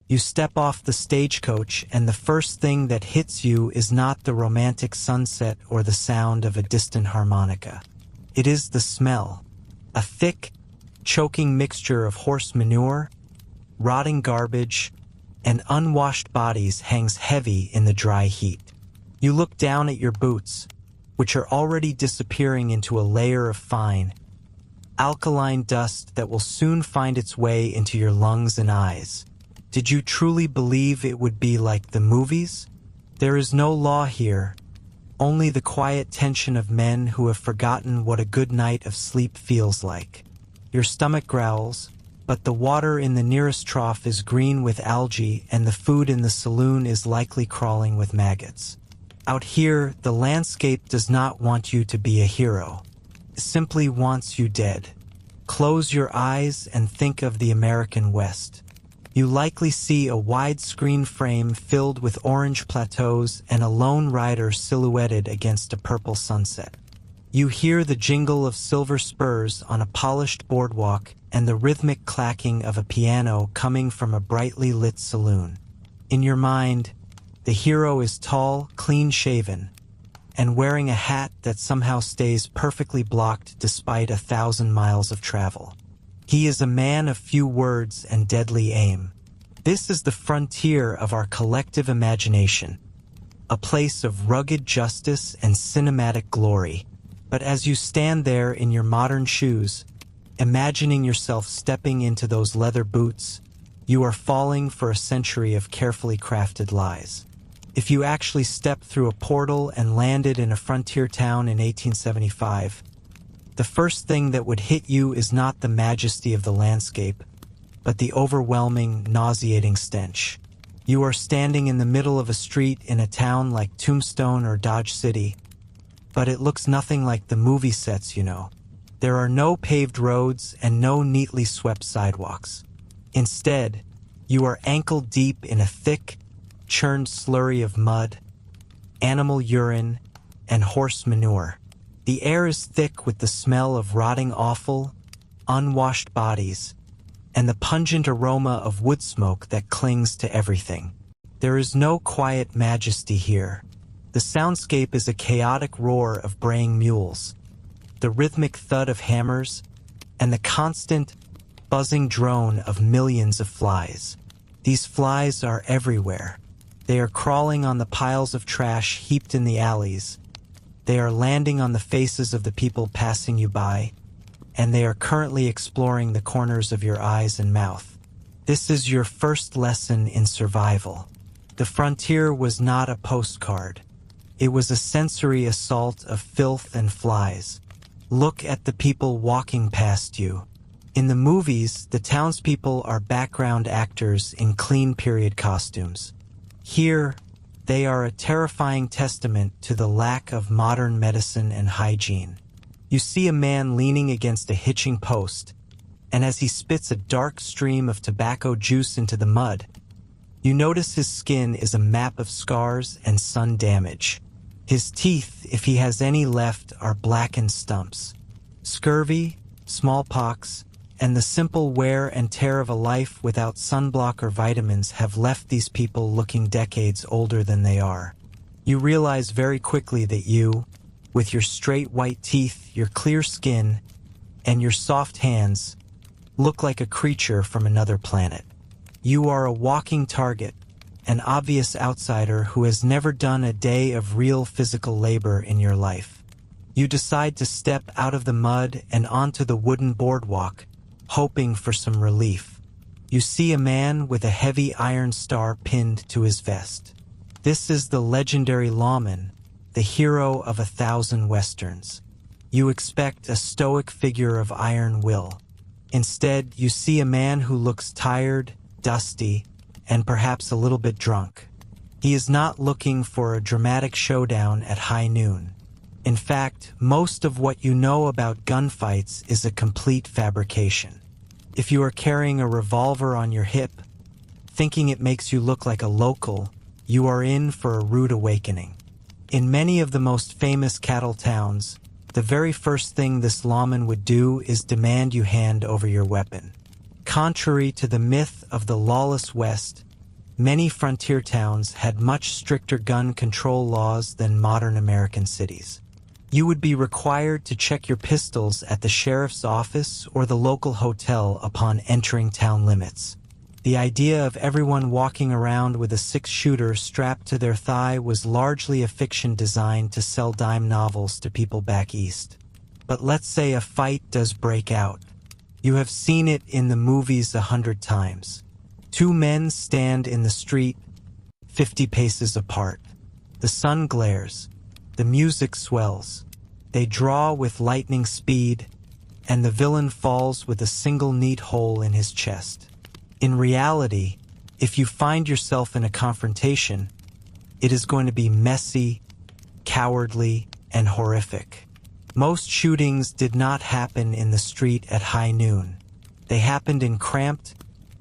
You step off the stagecoach, and the first thing that hits you is not the romantic sunset or the sound of a distant harmonica. It is the smell. A thick, choking mixture of horse manure, rotting garbage, and unwashed bodies hangs heavy in the dry heat. You look down at your boots, which are already disappearing into a layer of fine, alkaline dust that will soon find its way into your lungs and eyes. Did you truly believe it would be like the movies? There is no law here, only the quiet tension of men who have forgotten what a good night of sleep feels like. Your stomach growls, but the water in the nearest trough is green with algae, and the food in the saloon is likely crawling with maggots. Out here, the landscape does not want you to be a hero. It simply wants you dead. Close your eyes and think of the American West. You likely see a wide-screen frame filled with orange plateaus and a lone rider silhouetted against a purple sunset. You hear the jingle of silver spurs on a polished boardwalk and the rhythmic clacking of a piano coming from a brightly lit saloon. In your mind, the hero is tall, clean-shaven, and wearing a hat that somehow stays perfectly blocked despite 1,000 miles of travel. He is a man of few words and deadly aim. This is the frontier of our collective imagination, a place of rugged justice and cinematic glory. But as you stand there in your modern shoes, imagining yourself stepping into those leather boots, you are falling for a century of carefully crafted lies. If you actually stepped through a portal and landed in a frontier town in 1875, the first thing that would hit you is not the majesty of the landscape, but the overwhelming, nauseating stench. You are standing in the middle of a street in a town like Tombstone or Dodge City, but it looks nothing like the movie sets, you know. There are no paved roads and no neatly swept sidewalks. Instead, you are ankle-deep in a thick, churned slurry of mud, animal urine, and horse manure. The air is thick with the smell of rotting offal, unwashed bodies, and the pungent aroma of wood smoke that clings to everything. There is no quiet majesty here. The soundscape is a chaotic roar of braying mules, the rhythmic thud of hammers, and the constant, buzzing drone of millions of flies. These flies are everywhere. They are crawling on the piles of trash heaped in the alleys. They are landing on the faces of the people passing you by, and they are currently exploring the corners of your eyes and mouth. This is your first lesson in survival. The frontier was not a postcard. It was a sensory assault of filth and flies. Look at the people walking past you. In the movies, the townspeople are background actors in clean period costumes. Here, they are a terrifying testament to the lack of modern medicine and hygiene. You see a man leaning against a hitching post, and as he spits a dark stream of tobacco juice into the mud, you notice his skin is a map of scars and sun damage. His teeth, if he has any left, are blackened stumps. Scurvy, smallpox, and the simple wear and tear of a life without sunblock or vitamins have left these people looking decades older than they are. You realize very quickly that you, with your straight white teeth, your clear skin, and your soft hands, look like a creature from another planet. You are a walking target, an obvious outsider who has never done a day of real physical labor in your life. You decide to step out of the mud and onto the wooden boardwalk, hoping for some relief. You see a man with a heavy iron star pinned to his vest. This is the legendary lawman, the hero of 1,000 westerns. You expect a stoic figure of iron will. Instead, you see a man who looks tired, dusty, and perhaps a little bit drunk. He is not looking for a dramatic showdown at high noon. In fact, most of what you know about gunfights is a complete fabrication. If you are carrying a revolver on your hip, thinking it makes you look like a local, you are in for a rude awakening. In many of the most famous cattle towns, the very first thing this lawman would do is demand you hand over your weapon. Contrary to the myth of the lawless West, Many frontier towns had much stricter gun control laws than modern American cities. You would be required to check your pistols at the sheriff's office or the local hotel upon entering town limits. The idea of everyone walking around with a six-shooter strapped to their thigh was largely a fiction designed to sell dime novels to people back east. But let's say a fight does break out. You have seen it in the movies 100 times. Two men stand in the street, 50 paces apart. The sun glares. The music swells. They draw with lightning speed, and the villain falls with a single neat hole in his chest. In reality, if you find yourself in a confrontation, it is going to be messy, cowardly, and horrific. Most shootings did not happen in the street at high noon. They happened in cramped,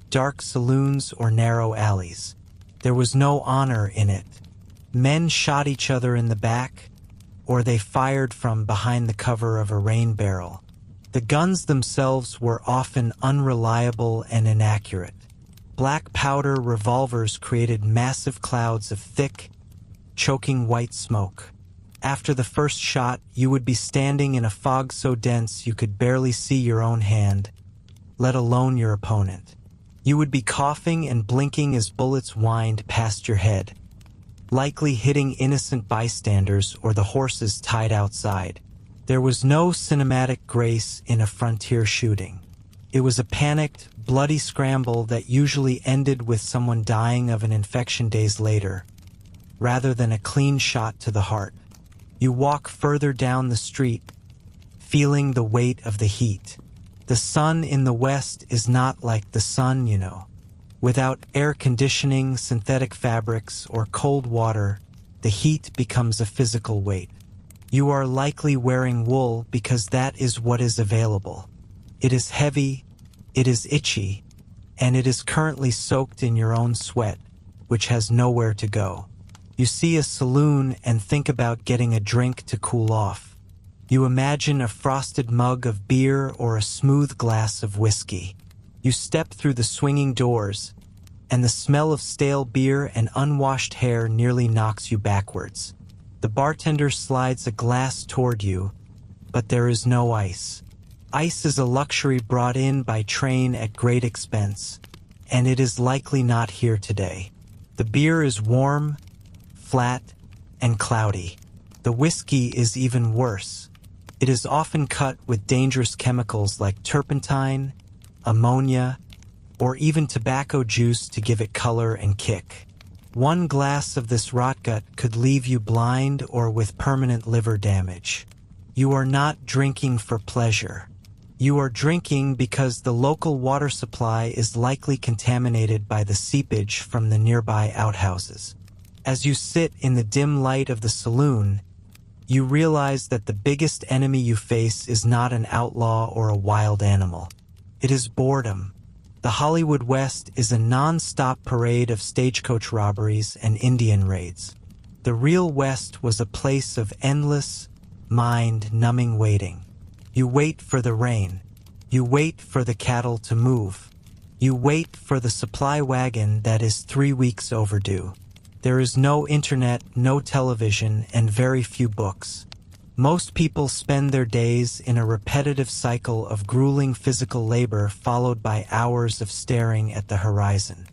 dark saloons or narrow alleys. There was no honor in it. Men shot each other in the back, or they fired from behind the cover of a rain barrel. The guns themselves were often unreliable and inaccurate. Black powder revolvers created massive clouds of thick, choking white smoke. After the first shot, you would be standing in a fog so dense you could barely see your own hand, let alone your opponent. You would be coughing and blinking as bullets whined past your head, likely hitting innocent bystanders or the horses tied outside. There was no cinematic grace in a frontier shooting. It was a panicked, bloody scramble that usually ended with someone dying of an infection days later, rather than a clean shot to the heart. You walk further down the street, feeling the weight of the heat. The sun in the west is not like the sun, you know. Without air conditioning, synthetic fabrics, or cold water, the heat becomes a physical weight. You are likely wearing wool because that is what is available. It is heavy, it is itchy, and it is currently soaked in your own sweat, which has nowhere to go. You see a saloon and think about getting a drink to cool off. You imagine a frosted mug of beer or a smooth glass of whiskey. You step through the swinging doors, and the smell of stale beer and unwashed hair nearly knocks you backwards. The bartender slides a glass toward you, but there is no ice. Ice is a luxury brought in by train at great expense, and it is likely not here today. The beer is warm, flat, and cloudy. The whiskey is even worse. It is often cut with dangerous chemicals like turpentine, ammonia, or even tobacco juice to give it color and kick. One glass of this rotgut could leave you blind or with permanent liver damage. You are not drinking for pleasure. You are drinking because the local water supply is likely contaminated by the seepage from the nearby outhouses. As you sit in the dim light of the saloon, you realize that the biggest enemy you face is not an outlaw or a wild animal. It is boredom. The Hollywood West is a non-stop parade of stagecoach robberies and Indian raids. The real West was a place of endless, mind-numbing waiting. You wait for the rain. You wait for the cattle to move. You wait for the supply wagon that is 3 weeks overdue. There is no internet, no television, and very few books. Most people spend their days in a repetitive cycle of grueling physical labor followed by hours of staring at the horizon.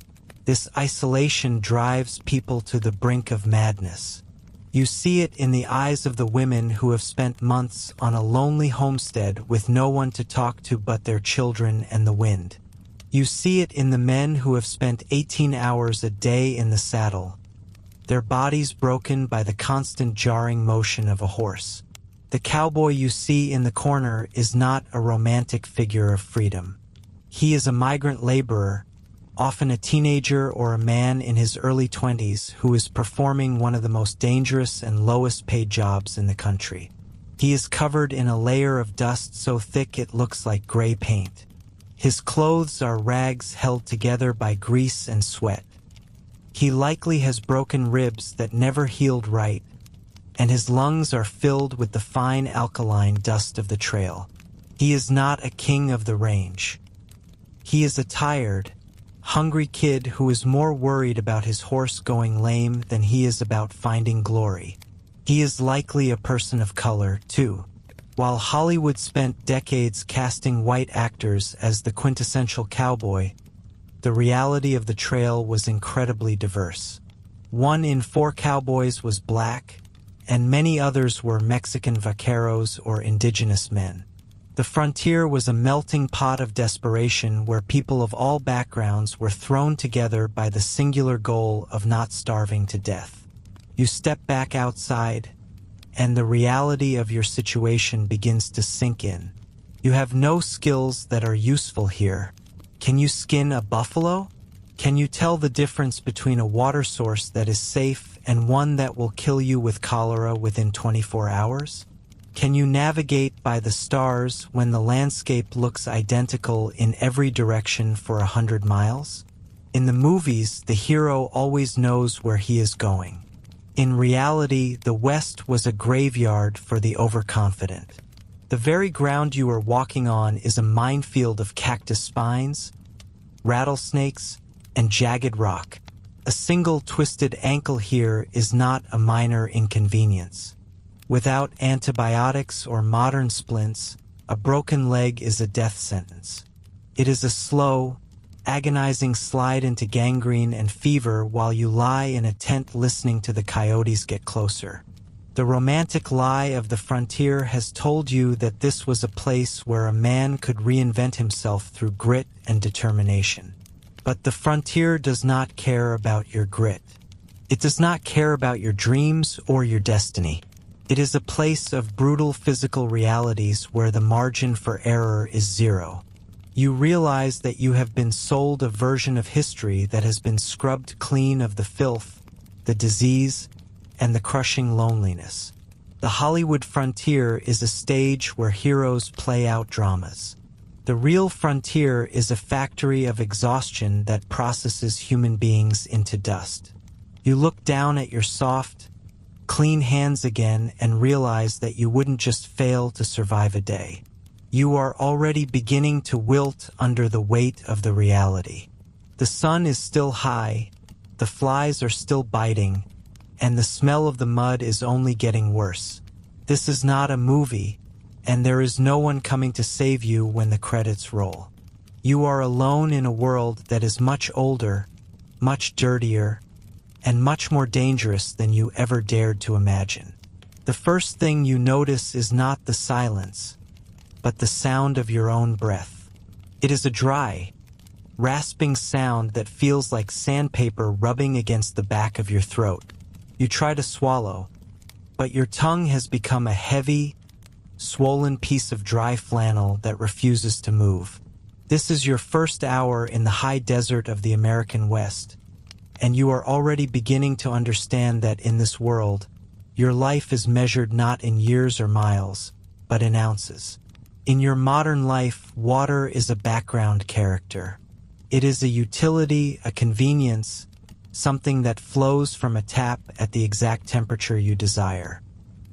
This isolation drives people to the brink of madness. You see it in the eyes of the women who have spent months on a lonely homestead with no one to talk to but their children and the wind. You see it in the men who have spent 18 hours a day in the saddle, their bodies broken by the constant jarring motion of a horse. The cowboy you see in the corner is not a romantic figure of freedom. He is a migrant laborer, often a teenager or a man in his early 20s who is performing one of the most dangerous and lowest paid jobs in the country. He is covered in a layer of dust so thick it looks like gray paint. His clothes are rags held together by grease and sweat. He likely has broken ribs that never healed right, and his lungs are filled with the fine alkaline dust of the trail. He is not a king of the range. He is a tired, hungry kid who is more worried about his horse going lame than he is about finding glory. He is likely a person of color, too. While Hollywood spent decades casting white actors as the quintessential cowboy, the reality of the trail was incredibly diverse. 1 in 4 cowboys was black, and many others were Mexican vaqueros or indigenous men. The frontier was a melting pot of desperation where people of all backgrounds were thrown together by the singular goal of not starving to death. You step back outside, and the reality of your situation begins to sink in. You have no skills that are useful here. Can you skin a buffalo? Can you tell the difference between a water source that is safe and one that will kill you with cholera within 24 hours? Can you navigate by the stars when the landscape looks identical in every direction for 100 miles? In the movies, the hero always knows where he is going. In reality, the West was a graveyard for the overconfident. The very ground you are walking on is a minefield of cactus spines, rattlesnakes, and jagged rock. A single twisted ankle here is not a minor inconvenience. Without antibiotics or modern splints, a broken leg is a death sentence. It is a slow, agonizing slide into gangrene and fever while you lie in a tent listening to the coyotes get closer. The romantic lie of the frontier has told you that this was a place where a man could reinvent himself through grit and determination. But the frontier does not care about your grit. It does not care about your dreams or your destiny. It is a place of brutal physical realities where the margin for error is zero. You realize that you have been sold a version of history that has been scrubbed clean of the filth, the disease, and the crushing loneliness. The Hollywood frontier is a stage where heroes play out dramas. The real frontier is a factory of exhaustion that processes human beings into dust. You look down at your soft, clean hands again and realize that you wouldn't just fail to survive a day. You are already beginning to wilt under the weight of the reality. The sun is still high, the flies are still biting, and the smell of the mud is only getting worse. This is not a movie, and there is no one coming to save you when the credits roll. You are alone in a world that is much older, much dirtier, and much more dangerous than you ever dared to imagine. The first thing you notice is not the silence, but the sound of your own breath. It is a dry, rasping sound that feels like sandpaper rubbing against the back of your throat. You try to swallow, but your tongue has become a heavy, swollen piece of dry flannel that refuses to move. This is your first hour in the high desert of the American West, and you are already beginning to understand that in this world, your life is measured not in years or miles, but in ounces. In your modern life, water is a background character. It is a utility, a convenience, something that flows from a tap at the exact temperature you desire.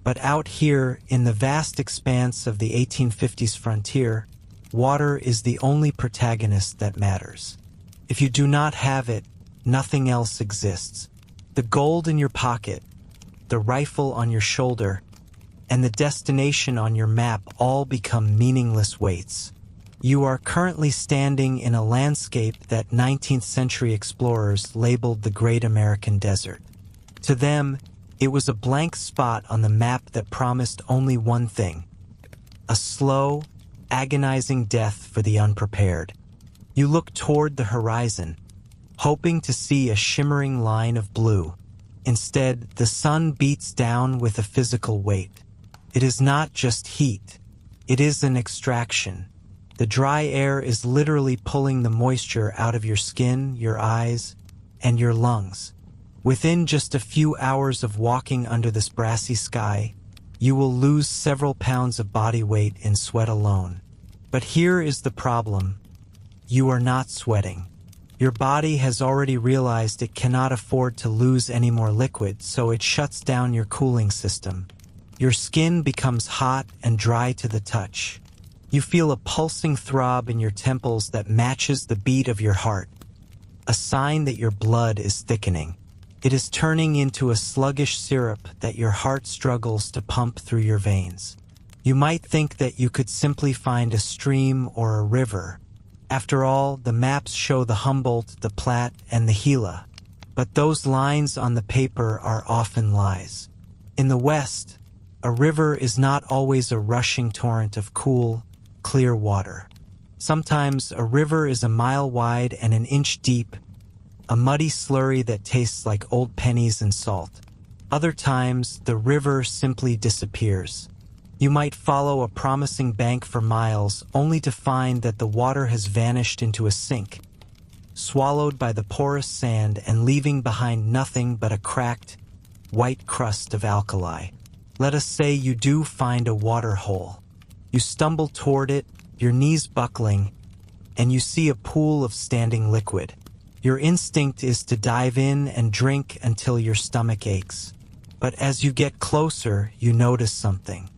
But out here, in the vast expanse of the 1850s frontier, water is the only protagonist that matters. If you do not have it, nothing else exists. The gold in your pocket, the rifle on your shoulder, and the destination on your map all become meaningless weights. You are currently standing in a landscape that 19th century explorers labeled the Great American Desert. To them, it was a blank spot on the map that promised only one thing: a slow, agonizing death for the unprepared. You look toward the horizon, hoping to see a shimmering line of blue. Instead, the sun beats down with a physical weight. It is not just heat. It is an extraction. The dry air is literally pulling the moisture out of your skin, your eyes, and your lungs. Within just a few hours of walking under this brassy sky, you will lose several pounds of body weight in sweat alone. But here is the problem. You are not sweating. Your body has already realized it cannot afford to lose any more liquid, so it shuts down your cooling system. Your skin becomes hot and dry to the touch. You feel a pulsing throb in your temples that matches the beat of your heart. a sign that your blood is thickening. It is turning into a sluggish syrup that your heart struggles to pump through your veins. You might think that you could simply find a stream or a river. After all, the maps show the Humboldt, the Platte, and the Gila. But those lines on the paper are often lies. In the West, a river is not always a rushing torrent of cool, clear water. Sometimes a river is a mile wide and an inch deep, a muddy slurry that tastes like old pennies and salt. Other times, the river simply disappears. You might follow a promising bank for miles only to find that the water has vanished into a sink, swallowed by the porous sand and leaving behind nothing but a cracked, white crust of alkali. Let us say you do find a water hole. You stumble toward it, your knees buckling, and you see a pool of standing liquid. Your instinct is to dive in and drink until your stomach aches. But as you get closer, you notice something.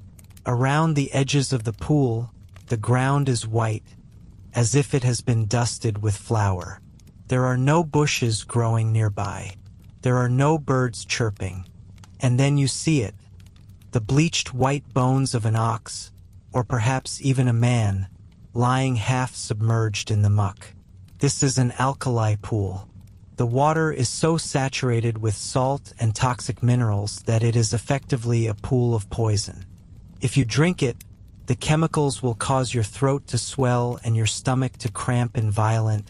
Around the edges of the pool, the ground is white, as if it has been dusted with flour. There are no bushes growing nearby. There are no birds chirping. And then you see it, the bleached white bones of an ox, or perhaps even a man, lying half submerged in the muck. This is an alkali pool. The water is so saturated with salt and toxic minerals that it is effectively a pool of poison. If you drink it, the chemicals will cause your throat to swell and your stomach to cramp in violent,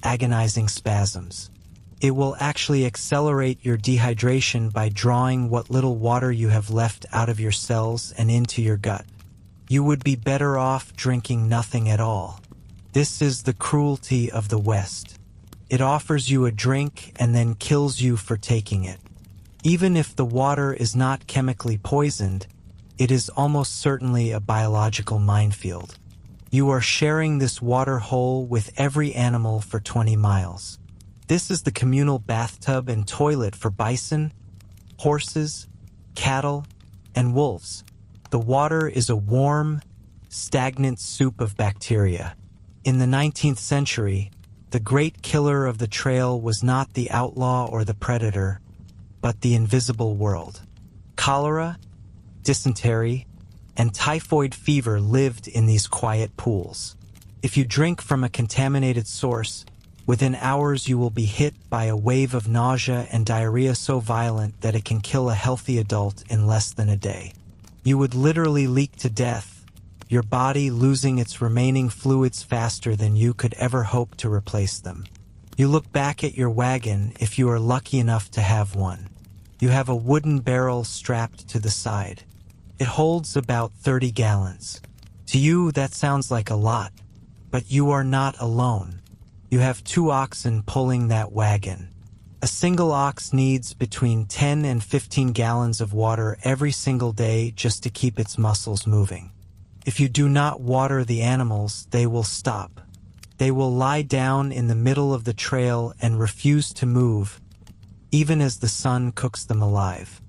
agonizing spasms. It will actually accelerate your dehydration by drawing what little water you have left out of your cells and into your gut. You would be better off drinking nothing at all. This is the cruelty of the West. It offers you a drink and then kills you for taking it. Even if the water is not chemically poisoned, it is almost certainly a biological minefield. You are sharing this water hole with every animal for 20 miles. This is the communal bathtub and toilet for bison, horses, cattle, and wolves. The water is a warm, stagnant soup of bacteria. In the 19th century, the great killer of the trail was not the outlaw or the predator, but the invisible world. Cholera, dysentery, and typhoid fever lived in these quiet pools. If you drink from a contaminated source, within hours you will be hit by a wave of nausea and diarrhea so violent that it can kill a healthy adult in less than a day. You would literally leak to death, your body losing its remaining fluids faster than you could ever hope to replace them. You look back at your wagon if you are lucky enough to have one. You have a wooden barrel strapped to the side. It holds about 30 gallons. To you, that sounds like a lot, but you are not alone. You have 2 oxen pulling that wagon. A single ox needs between 10 and 15 gallons of water every single day just to keep its muscles moving. If you do not water the animals, they will stop. They will lie down in the middle of the trail and refuse to move, even as the sun cooks them alive.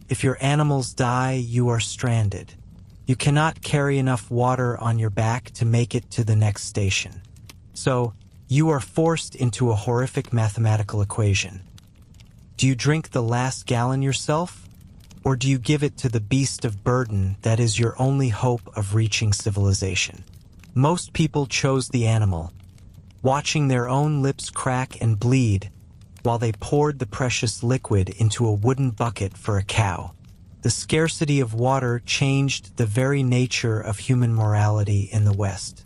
If your animals die, you are stranded. You cannot carry enough water on your back to make it to the next station. So, you are forced into a horrific mathematical equation. Do you drink the last gallon yourself? Or do you give it to the beast of burden that is your only hope of reaching civilization? Most people chose the animal, watching their own lips crack and bleed while they poured the precious liquid into a wooden bucket for a cow. The scarcity of water changed the very nature of human morality in the West.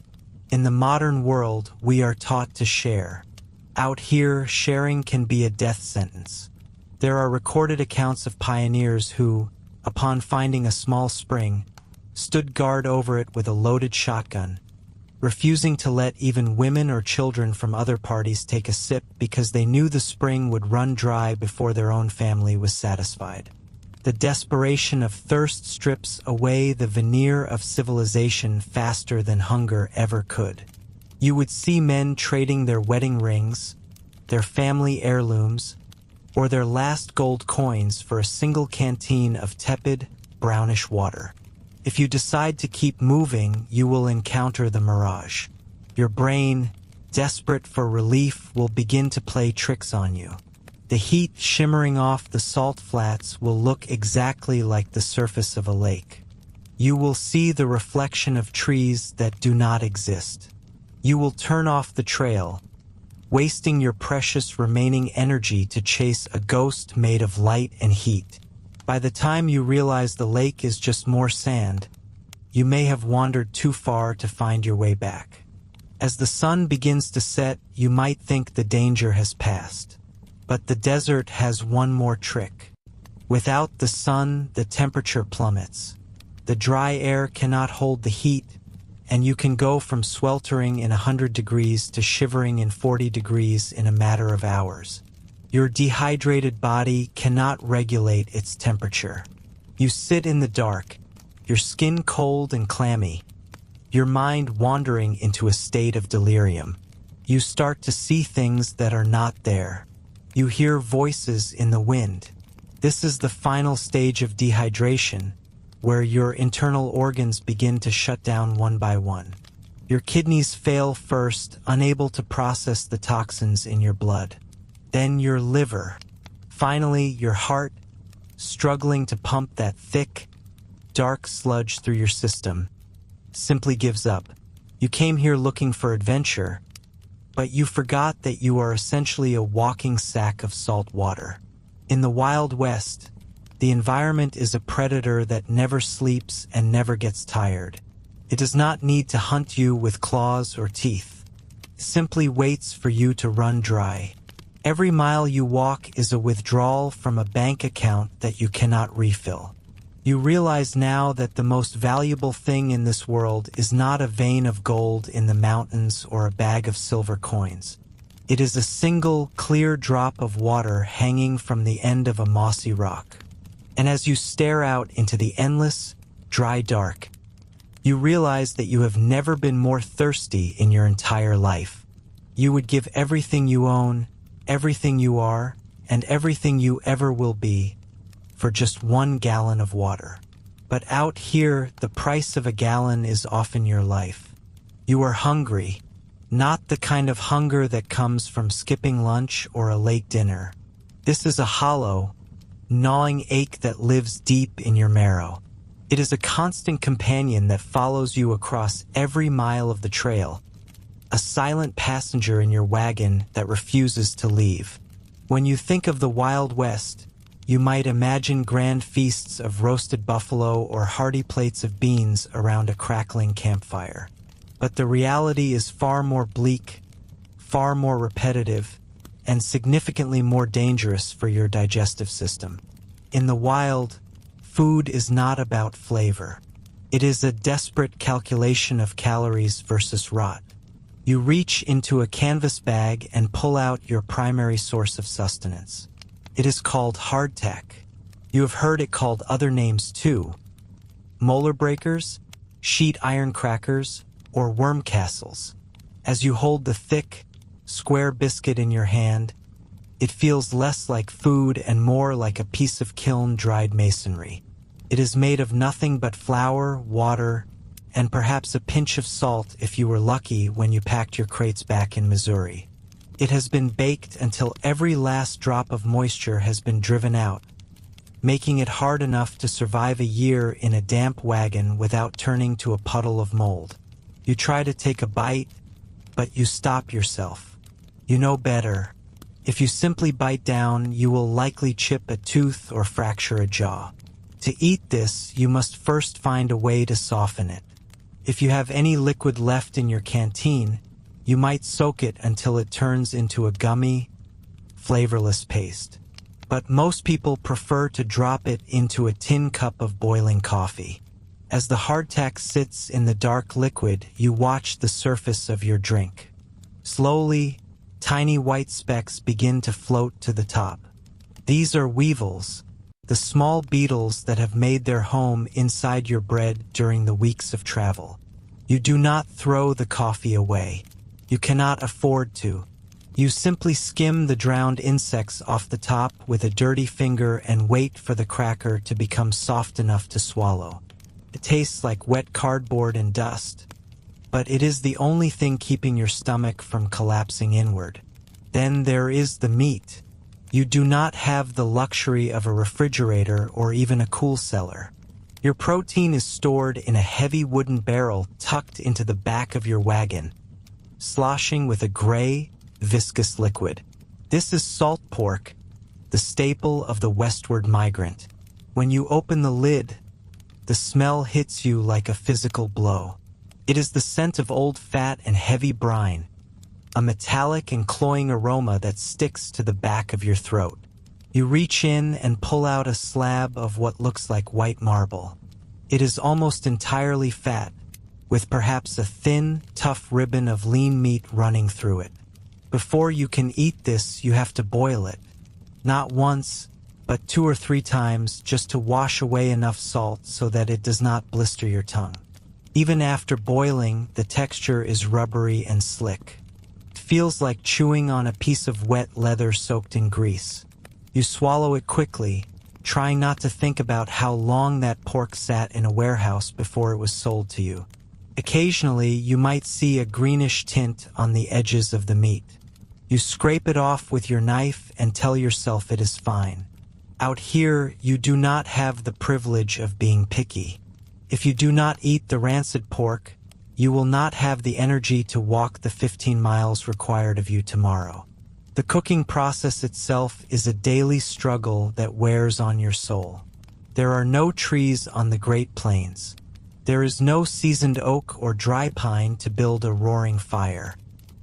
In the modern world, we are taught to share. Out here, sharing can be a death sentence. There are recorded accounts of pioneers who, upon finding a small spring, stood guard over it with a loaded shotgun, refusing to let even women or children from other parties take a sip because they knew the spring would run dry before their own family was satisfied. The desperation of thirst strips away the veneer of civilization faster than hunger ever could. You would see men trading their wedding rings, their family heirlooms, or their last gold coins for a single canteen of tepid, brownish water. If you decide to keep moving, you will encounter the mirage. Your brain, desperate for relief, will begin to play tricks on you. The heat shimmering off the salt flats will look exactly like the surface of a lake. You will see the reflection of trees that do not exist. You will turn off the trail, wasting your precious remaining energy to chase a ghost made of light and heat. By the time you realize the lake is just more sand, you may have wandered too far to find your way back. As the sun begins to set, you might think the danger has passed. But the desert has one more trick. Without the sun, the temperature plummets. The dry air cannot hold the heat, and you can go from sweltering in 100 degrees to shivering in 40 degrees in a matter of hours. Your dehydrated body cannot regulate its temperature. You sit in the dark, your skin cold and clammy, your mind wandering into a state of delirium. You start to see things that are not there. You hear voices in the wind. This is the final stage of dehydration, where your internal organs begin to shut down one by one. Your kidneys fail first, unable to process the toxins in your blood. Then your liver. Finally, your heart, struggling to pump that thick, dark sludge through your system, simply gives up. You came here looking for adventure, but you forgot that you are essentially a walking sack of salt water. In the Wild West, the environment is a predator that never sleeps and never gets tired. It does not need to hunt you with claws or teeth. It simply waits for you to run dry. Every mile you walk is a withdrawal from a bank account that you cannot refill. You realize now that the most valuable thing in this world is not a vein of gold in the mountains or a bag of silver coins. It is a single, clear drop of water hanging from the end of a mossy rock. And as you stare out into the endless, dry dark, you realize that you have never been more thirsty in your entire life. You would give everything you own, everything you are, and everything you ever will be for just 1 gallon of water. But out here, the price of a gallon is often your life. You are hungry, not the kind of hunger that comes from skipping lunch or a late dinner. This is a hollow, gnawing ache that lives deep in your marrow. It is a constant companion that follows you across every mile of the trail, a silent passenger in your wagon that refuses to leave. When you think of the Wild West, you might imagine grand feasts of roasted buffalo or hearty plates of beans around a crackling campfire. But the reality is far more bleak, far more repetitive, and significantly more dangerous for your digestive system. In the wild, food is not about flavor. It is a desperate calculation of calories versus rot. You reach into a canvas bag and pull out your primary source of sustenance. It is called hardtack. You have heard it called other names too. Molar breakers, sheet iron crackers, or worm castles. As you hold the thick, square biscuit in your hand, it feels less like food and more like a piece of kiln-dried masonry. It is made of nothing but flour, water, and perhaps a pinch of salt if you were lucky when you packed your crates back in Missouri. It has been baked until every last drop of moisture has been driven out, making it hard enough to survive a year in a damp wagon without turning to a puddle of mold. You try to take a bite, but you stop yourself. You know better. If you simply bite down, you will likely chip a tooth or fracture a jaw. To eat this, you must first find a way to soften it. If you have any liquid left in your canteen, you might soak it until it turns into a gummy, flavorless paste. But most people prefer to drop it into a tin cup of boiling coffee. As the hardtack sits in the dark liquid, you watch the surface of your drink. Slowly, tiny white specks begin to float to the top. These are weevils, the small beetles that have made their home inside your bread during the weeks of travel. You do not throw the coffee away. You cannot afford to. You simply skim the drowned insects off the top with a dirty finger and wait for the cracker to become soft enough to swallow. It tastes like wet cardboard and dust, but it is the only thing keeping your stomach from collapsing inward. Then there is the meat. You do not have the luxury of a refrigerator or even a cool cellar. Your protein is stored in a heavy wooden barrel tucked into the back of your wagon, sloshing with a gray, viscous liquid. This is salt pork, the staple of the westward migrant. When you open the lid, the smell hits you like a physical blow. It is the scent of old fat and heavy brine, a metallic and cloying aroma that sticks to the back of your throat. You reach in and pull out a slab of what looks like white marble. It is almost entirely fat, with perhaps a thin, tough ribbon of lean meat running through it. Before you can eat this, you have to boil it. Not once, but 2 or 3 times, just to wash away enough salt so that it does not blister your tongue. Even after boiling, the texture is rubbery and slick. It feels like chewing on a piece of wet leather soaked in grease. You swallow it quickly, trying not to think about how long that pork sat in a warehouse before it was sold to you. Occasionally, you might see a greenish tint on the edges of the meat. You scrape it off with your knife and tell yourself it is fine. Out here, you do not have the privilege of being picky. If you do not eat the rancid pork, you will not have the energy to walk the 15 miles required of you tomorrow. The cooking process itself is a daily struggle that wears on your soul. There are no trees on the Great Plains. There is no seasoned oak or dry pine to build a roaring fire.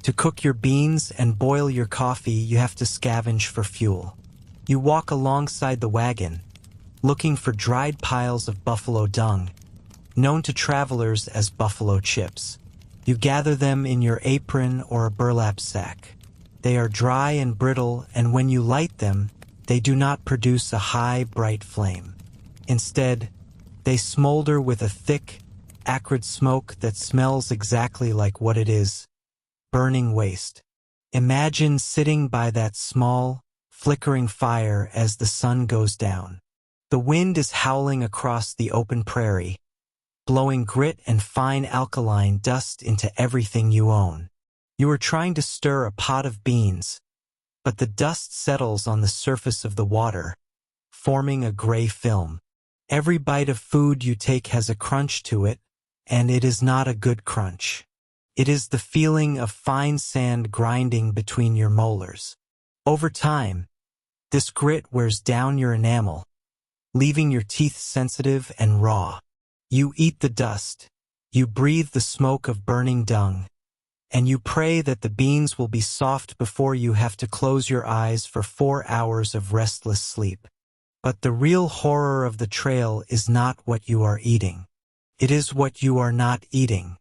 To cook your beans and boil your coffee, you have to scavenge for fuel. You walk alongside the wagon, looking for dried piles of buffalo dung, known to travelers as buffalo chips. You gather them in your apron or a burlap sack. They are dry and brittle, and when you light them, they do not produce a high, bright flame. Instead, they smolder with a thick, acrid smoke that smells exactly like what it is: burning waste. Imagine sitting by that small, flickering fire as the sun goes down. The wind is howling across the open prairie, blowing grit and fine alkaline dust into everything you own. You are trying to stir a pot of beans, but the dust settles on the surface of the water, forming a gray film. Every bite of food you take has a crunch to it, and it is not a good crunch. It is the feeling of fine sand grinding between your molars. Over time, this grit wears down your enamel, leaving your teeth sensitive and raw. You eat the dust, you breathe the smoke of burning dung, and you pray that the beans will be soft before you have to close your eyes for 4 hours of restless sleep. But the real horror of the trail is not what you are eating. It is what you are not eating.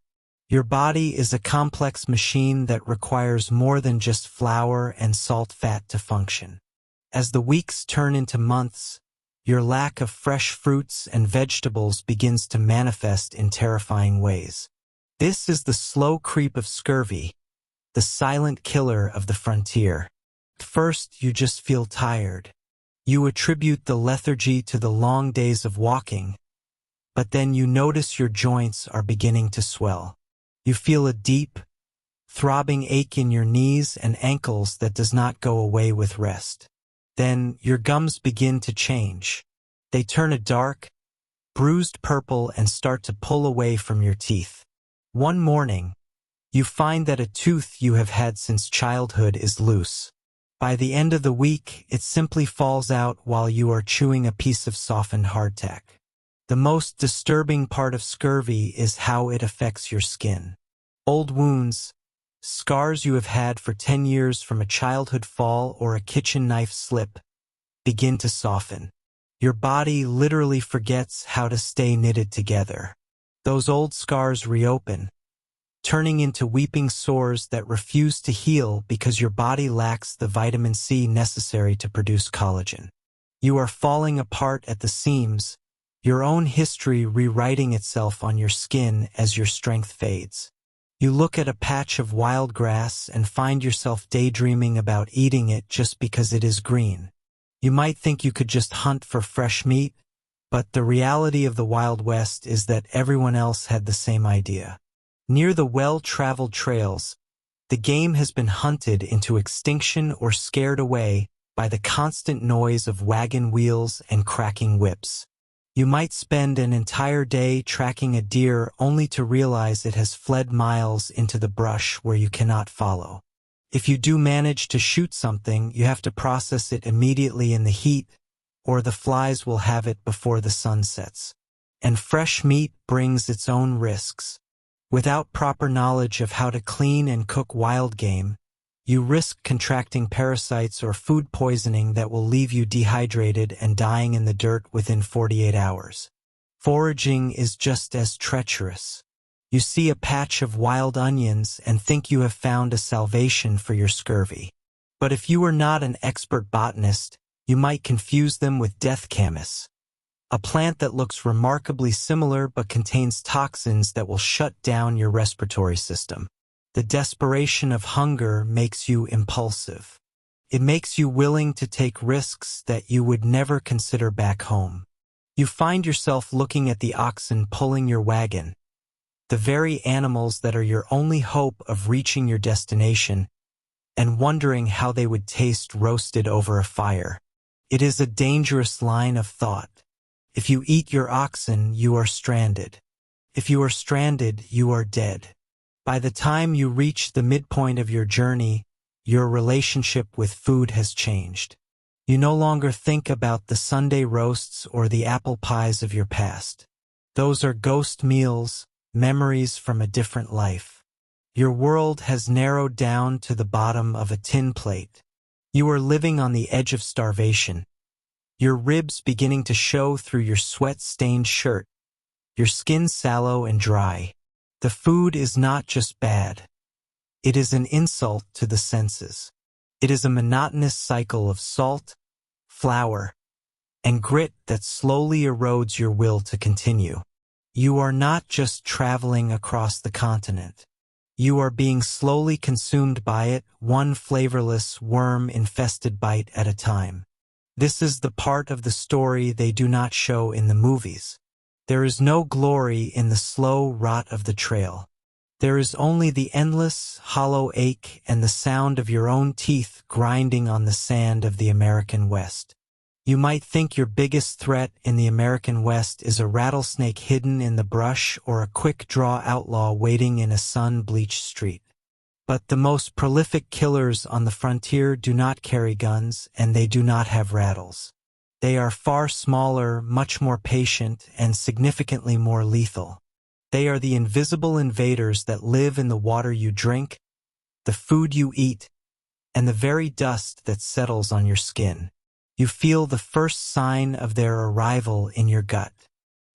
Your body is a complex machine that requires more than just flour and salt fat to function. As the weeks turn into months, your lack of fresh fruits and vegetables begins to manifest in terrifying ways. This is the slow creep of scurvy, the silent killer of the frontier. First, you just feel tired. You attribute the lethargy to the long days of walking, but then you notice your joints are beginning to swell. You feel a deep, throbbing ache in your knees and ankles that does not go away with rest. Then your gums begin to change. They turn a dark, bruised purple and start to pull away from your teeth. One morning, you find that a tooth you have had since childhood is loose. By the end of the week, it simply falls out while you are chewing a piece of softened hardtack. The most disturbing part of scurvy is how it affects your skin. Old wounds, scars you have had for 10 years from a childhood fall or a kitchen knife slip, begin to soften. Your body literally forgets how to stay knitted together. Those old scars reopen, turning into weeping sores that refuse to heal because your body lacks the vitamin C necessary to produce collagen. You are falling apart at the seams, your own history rewriting itself on your skin as your strength fades. You look at a patch of wild grass and find yourself daydreaming about eating it just because it is green. You might think you could just hunt for fresh meat, but the reality of the Wild West is that everyone else had the same idea. Near the well-traveled trails, the game has been hunted into extinction or scared away by the constant noise of wagon wheels and cracking whips. You might spend an entire day tracking a deer only to realize it has fled miles into the brush where you cannot follow. If you do manage to shoot something, you have to process it immediately in the heat, or the flies will have it before the sun sets. And fresh meat brings its own risks. Without proper knowledge of how to clean and cook wild game, you risk contracting parasites or food poisoning that will leave you dehydrated and dying in the dirt within 48 hours. Foraging is just as treacherous. You see a patch of wild onions and think you have found a salvation for your scurvy. But if you are not an expert botanist, you might confuse them with death camas, a plant that looks remarkably similar but contains toxins that will shut down your respiratory system. The desperation of hunger makes you impulsive. It makes you willing to take risks that you would never consider back home. You find yourself looking at the oxen pulling your wagon, the very animals that are your only hope of reaching your destination, and wondering how they would taste roasted over a fire. It is a dangerous line of thought. If you eat your oxen, you are stranded. If you are stranded, you are dead. By the time you reach the midpoint of your journey, your relationship with food has changed. You no longer think about the Sunday roasts or the apple pies of your past. Those are ghost meals, memories from a different life. Your world has narrowed down to the bottom of a tin plate. You are living on the edge of starvation, your ribs beginning to show through your sweat-stained shirt, your skin sallow and dry. The food is not just bad. It is an insult to the senses. It is a monotonous cycle of salt, flour, and grit that slowly erodes your will to continue. You are not just traveling across the continent. You are being slowly consumed by it, one flavorless, worm-infested bite at a time. This is the part of the story they do not show in the movies. There is no glory in the slow rot of the trail. There is only the endless, hollow ache and the sound of your own teeth grinding on the sand of the American West. You might think your biggest threat in the American West is a rattlesnake hidden in the brush or a quick-draw outlaw waiting in a sun-bleached street. But the most prolific killers on the frontier do not carry guns, and they do not have rattles. They are far smaller, much more patient, and significantly more lethal. They are the invisible invaders that live in the water you drink, the food you eat, and the very dust that settles on your skin. You feel the first sign of their arrival in your gut.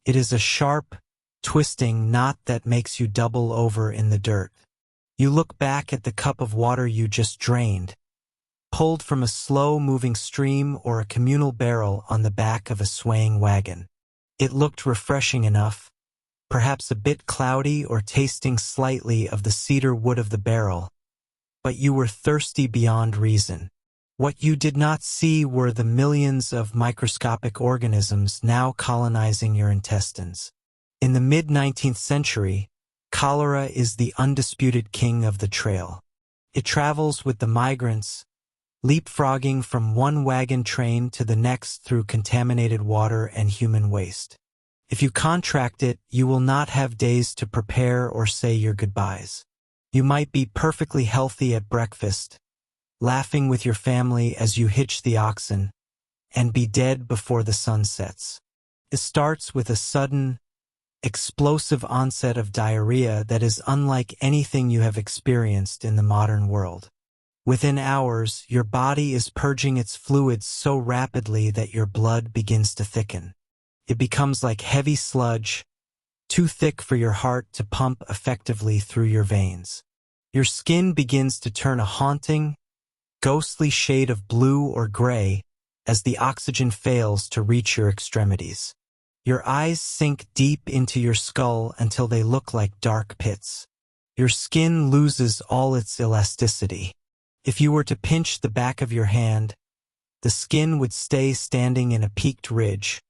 It is a sharp, twisting knot that makes you double over in the dirt. You look back at the cup of water you just drained, pulled from a slow-moving stream or a communal barrel on the back of a swaying wagon. It looked refreshing enough, perhaps a bit cloudy or tasting slightly of the cedar wood of the barrel, but you were thirsty beyond reason. What you did not see were the millions of microscopic organisms now colonizing your intestines. In the mid-19th century, cholera is the undisputed king of the trail. It travels with the migrants, leapfrogging from one wagon train to the next through contaminated water and human waste. If you contract it, you will not have days to prepare or say your goodbyes. You might be perfectly healthy at breakfast, laughing with your family as you hitch the oxen, and be dead before the sun sets. It starts with a sudden, explosive onset of diarrhea that is unlike anything you have experienced in the modern world. Within hours, your body is purging its fluids so rapidly that your blood begins to thicken. It becomes like heavy sludge, too thick for your heart to pump effectively through your veins. Your skin begins to turn a haunting, ghostly shade of blue or gray as the oxygen fails to reach your extremities. Your eyes sink deep into your skull until they look like dark pits. Your skin loses all its elasticity. If you were to pinch the back of your hand, the skin would stay standing in a peaked ridge,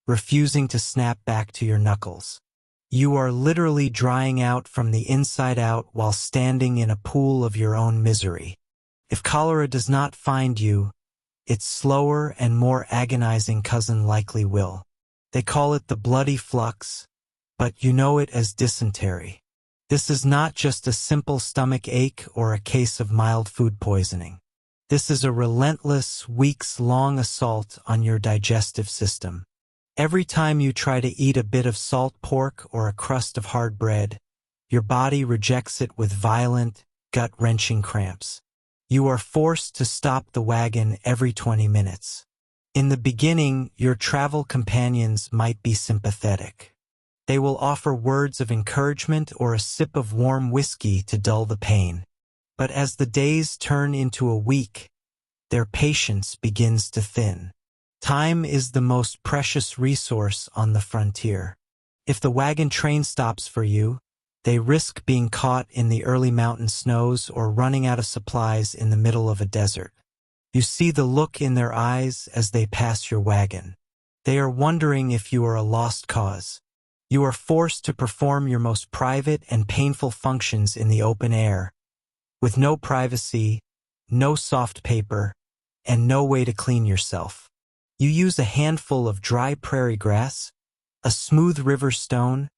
refusing to snap back to your knuckles. You are literally drying out from the inside out while standing in a pool of your own misery. If cholera does not find you, its slower and more agonizing cousin likely will. They call it the bloody flux, but you know it as dysentery. This is not just a simple stomach ache or a case of mild food poisoning. This is a relentless, weeks-long assault on your digestive system. Every time you try to eat a bit of salt pork or a crust of hard bread, your body rejects it with violent, gut-wrenching cramps. You are forced to stop the wagon every 20 minutes. In the beginning, your travel companions might be sympathetic. They will offer words of encouragement or a sip of warm whiskey to dull the pain. But as the days turn into a week, their patience begins to thin. Time is the most precious resource on the frontier. If the wagon train stops for you, they risk being caught in the early mountain snows or running out of supplies in the middle of a desert. You see the look in their eyes as they pass your wagon. They are wondering if you are a lost cause. You are forced to perform your most private and painful functions in the open air, with no privacy, no soft paper, and no way to clean yourself. You use a handful of dry prairie grass, a smooth river stone,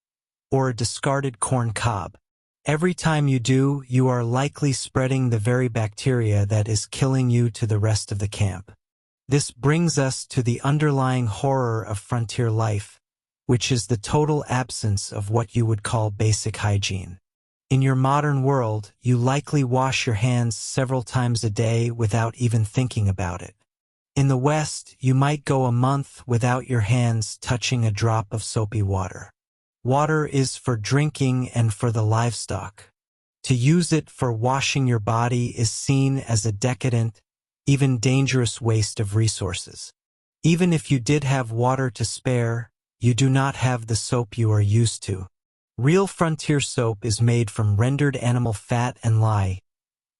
or a discarded corn cob. Every time you do, you are likely spreading the very bacteria that is killing you to the rest of the camp. This brings us to the underlying horror of frontier life, which is the total absence of what you would call basic hygiene. In your modern world, you likely wash your hands several times a day without even thinking about it. In the West, you might go a month without your hands touching a drop of soapy water. Water is for drinking and for the livestock. To use it for washing your body is seen as a decadent, even dangerous waste of resources. Even if you did have water to spare, you do not have the soap you are used to. Real frontier soap is made from rendered animal fat and lye,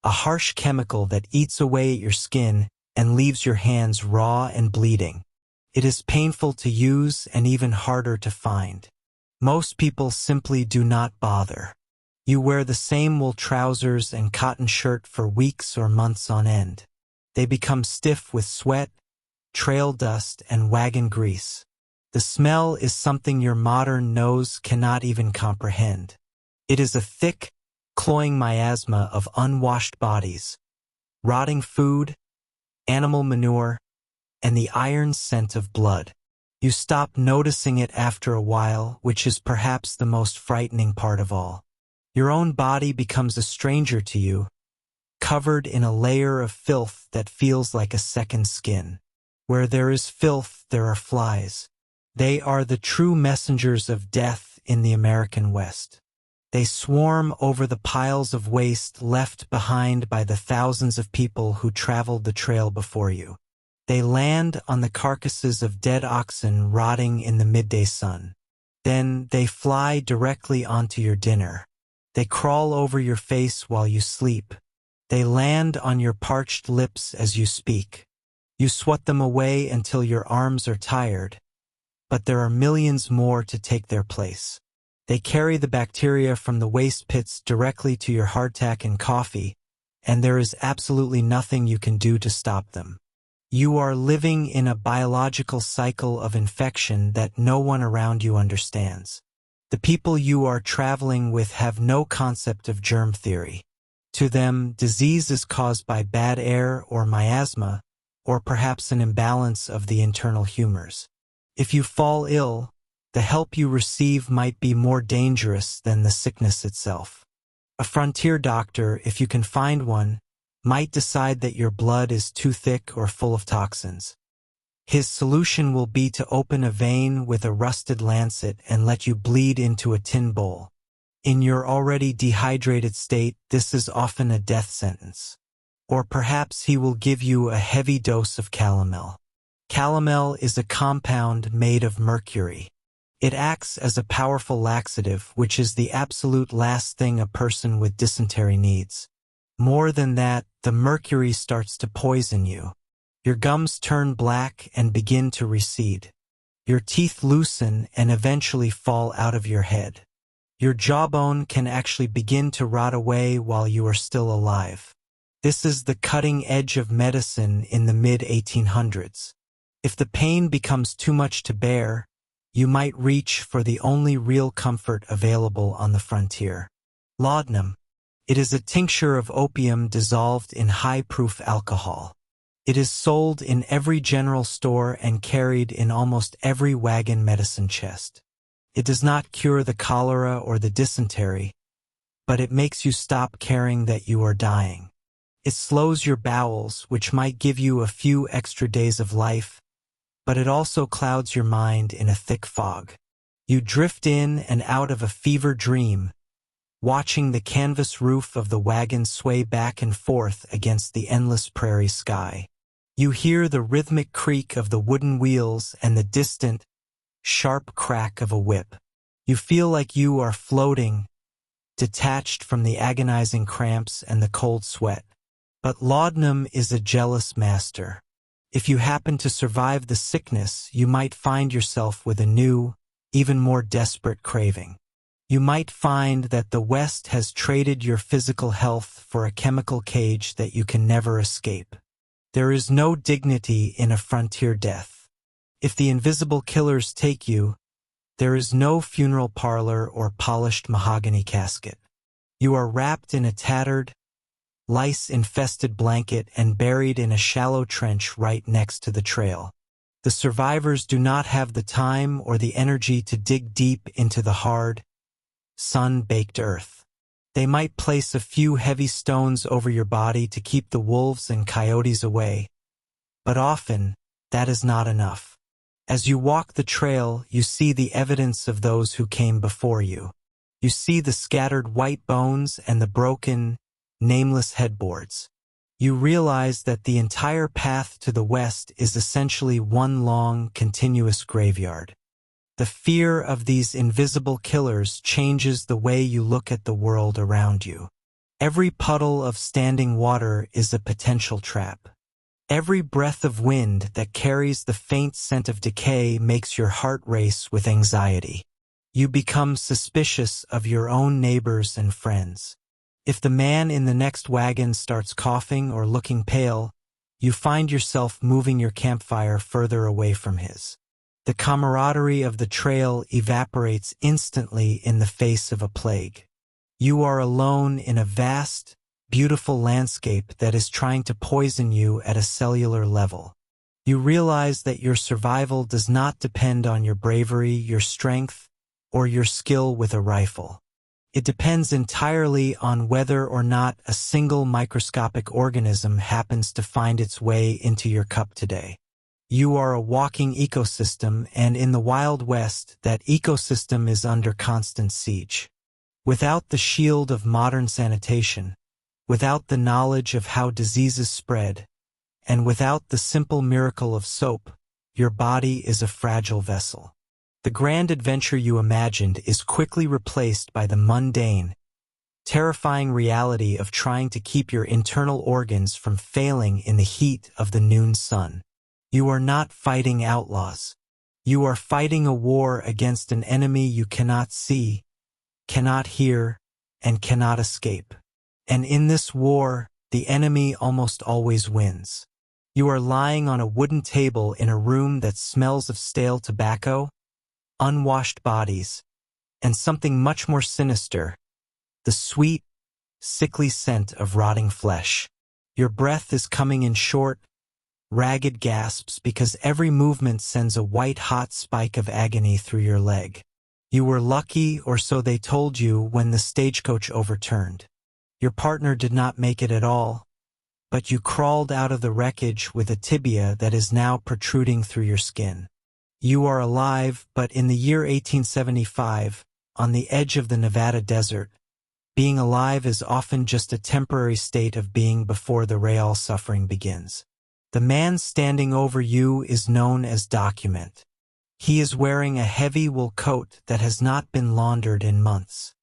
a harsh chemical that eats away at your skin and leaves your hands raw and bleeding. It is painful to use and even harder to find. Most people simply do not bother. You wear the same wool trousers and cotton shirt for weeks or months on end. They become stiff with sweat, trail dust, and wagon grease. The smell is something your modern nose cannot even comprehend. It is a thick, cloying miasma of unwashed bodies, rotting food, animal manure, and the iron scent of blood. You stop noticing it after a while, which is perhaps the most frightening part of all. Your own body becomes a stranger to you, covered in a layer of filth that feels like a second skin. Where there is filth, there are flies. They are the true messengers of death in the American West. They swarm over the piles of waste left behind by the thousands of people who traveled the trail before you. They land on the carcasses of dead oxen rotting in the midday sun. Then they fly directly onto your dinner. They crawl over your face while you sleep. They land on your parched lips as you speak. You swat them away until your arms are tired, but there are millions more to take their place. They carry the bacteria from the waste pits directly to your hardtack and coffee, and there is absolutely nothing you can do to stop them. You are living in a biological cycle of infection that no one around you understands. The people you are traveling with have no concept of germ theory. To them, disease is caused by bad air or miasma, or perhaps an imbalance of the internal humors. If you fall ill, the help you receive might be more dangerous than the sickness itself. A frontier doctor, if you can find one, might decide that your blood is too thick or full of toxins. His solution will be to open a vein with a rusted lancet and let you bleed into a tin bowl. In your already dehydrated state, this is often a death sentence. Or perhaps he will give you a heavy dose of calomel. Calomel is a compound made of mercury. It acts as a powerful laxative, which is the absolute last thing a person with dysentery needs. More than that, the mercury starts to poison you. Your gums turn black and begin to recede. Your teeth loosen and eventually fall out of your head. Your jawbone can actually begin to rot away while you are still alive. This is the cutting edge of medicine in the mid-1800s. If the pain becomes too much to bear, you might reach for the only real comfort available on the frontier. Laudanum. It is a tincture of opium dissolved in high-proof alcohol. It is sold in every general store and carried in almost every wagon medicine chest. It does not cure the cholera or the dysentery, but it makes you stop caring that you are dying. It slows your bowels, which might give you a few extra days of life, but it also clouds your mind in a thick fog. You drift in and out of a fever dream, watching the canvas roof of the wagon sway back and forth against the endless prairie sky. You hear the rhythmic creak of the wooden wheels and the distant, sharp crack of a whip. You feel like you are floating, detached from the agonizing cramps and the cold sweat. But laudanum is a jealous master. If you happen to survive the sickness, you might find yourself with a new, even more desperate craving. You might find that the West has traded your physical health for a chemical cage that you can never escape. There is no dignity in a frontier death. If the invisible killers take you, there is no funeral parlor or polished mahogany casket. You are wrapped in a tattered, lice-infested blanket and buried in a shallow trench right next to the trail. The survivors do not have the time or the energy to dig deep into the hard, sun-baked earth. They might place a few heavy stones over your body to keep the wolves and coyotes away, but often that is not enough. As you walk the trail, you see the evidence of those who came before you. You see the scattered white bones and the broken, nameless headboards. You realize that the entire path to the west is essentially one long, continuous graveyard. The fear of these invisible killers changes the way you look at the world around you. Every puddle of standing water is a potential trap. Every breath of wind that carries the faint scent of decay makes your heart race with anxiety. You become suspicious of your own neighbors and friends. If the man in the next wagon starts coughing or looking pale, you find yourself moving your campfire further away from his. The camaraderie of the trail evaporates instantly in the face of a plague. You are alone in a vast, beautiful landscape that is trying to poison you at a cellular level. You realize that your survival does not depend on your bravery, your strength, or your skill with a rifle. It depends entirely on whether or not a single microscopic organism happens to find its way into your cup today. You are a walking ecosystem, and in the Wild West, that ecosystem is under constant siege. Without the shield of modern sanitation, without the knowledge of how diseases spread, and without the simple miracle of soap, your body is a fragile vessel. The grand adventure you imagined is quickly replaced by the mundane, terrifying reality of trying to keep your internal organs from failing in the heat of the noon sun. You are not fighting outlaws. You are fighting a war against an enemy you cannot see, cannot hear, and cannot escape. And in this war, the enemy almost always wins. You are lying on a wooden table in a room that smells of stale tobacco, unwashed bodies, and something much more sinister, the sweet, sickly scent of rotting flesh. Your breath is coming in short, ragged gasps because every movement sends a white-hot spike of agony through your leg. You were lucky, or so they told you, when the stagecoach overturned. Your partner did not make it at all, but you crawled out of the wreckage with a tibia that is now protruding through your skin. You are alive, but in the year 1875, on the edge of the Nevada desert, being alive is often just a temporary state of being before the real suffering begins. The man standing over you is known as Document. He is wearing a heavy wool coat that has not been laundered in months.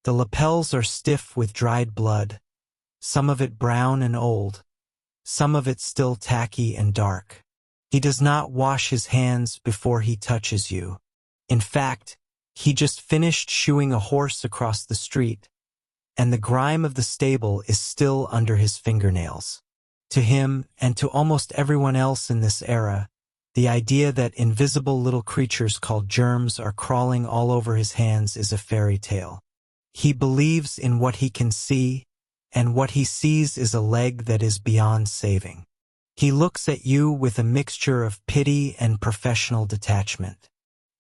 The lapels are stiff with dried blood, some of it brown and old, some of it still tacky and dark. He does not wash his hands before he touches you. In fact, He just finished shoeing a horse across the street, and the grime of the stable is still under his fingernails. To him, and to almost everyone else in this era, the idea that invisible little creatures called germs are crawling all over his hands is a fairy tale. He believes in what he can see, and what he sees is a leg that is beyond saving. He looks at you with a mixture of pity and professional detachment.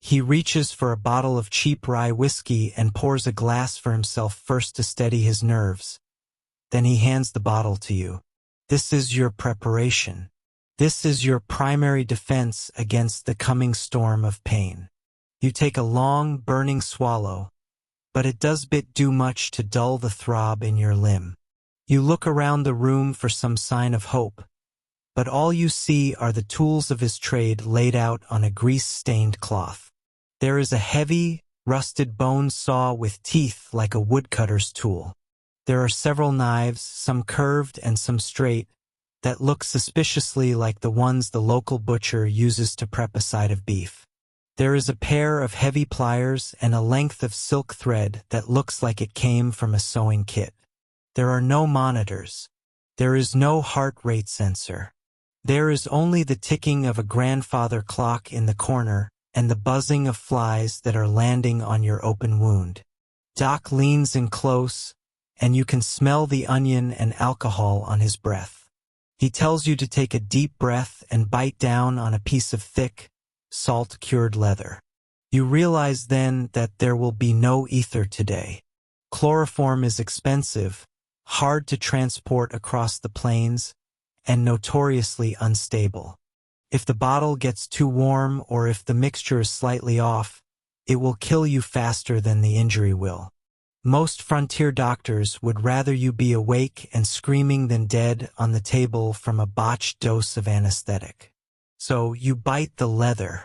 He reaches for a bottle of cheap rye whiskey and pours a glass for himself first to steady his nerves. Then he hands the bottle to you. This is your preparation. This is your primary defense against the coming storm of pain. You take a long, burning swallow, but it does do much to dull the throb in your limb. You look around the room for some sign of hope, but all you see are the tools of his trade laid out on a grease-stained cloth. There is a heavy, rusted bone saw with teeth like a woodcutter's tool. There are several knives, some curved and some straight, that look suspiciously like the ones the local butcher uses to prep a side of beef. There is a pair of heavy pliers and a length of silk thread that looks like it came from a sewing kit. There are no monitors. There is no heart rate sensor. There is only the ticking of a grandfather clock in the corner and the buzzing of flies that are landing on your open wound. Doc leans in close, and you can smell the onion and alcohol on his breath. He tells you to take a deep breath and bite down on a piece of thick, salt-cured leather. You realize then that there will be no ether today. Chloroform is expensive, hard to transport across the plains, and notoriously unstable. If the bottle gets too warm or if the mixture is slightly off, it will kill you faster than the injury will. Most frontier doctors would rather you be awake and screaming than dead on the table from a botched dose of anesthetic. So you bite the leather.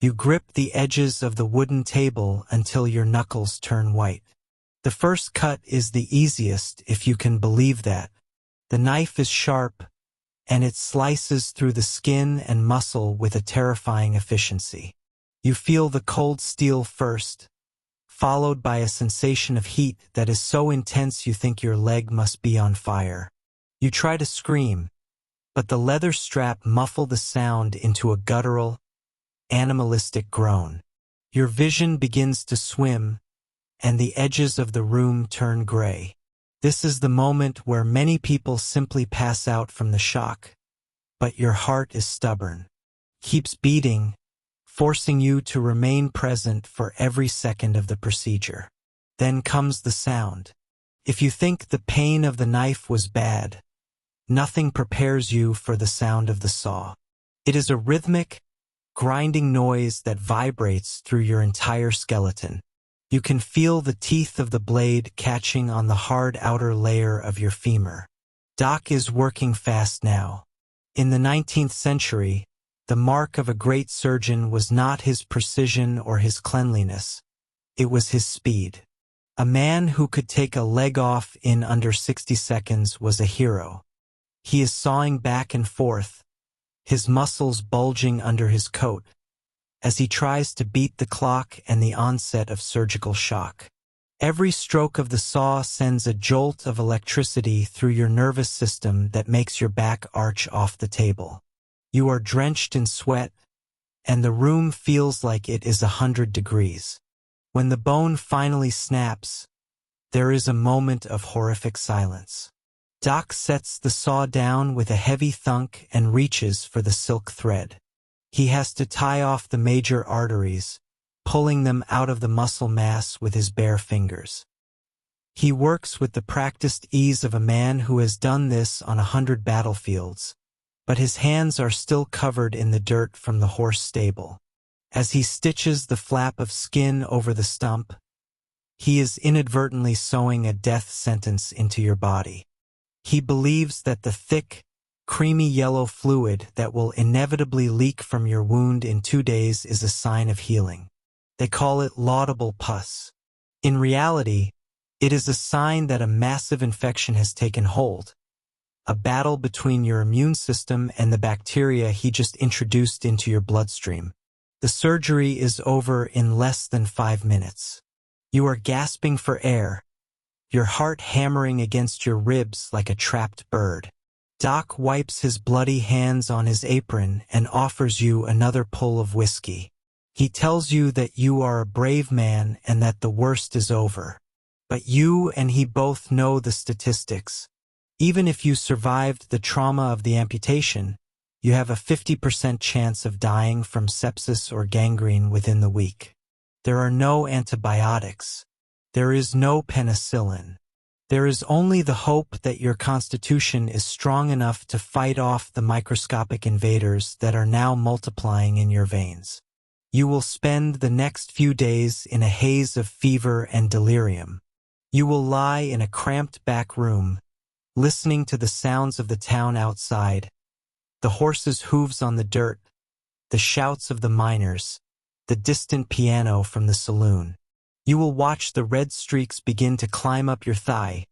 You grip the edges of the wooden table until your knuckles turn white. The first cut is the easiest, if you can believe that. The knife is sharp, and it slices through the skin and muscle with a terrifying efficiency. You feel the cold steel first, followed by a sensation of heat that is so intense you think your leg must be on fire. You try to scream, but the leather strap muffles the sound into a guttural, animalistic groan. Your vision begins to swim, and the edges of the room turn gray. This is the moment where many people simply pass out from the shock, but your heart is stubborn, keeps beating, forcing you to remain present for every second of the procedure. Then comes the sound. If you think the pain of the knife was bad, nothing prepares you for the sound of the saw. It is a rhythmic, grinding noise that vibrates through your entire skeleton. You can feel the teeth of the blade catching on the hard outer layer of your femur. Doc is working fast now. In the 19th century, the mark of a great surgeon was not his precision or his cleanliness. It was his speed. A man who could take a leg off in under 60 seconds was a hero. He is sawing back and forth, his muscles bulging under his coat, as he tries to beat the clock and the onset of surgical shock. Every stroke of the saw sends a jolt of electricity through your nervous system that makes your back arch off the table. You are drenched in sweat, and the room feels like it is 100 degrees. When the bone finally snaps, there is a moment of horrific silence. Doc sets the saw down with a heavy thunk and reaches for the silk thread. He has to tie off the major arteries, pulling them out of the muscle mass with his bare fingers. He works with the practiced ease of a man who has done this on 100 battlefields, but his hands are still covered in the dirt from the horse stable. As he stitches the flap of skin over the stump, he is inadvertently sewing a death sentence into your body. He believes that the thick, creamy yellow fluid that will inevitably leak from your wound in 2 days is a sign of healing. They call it laudable pus. In reality, it is a sign that a massive infection has taken hold, a battle between your immune system and the bacteria he just introduced into your bloodstream. The surgery is over in less than 5 minutes. You are gasping for air, your heart hammering against your ribs like a trapped bird. Doc wipes his bloody hands on his apron and offers you another pull of whiskey. He tells you that you are a brave man and that the worst is over. But you and he both know the statistics. Even if you survived the trauma of the amputation, you have a 50% chance of dying from sepsis or gangrene within the week. There are no antibiotics. There is no penicillin. There is only the hope that your constitution is strong enough to fight off the microscopic invaders that are now multiplying in your veins. You will spend the next few days in a haze of fever and delirium. You will lie in a cramped back room, listening to the sounds of the town outside, the horses' hooves on the dirt, the shouts of the miners, the distant piano from the saloon. You will watch the red streaks begin to climb up your thigh,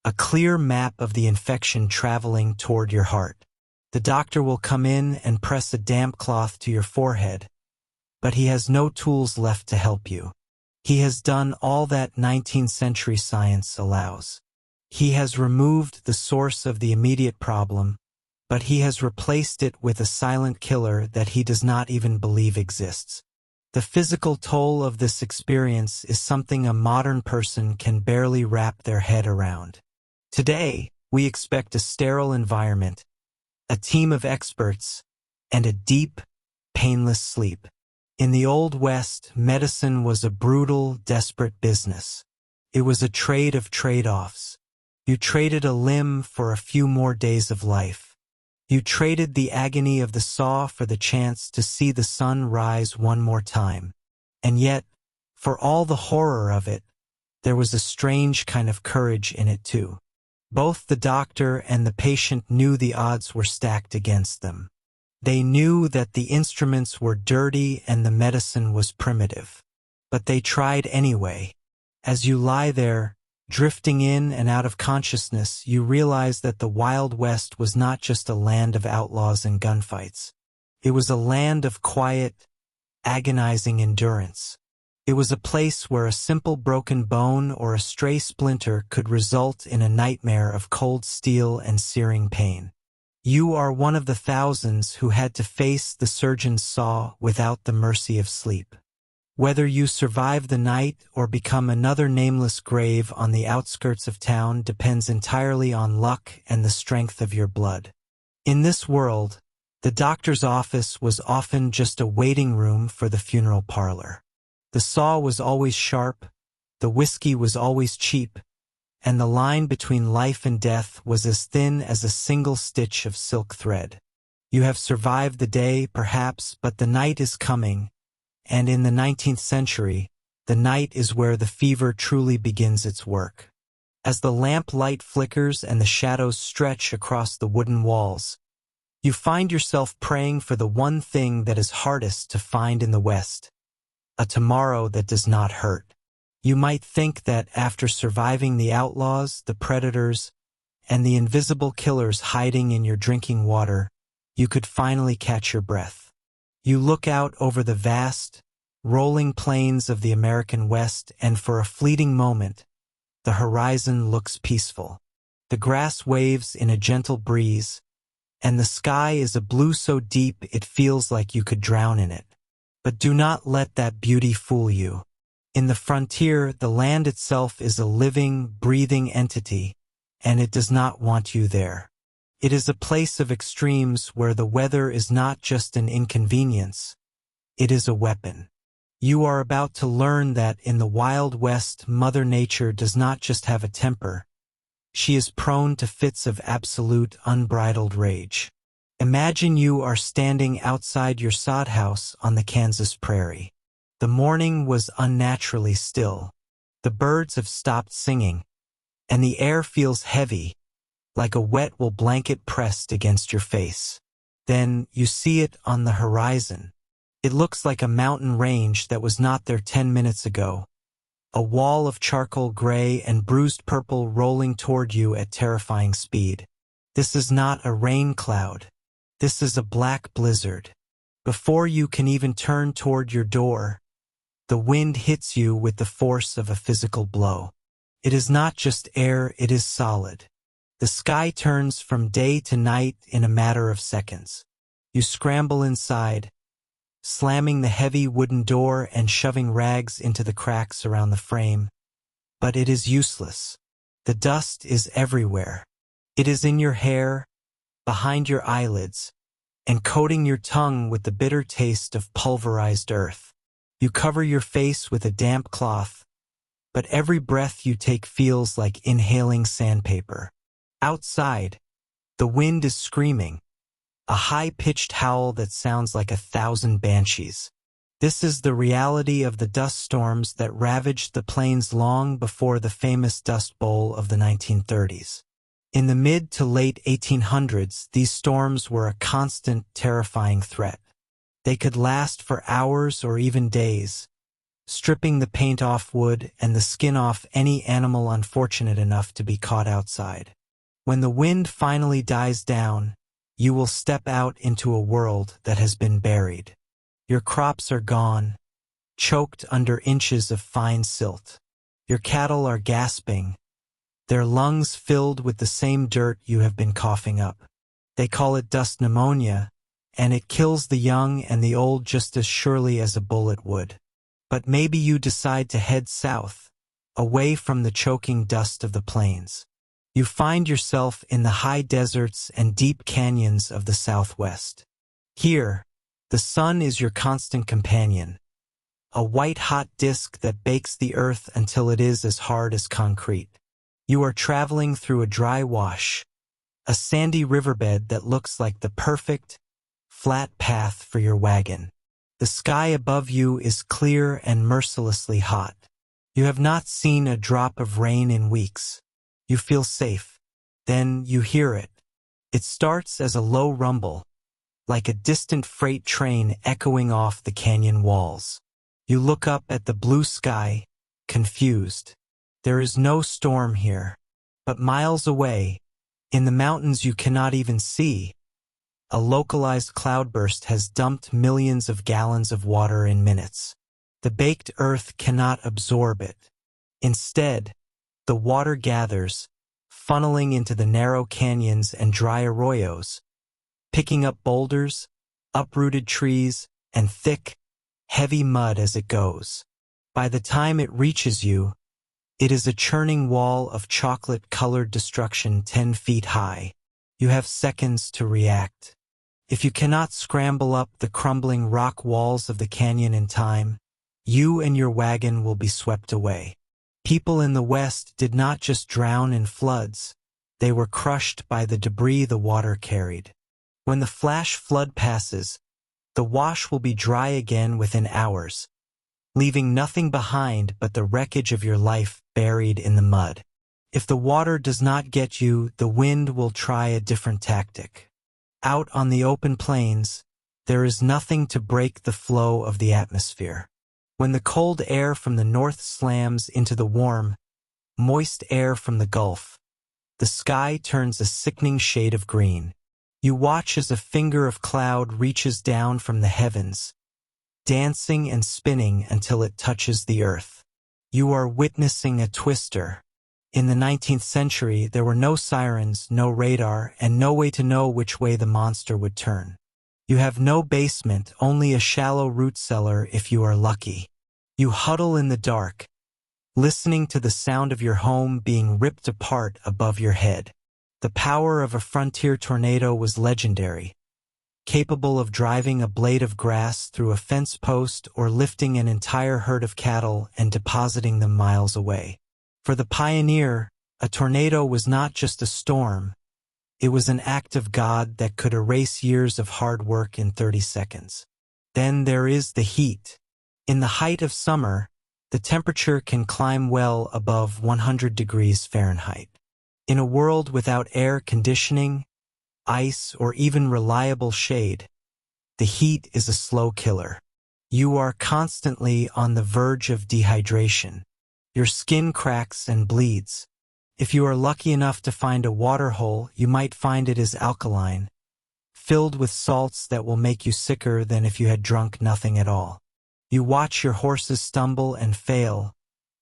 a clear map of the infection traveling toward your heart. The doctor will come in and press a damp cloth to your forehead, but he has no tools left to help you. He has done all that 19th century science allows. He has removed the source of the immediate problem, but he has replaced it with a silent killer that he does not even believe exists. The physical toll of this experience is something a modern person can barely wrap their head around. Today, we expect a sterile environment, a team of experts, and a deep, painless sleep. In the Old West, medicine was a brutal, desperate business. It was a trade of trade-offs. You traded a limb for a few more days of life. You traded the agony of the saw for the chance to see the sun rise one more time. And yet, for all the horror of it, there was a strange kind of courage in it too. Both the doctor and the patient knew the odds were stacked against them. They knew that the instruments were dirty and the medicine was primitive. But they tried anyway. As you lie there, drifting in and out of consciousness, you realize that the Wild West was not just a land of outlaws and gunfights. It was a land of quiet, agonizing endurance. It was a place where a simple broken bone or a stray splinter could result in a nightmare of cold steel and searing pain. You are one of the thousands who had to face the surgeon's saw without the mercy of sleep. Whether you survive the night or become another nameless grave on the outskirts of town depends entirely on luck and the strength of your blood. In this world, the doctor's office was often just a waiting room for the funeral parlor. The saw was always sharp, the whiskey was always cheap, and the line between life and death was as thin as a single stitch of silk thread. You have survived the day, perhaps, but the night is coming. And in the 19th century, the night is where the fever truly begins its work. As the lamp light flickers and the shadows stretch across the wooden walls, you find yourself praying for the one thing that is hardest to find in the West, a tomorrow that does not hurt. You might think that after surviving the outlaws, the predators, and the invisible killers hiding in your drinking water, you could finally catch your breath. You look out over the vast, rolling plains of the American West, and for a fleeting moment, the horizon looks peaceful. The grass waves in a gentle breeze, and the sky is a blue so deep it feels like you could drown in it. But do not let that beauty fool you. In the frontier, the land itself is a living, breathing entity, and it does not want you there. It is a place of extremes where the weather is not just an inconvenience, it is a weapon. You are about to learn that in the Wild West, Mother Nature does not just have a temper. She is prone to fits of absolute, unbridled rage. Imagine you are standing outside your sod house on the Kansas prairie. The morning was unnaturally still. The birds have stopped singing, and the air feels heavy, like a wet wool blanket pressed against your face. Then you see it on the horizon. It looks like a mountain range that was not there 10 minutes ago. A wall of charcoal gray and bruised purple rolling toward you at terrifying speed. This is not a rain cloud. This is a black blizzard. Before you can even turn toward your door, the wind hits you with the force of a physical blow. It is not just air, it is solid. The sky turns from day to night in a matter of seconds. You scramble inside, slamming the heavy wooden door and shoving rags into the cracks around the frame. But it is useless. The dust is everywhere. It is in your hair, behind your eyelids, and coating your tongue with the bitter taste of pulverized earth. You cover your face with a damp cloth, but every breath you take feels like inhaling sandpaper. Outside, the wind is screaming, a high-pitched howl that sounds like 1,000 banshees. This is the reality of the dust storms that ravaged the plains long before the famous Dust Bowl of the 1930s. In the mid to late 1800s, these storms were a constant, terrifying threat. They could last for hours or even days, stripping the paint off wood and the skin off any animal unfortunate enough to be caught outside. When the wind finally dies down, you will step out into a world that has been buried. Your crops are gone, choked under inches of fine silt. Your cattle are gasping, their lungs filled with the same dirt you have been coughing up. They call it dust pneumonia, and it kills the young and the old just as surely as a bullet would. But maybe you decide to head south, away from the choking dust of the plains. You find yourself in the high deserts and deep canyons of the Southwest. Here, the sun is your constant companion, a white-hot disk that bakes the earth until it is as hard as concrete. You are traveling through a dry wash, a sandy riverbed that looks like the perfect, flat path for your wagon. The sky above you is clear and mercilessly hot. You have not seen a drop of rain in weeks. You feel safe. Then you hear it. It starts as a low rumble, like a distant freight train echoing off the canyon walls. You look up at the blue sky, confused. There is no storm here, but miles away, in the mountains you cannot even see, a localized cloudburst has dumped millions of gallons of water in minutes. The baked earth cannot absorb it. Instead, the water gathers, funneling into the narrow canyons and dry arroyos, picking up boulders, uprooted trees, and thick, heavy mud as it goes. By the time it reaches you, it is a churning wall of chocolate-colored destruction 10 feet high. You have seconds to react. If you cannot scramble up the crumbling rock walls of the canyon in time, you and your wagon will be swept away. People in the West did not just drown in floods, they were crushed by the debris the water carried. When the flash flood passes, the wash will be dry again within hours, leaving nothing behind but the wreckage of your life buried in the mud. If the water does not get you, the wind will try a different tactic. Out on the open plains, there is nothing to break the flow of the atmosphere. When the cold air from the north slams into the warm, moist air from the Gulf, the sky turns a sickening shade of green. You watch as a finger of cloud reaches down from the heavens, dancing and spinning until it touches the earth. You are witnessing a twister. In the 19th century, there were no sirens, no radar, and no way to know which way the monster would turn. You have no basement, only a shallow root cellar if you are lucky. You huddle in the dark, listening to the sound of your home being ripped apart above your head. The power of a frontier tornado was legendary, capable of driving a blade of grass through a fence post or lifting an entire herd of cattle and depositing them miles away. For the pioneer, a tornado was not just a storm, it was an act of God that could erase years of hard work in 30 seconds. Then there is the heat. In the height of summer, the temperature can climb well above 100 degrees Fahrenheit. In a world without air conditioning, ice, or even reliable shade, the heat is a slow killer. You are constantly on the verge of dehydration. Your skin cracks and bleeds. If you are lucky enough to find a water hole, you might find it is alkaline, filled with salts that will make you sicker than if you had drunk nothing at all. You watch your horses stumble and fail,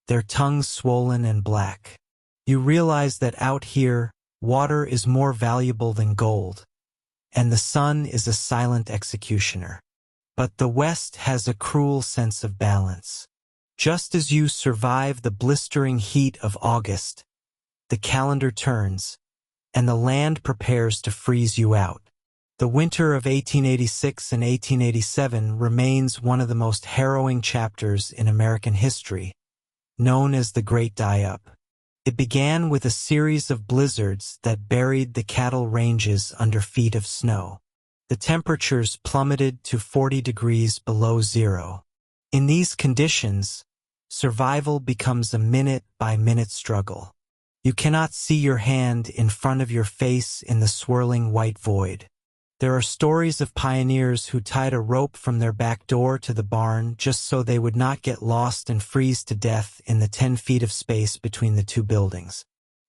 their tongues swollen and black. You realize that out here, water is more valuable than gold, and the sun is a silent executioner. But the West has a cruel sense of balance. Just as you survive the blistering heat of August, the calendar turns, and the land prepares to freeze you out. The winter of 1886 and 1887 remains one of the most harrowing chapters in American history, known as the Great Die-Up. It began with a series of blizzards that buried the cattle ranges under feet of snow. The temperatures plummeted to 40 degrees below zero. In these conditions, survival becomes a minute-by-minute struggle. You cannot see your hand in front of your face in the swirling white void. There are stories of pioneers who tied a rope from their back door to the barn just so they would not get lost and freeze to death in the 10 feet of space between the two buildings.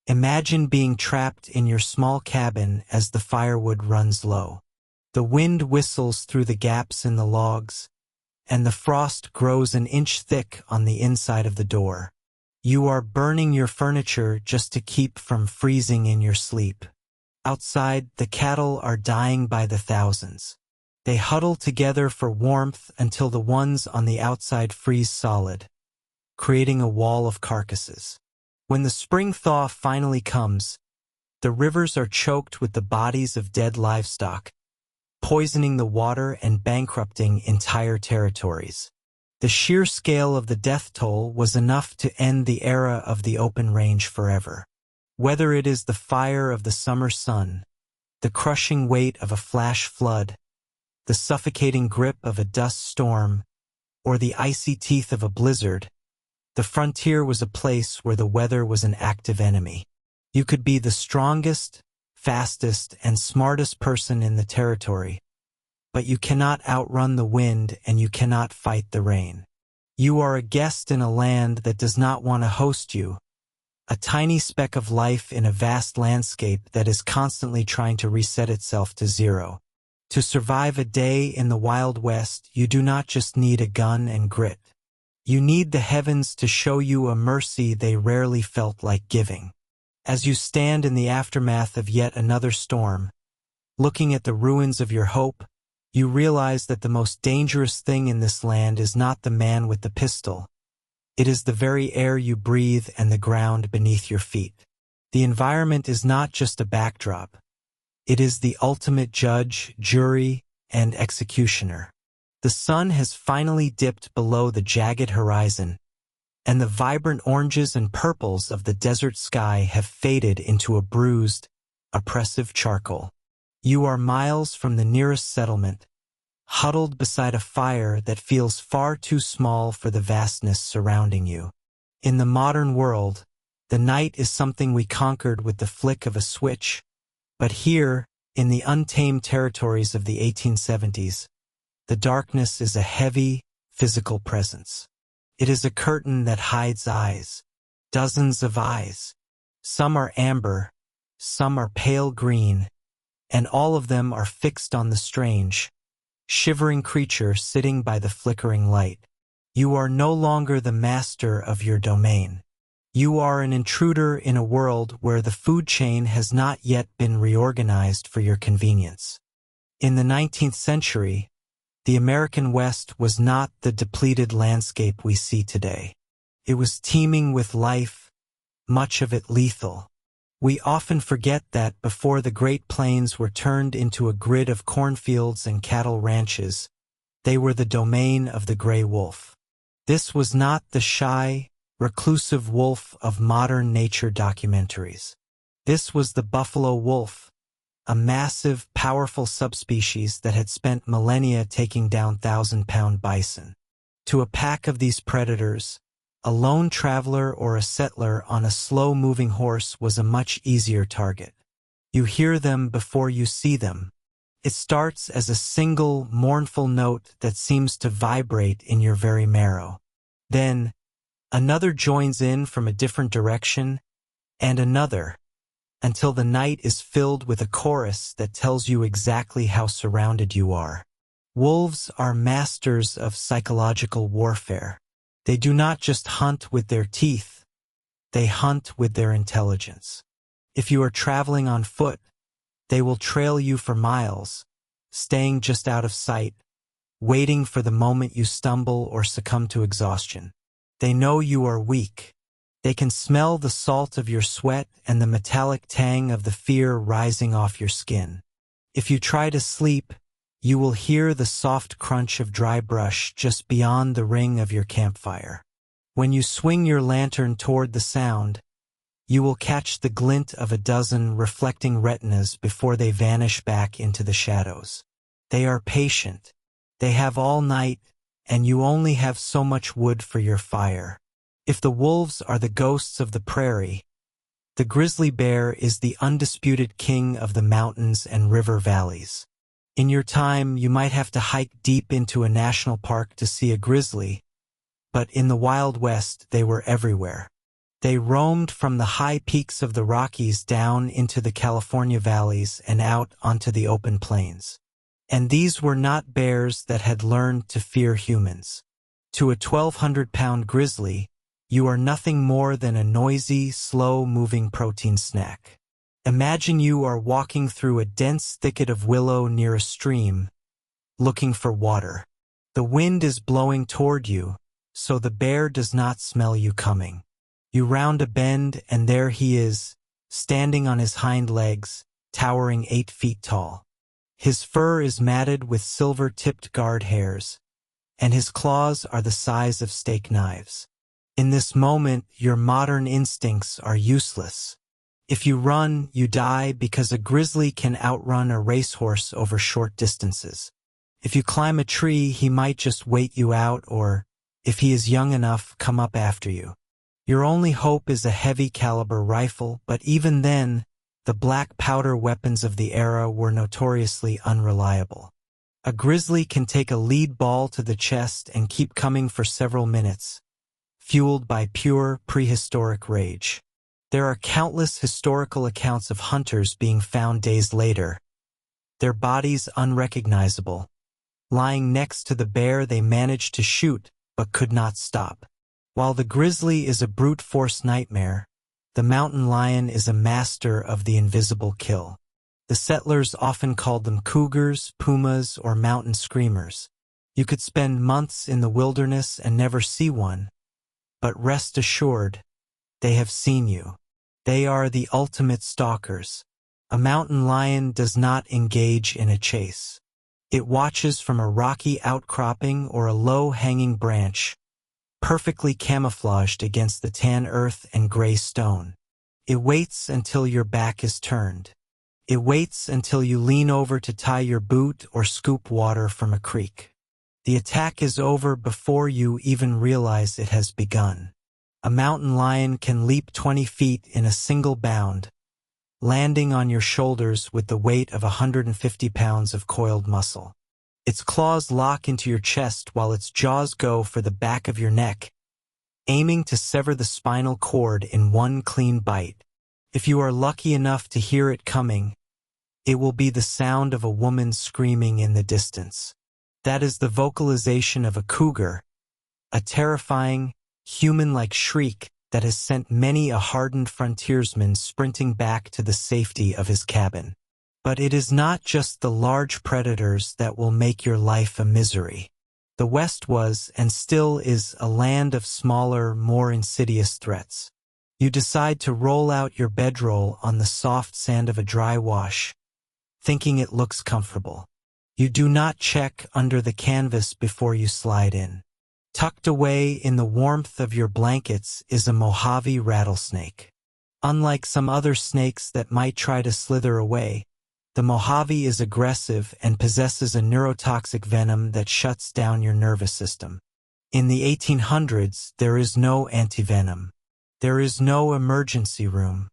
Imagine being trapped in your small cabin as the firewood runs low. The wind whistles through the gaps in the logs, and the frost grows an inch thick on the inside of the door. You are burning your furniture just to keep from freezing in your sleep. Outside, the cattle are dying by the thousands. They huddle together for warmth until the ones on the outside freeze solid, creating a wall of carcasses. When the spring thaw finally comes, the rivers are choked with the bodies of dead livestock, poisoning the water and bankrupting entire territories. The sheer scale of the death toll was enough to end the era of the open range forever. Whether it is the fire of the summer sun, the crushing weight of a flash flood, the suffocating grip of a dust storm, or the icy teeth of a blizzard, the frontier was a place where the weather was an active enemy. You could be the strongest, fastest, and smartest person in the territory, but you cannot outrun the wind and you cannot fight the rain. You are a guest in a land that does not want to host you, a tiny speck of life in a vast landscape that is constantly trying to reset itself to zero. To survive a day in the Wild West, you do not just need a gun and grit. You need the heavens to show you a mercy they rarely felt like giving. As you stand in the aftermath of yet another storm, looking at the ruins of your hope, you realize that the most dangerous thing in this land is not the man with the pistol. It is the very air you breathe and the ground beneath your feet. The environment is not just a backdrop. It is the ultimate judge, jury, and executioner. The sun has finally dipped below the jagged horizon, and the vibrant oranges and purples of the desert sky have faded into a bruised, oppressive charcoal. You are miles from the nearest settlement, huddled beside a fire that feels far too small for the vastness surrounding you. In the modern world, the night is something we conquered with the flick of a switch, but here, in the untamed territories of the 1870s, the darkness is a heavy, physical presence. It is a curtain that hides eyes, dozens of eyes. Some are amber, some are pale green, and all of them are fixed on the strange, shivering creature sitting by the flickering light. You are no longer the master of your domain. You are an intruder in a world where the food chain has not yet been reorganized for your convenience. In the 19th century, the American West was not the depleted landscape we see today. It was teeming with life, much of it lethal. We often forget that before the Great Plains were turned into a grid of cornfields and cattle ranches, they were the domain of the gray wolf. This was not the shy, reclusive wolf of modern nature documentaries. This was the buffalo wolf, a massive, powerful subspecies that had spent millennia taking down 1,000-pound bison. To a pack of these predators, a lone traveler or a settler on a slow-moving horse was a much easier target. You hear them before you see them. It starts as a single, mournful note that seems to vibrate in your very marrow. Then, another joins in from a different direction, and another, until the night is filled with a chorus that tells you exactly how surrounded you are. Wolves are masters of psychological warfare. They do not just hunt with their teeth, they hunt with their intelligence. If you are traveling on foot, they will trail you for miles, staying just out of sight, waiting for the moment you stumble or succumb to exhaustion. They know you are weak. They can smell the salt of your sweat and the metallic tang of the fear rising off your skin. If you try to sleep, you will hear the soft crunch of dry brush just beyond the ring of your campfire. When you swing your lantern toward the sound, you will catch the glint of a dozen reflecting retinas before they vanish back into the shadows. They are patient. They have all night, and you only have so much wood for your fire. If the wolves are the ghosts of the prairie, the grizzly bear is the undisputed king of the mountains and river valleys. In your time, you might have to hike deep into a national park to see a grizzly, but in the Wild West, they were everywhere. They roamed from the high peaks of the Rockies down into the California valleys and out onto the open plains. And these were not bears that had learned to fear humans. To a 1,200-pound grizzly, you are nothing more than a noisy, slow-moving protein snack. Imagine you are walking through a dense thicket of willow near a stream, looking for water. The wind is blowing toward you, so the bear does not smell you coming. You round a bend, and there he is, standing on his hind legs, towering 8 feet tall. His fur is matted with silver-tipped guard hairs, and his claws are the size of steak knives. In this moment, your modern instincts are useless. If you run, you die because a grizzly can outrun a racehorse over short distances. If you climb a tree, he might just wait you out or, if he is young enough, come up after you. Your only hope is a heavy-caliber rifle, but even then, the black powder weapons of the era were notoriously unreliable. A grizzly can take a lead ball to the chest and keep coming for several minutes, fueled by pure prehistoric rage. There are countless historical accounts of hunters being found days later, their bodies unrecognizable, lying next to the bear they managed to shoot but could not stop. While the grizzly is a brute force nightmare, the mountain lion is a master of the invisible kill. The settlers often called them cougars, pumas, or mountain screamers. You could spend months in the wilderness and never see one, but rest assured, they have seen you. They are the ultimate stalkers. A mountain lion does not engage in a chase. It watches from a rocky outcropping or a low-hanging branch, perfectly camouflaged against the tan earth and gray stone. It waits until your back is turned. It waits until you lean over to tie your boot or scoop water from a creek. The attack is over before you even realize it has begun. A mountain lion can leap 20 feet in a single bound, landing on your shoulders with the weight of 150 pounds of coiled muscle. Its claws lock into your chest while its jaws go for the back of your neck, aiming to sever the spinal cord in one clean bite. If you are lucky enough to hear it coming, it will be the sound of a woman screaming in the distance. That is the vocalization of a cougar, a terrifying, human-like shriek that has sent many a hardened frontiersman sprinting back to the safety of his cabin. But it is not just the large predators that will make your life a misery. The West was, and still is, a land of smaller, more insidious threats. You decide to roll out your bedroll on the soft sand of a dry wash, thinking it looks comfortable. You do not check under the canvas before you slide in. Tucked away in the warmth of your blankets is a Mojave rattlesnake. Unlike some other snakes that might try to slither away, the Mojave is aggressive and possesses a neurotoxic venom that shuts down your nervous system. In the 1800s, there is no antivenom. There is no emergency room.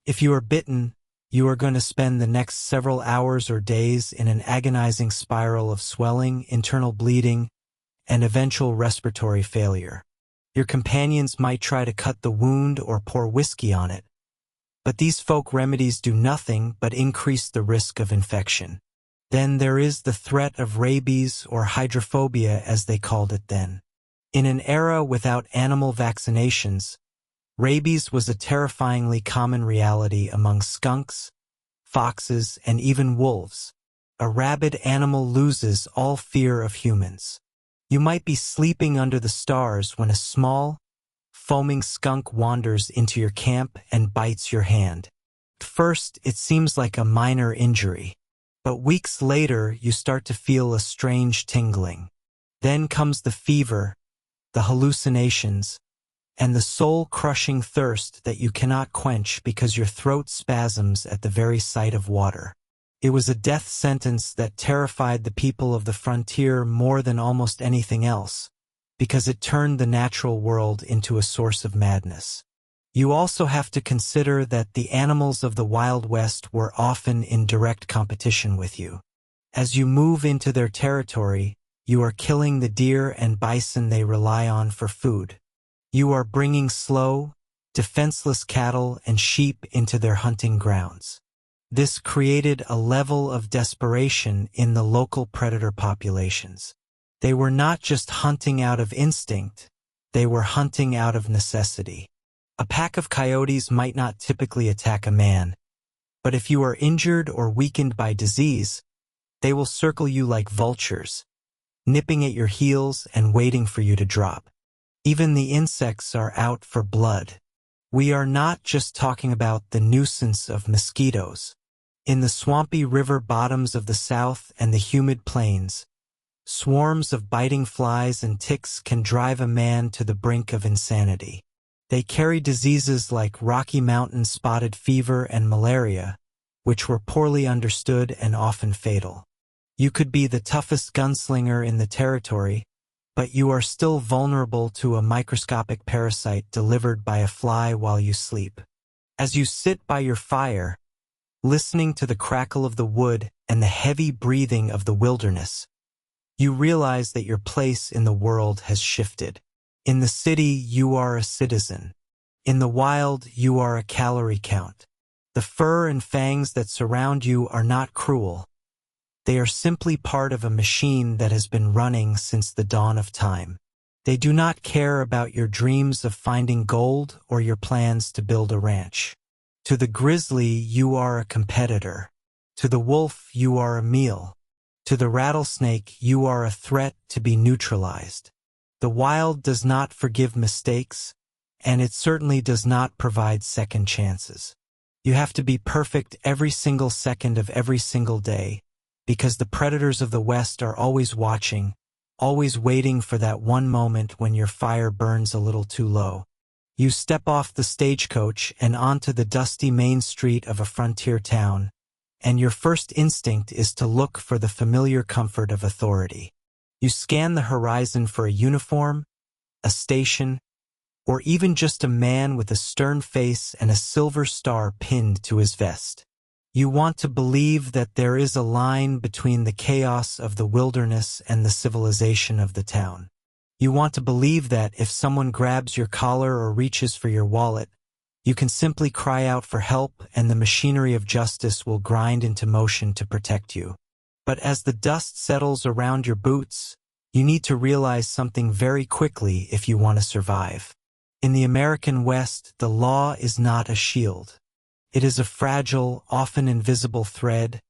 If you are bitten, you are going to spend the next several hours or days in an agonizing spiral of swelling, internal bleeding, and eventual respiratory failure. Your companions might try to cut the wound or pour whiskey on it, But these folk remedies do nothing but increase the risk of infection. Then there is the threat of rabies or hydrophobia as they called it then. In an era without animal vaccinations, rabies was a terrifyingly common reality among skunks, foxes, and even wolves. A rabid animal loses all fear of humans. You might be sleeping under the stars when a small, foaming skunk wanders into your camp and bites your hand. At first, it seems like a minor injury, but weeks later you start to feel a strange tingling. Then comes the fever, the hallucinations, and the soul-crushing thirst that you cannot quench because your throat spasms at the very sight of water. It was a death sentence that terrified the people of the frontier more than almost anything else, because it turned the natural world into a source of madness. You also have to consider that the animals of the Wild West were often in direct competition with you. As you move into their territory, you are killing the deer and bison they rely on for food. You are bringing slow, defenseless cattle and sheep into their hunting grounds. This created a level of desperation in the local predator populations. They were not just hunting out of instinct, they were hunting out of necessity. A pack of coyotes might not typically attack a man, but if you are injured or weakened by disease, they will circle you like vultures, nipping at your heels and waiting for you to drop. Even the insects are out for blood. We are not just talking about the nuisance of mosquitoes. In the swampy river bottoms of the south and the humid plains, swarms of biting flies and ticks can drive a man to the brink of insanity. They carry diseases like Rocky Mountain spotted fever and malaria, which were poorly understood and often fatal. You could be the toughest gunslinger in the territory, but you are still vulnerable to a microscopic parasite delivered by a fly while you sleep. As you sit by your fire, listening to the crackle of the wood and the heavy breathing of the wilderness, you realize that your place in the world has shifted. In the city, you are a citizen. In the wild, you are a calorie count. The fur and fangs that surround you are not cruel. They are simply part of a machine that has been running since the dawn of time. They do not care about your dreams of finding gold or your plans to build a ranch. To the grizzly, you are a competitor. To the wolf, you are a meal. To the rattlesnake, you are a threat to be neutralized. The wild does not forgive mistakes, and it certainly does not provide second chances. You have to be perfect every single second of every single day, because the predators of the West are always watching, always waiting for that one moment when your fire burns a little too low. You step off the stagecoach and onto the dusty main street of a frontier town, and your first instinct is to look for the familiar comfort of authority. You scan the horizon for a uniform, a station, or even just a man with a stern face and a silver star pinned to his vest. You want to believe that there is a line between the chaos of the wilderness and the civilization of the town. You want to believe that if someone grabs your collar or reaches for your wallet, you can simply cry out for help and the machinery of justice will grind into motion to protect you. But as the dust settles around your boots, you need to realize something very quickly if you want to survive. In the American West, the law is not a shield. It is a fragile, often invisible thread,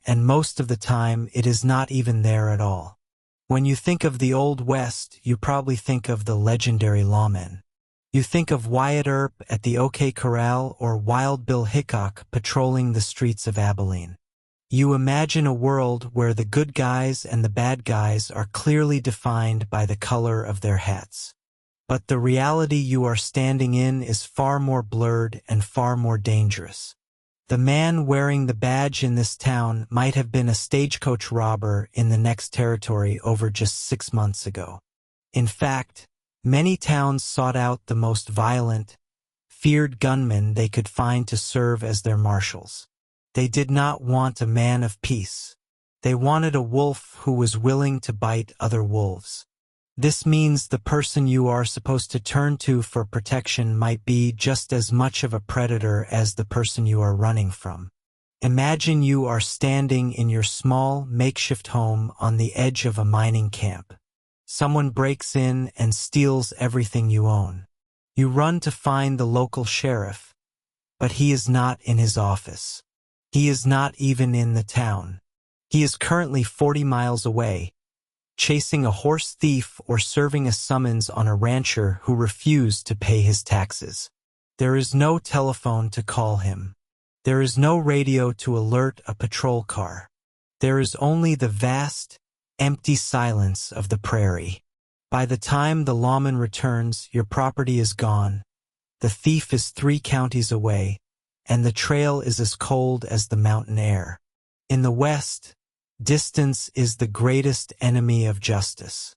and most of the time it is not even there at all. When you think of the Old West, you probably think of the legendary lawmen. You think of Wyatt Earp at the OK Corral or Wild Bill Hickok patrolling the streets of Abilene. You imagine a world where the good guys and the bad guys are clearly defined by the color of their hats. But the reality you are standing in is far more blurred and far more dangerous. The man wearing the badge in this town might have been a stagecoach robber in the next territory over just 6 months ago. In fact, many towns sought out the most violent, feared gunmen they could find to serve as their marshals. They did not want a man of peace. They wanted a wolf who was willing to bite other wolves. This means the person you are supposed to turn to for protection might be just as much of a predator as the person you are running from. Imagine you are standing in your small, makeshift home on the edge of a mining camp. Someone breaks in and steals everything you own. You run to find the local sheriff, but he is not in his office. He is not even in the town. He is currently 40 miles away, chasing a horse thief or serving a summons on a rancher who refused to pay his taxes. There is no telephone to call him. There is no radio to alert a patrol car. There is only the vast, empty silence of the prairie. By the time the lawman returns, your property is gone, the thief is 3 counties away, and the trail is as cold as the mountain air. In the West, distance is the greatest enemy of justice.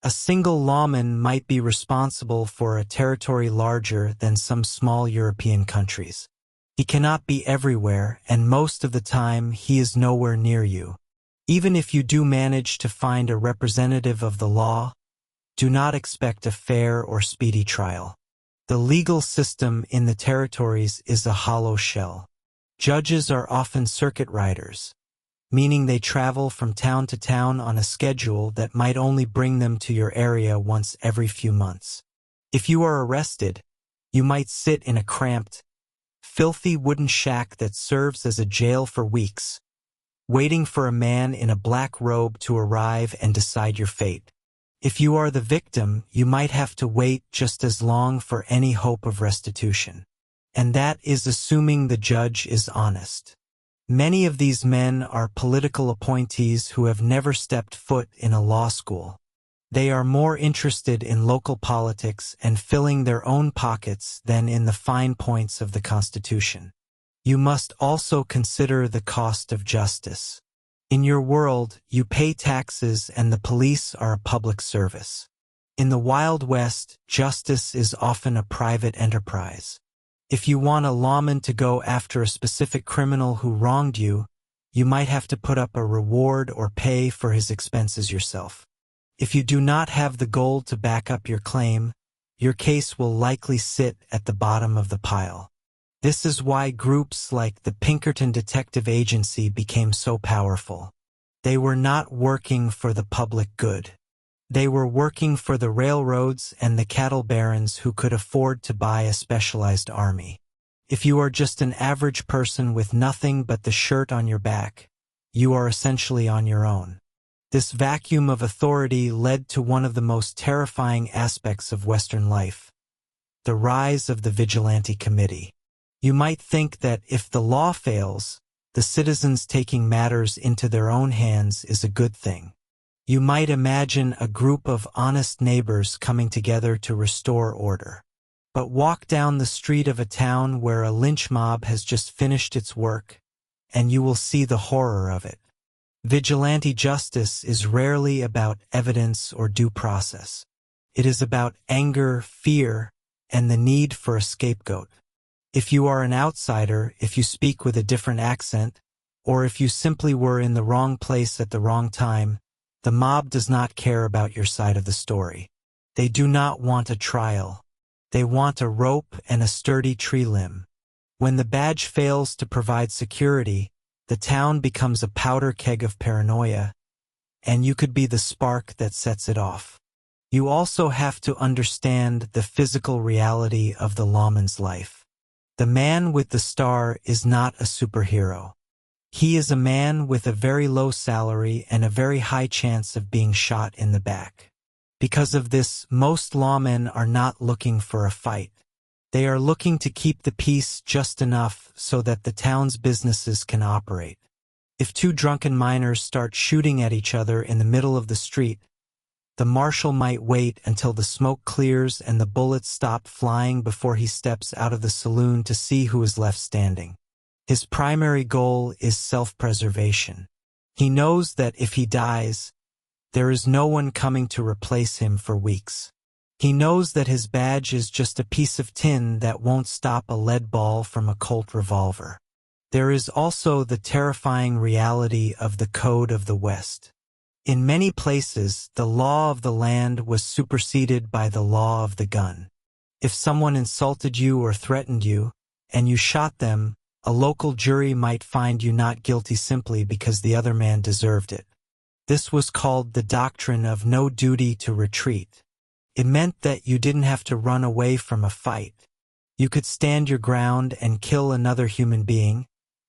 A single lawman might be responsible for a territory larger than some small European countries. He cannot be everywhere, and most of the time he is nowhere near you. Even if you do manage to find a representative of the law, do not expect a fair or speedy trial. The legal system in the territories is a hollow shell. Judges are often circuit riders, meaning they travel from town to town on a schedule that might only bring them to your area once every few months. If you are arrested, you might sit in a cramped, filthy wooden shack that serves as a jail for weeks, waiting for a man in a black robe to arrive and decide your fate. If you are the victim, you might have to wait just as long for any hope of restitution. And that is assuming the judge is honest. Many of these men are political appointees who have never stepped foot in a law school. They are more interested in local politics and filling their own pockets than in the fine points of the Constitution. You must also consider the cost of justice. In your world, you pay taxes and the police are a public service. In the Wild West, justice is often a private enterprise. If you want a lawman to go after a specific criminal who wronged you, you might have to put up a reward or pay for his expenses yourself. If you do not have the gold to back up your claim, your case will likely sit at the bottom of the pile. This is why groups like the Pinkerton Detective Agency became so powerful. They were not working for the public good. They were working for the railroads and the cattle barons who could afford to buy a specialized army. If you are just an average person with nothing but the shirt on your back, you are essentially on your own. This vacuum of authority led to one of the most terrifying aspects of Western life, the rise of the vigilante committee. You might think that if the law fails, the citizens taking matters into their own hands is a good thing. You might imagine a group of honest neighbors coming together to restore order. But walk down the street of a town where a lynch mob has just finished its work, and you will see the horror of it. Vigilante justice is rarely about evidence or due process. It is about anger, fear, and the need for a scapegoat. If you are an outsider, if you speak with a different accent, or if you simply were in the wrong place at the wrong time, the mob does not care about your side of the story. They do not want a trial. They want a rope and a sturdy tree limb. When the badge fails to provide security, the town becomes a powder keg of paranoia, and you could be the spark that sets it off. You also have to understand the physical reality of the lawman's life. The man with the star is not a superhero. He is a man with a very low salary and a very high chance of being shot in the back. Because of this, most lawmen are not looking for a fight. They are looking to keep the peace just enough so that the town's businesses can operate. If 2 drunken miners start shooting at each other in the middle of the street, the marshal might wait until the smoke clears and the bullets stop flying before he steps out of the saloon to see who is left standing. His primary goal is self-preservation. He knows that if he dies, there is no one coming to replace him for weeks. He knows that his badge is just a piece of tin that won't stop a lead ball from a Colt revolver. There is also the terrifying reality of the code of the West. In many places, the law of the land was superseded by the law of the gun. If someone insulted you or threatened you, and you shot them, a local jury might find you not guilty simply because the other man deserved it. This was called the doctrine of no duty to retreat. It meant that you didn't have to run away from a fight. You could stand your ground and kill another human being,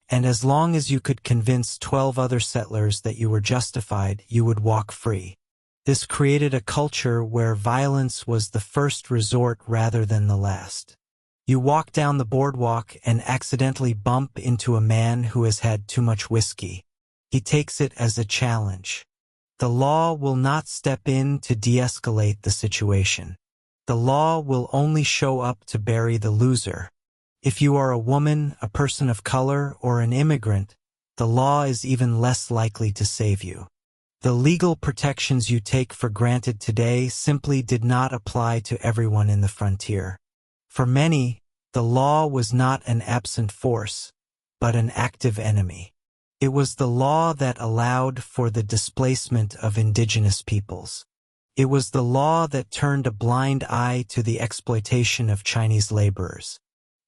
and as long as you could convince 12 other settlers that you were justified, you would walk free. This created a culture where violence was the first resort rather than the last. You walk down the boardwalk and accidentally bump into a man who has had too much whiskey. He takes it as a challenge. The law will not step in to de-escalate the situation. The law will only show up to bury the loser. If you are a woman, a person of color, or an immigrant, the law is even less likely to save you. The legal protections you take for granted today simply did not apply to everyone in the frontier. For many, the law was not an absent force, but an active enemy. It was the law that allowed for the displacement of indigenous peoples. It was the law that turned a blind eye to the exploitation of Chinese laborers.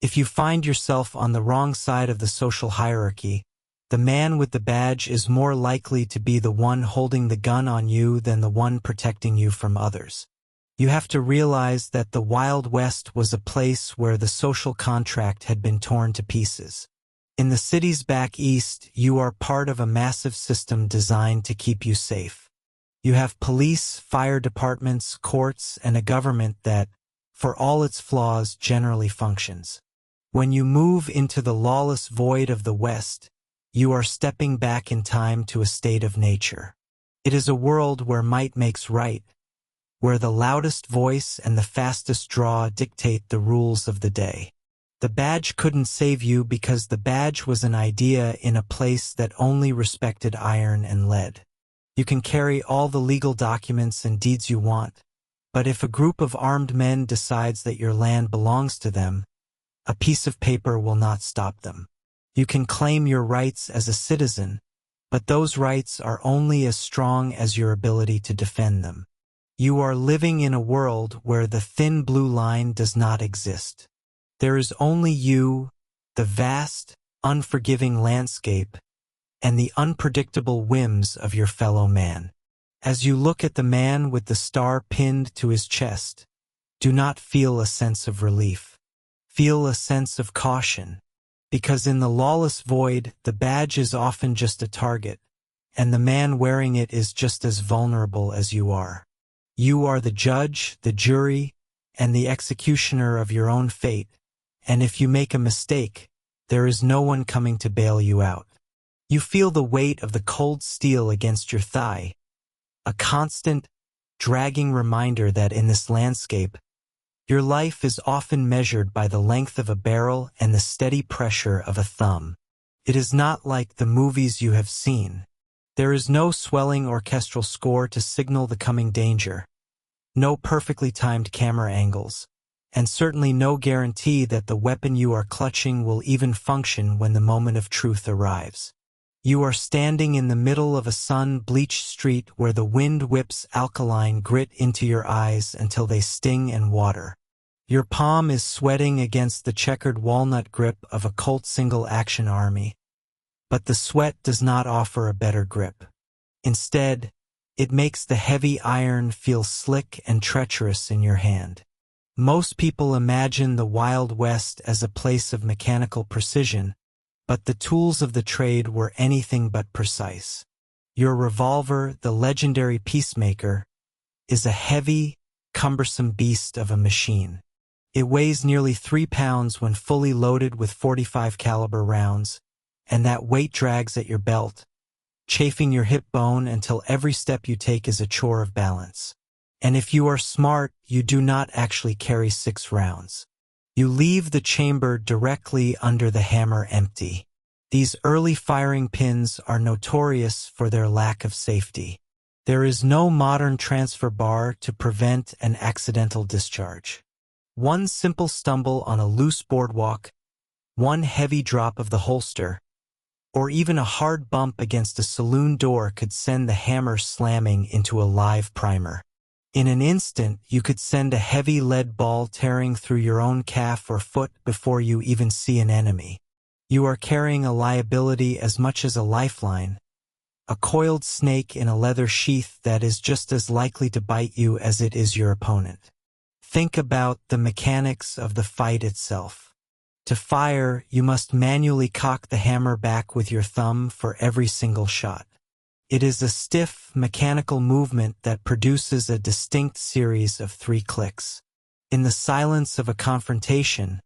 If you find yourself on the wrong side of the social hierarchy, the man with the badge is more likely to be the one holding the gun on you than the one protecting you from others. You have to realize that the Wild West was a place where the social contract had been torn to pieces. In the cities back east, you are part of a massive system designed to keep you safe. You have police, fire departments, courts, and a government that, for all its flaws, generally functions. When you move into the lawless void of the West, you are stepping back in time to a state of nature. It is a world where might makes right, where the loudest voice and the fastest draw dictate the rules of the day. The badge couldn't save you because the badge was an idea in a place that only respected iron and lead. You can carry all the legal documents and deeds you want, but if a group of armed men decides that your land belongs to them, a piece of paper will not stop them. You can claim your rights as a citizen, but those rights are only as strong as your ability to defend them. You are living in a world where the thin blue line does not exist. There is only you, the vast, unforgiving landscape, and the unpredictable whims of your fellow man. As you look at the man with the star pinned to his chest, do not feel a sense of relief. Feel a sense of caution, because in the lawless void, the badge is often just a target, and the man wearing it is just as vulnerable as you are. You are the judge, the jury, and the executioner of your own fate, and if you make a mistake, there is no one coming to bail you out. You feel the weight of the cold steel against your thigh, a constant, dragging reminder that in this landscape, your life is often measured by the length of a barrel and the steady pressure of a thumb. It is not like the movies you have seen. There is no swelling orchestral score to signal the coming danger, no perfectly timed camera angles, and certainly no guarantee that the weapon you are clutching will even function when the moment of truth arrives. You are standing in the middle of a sun-bleached street where the wind whips alkaline grit into your eyes until they sting and water. Your palm is sweating against the checkered walnut grip of a Colt single-action army, but the sweat does not offer a better grip. Instead, it makes the heavy iron feel slick and treacherous in your hand. Most people imagine the Wild West as a place of mechanical precision, but the tools of the trade were anything but precise. Your revolver, the legendary peacemaker, is a heavy, cumbersome beast of a machine. It weighs nearly 3 pounds when fully loaded with .45 caliber rounds, and that weight drags at your belt, chafing your hip bone until every step you take is a chore of balance. And if you are smart, you do not actually carry 6 rounds. You leave the chamber directly under the hammer empty. These early firing pins are notorious for their lack of safety. There is no modern transfer bar to prevent an accidental discharge. One simple stumble on a loose boardwalk, one heavy drop of the holster, or even a hard bump against a saloon door could send the hammer slamming into a live primer. In an instant, you could send a heavy lead ball tearing through your own calf or foot before you even see an enemy. You are carrying a liability as much as a lifeline, a coiled snake in a leather sheath that is just as likely to bite you as it is your opponent. Think about the mechanics of the fight itself. To fire, you must manually cock the hammer back with your thumb for every single shot. It is a stiff, mechanical movement that produces a distinct series of 3 clicks. In the silence of a confrontation,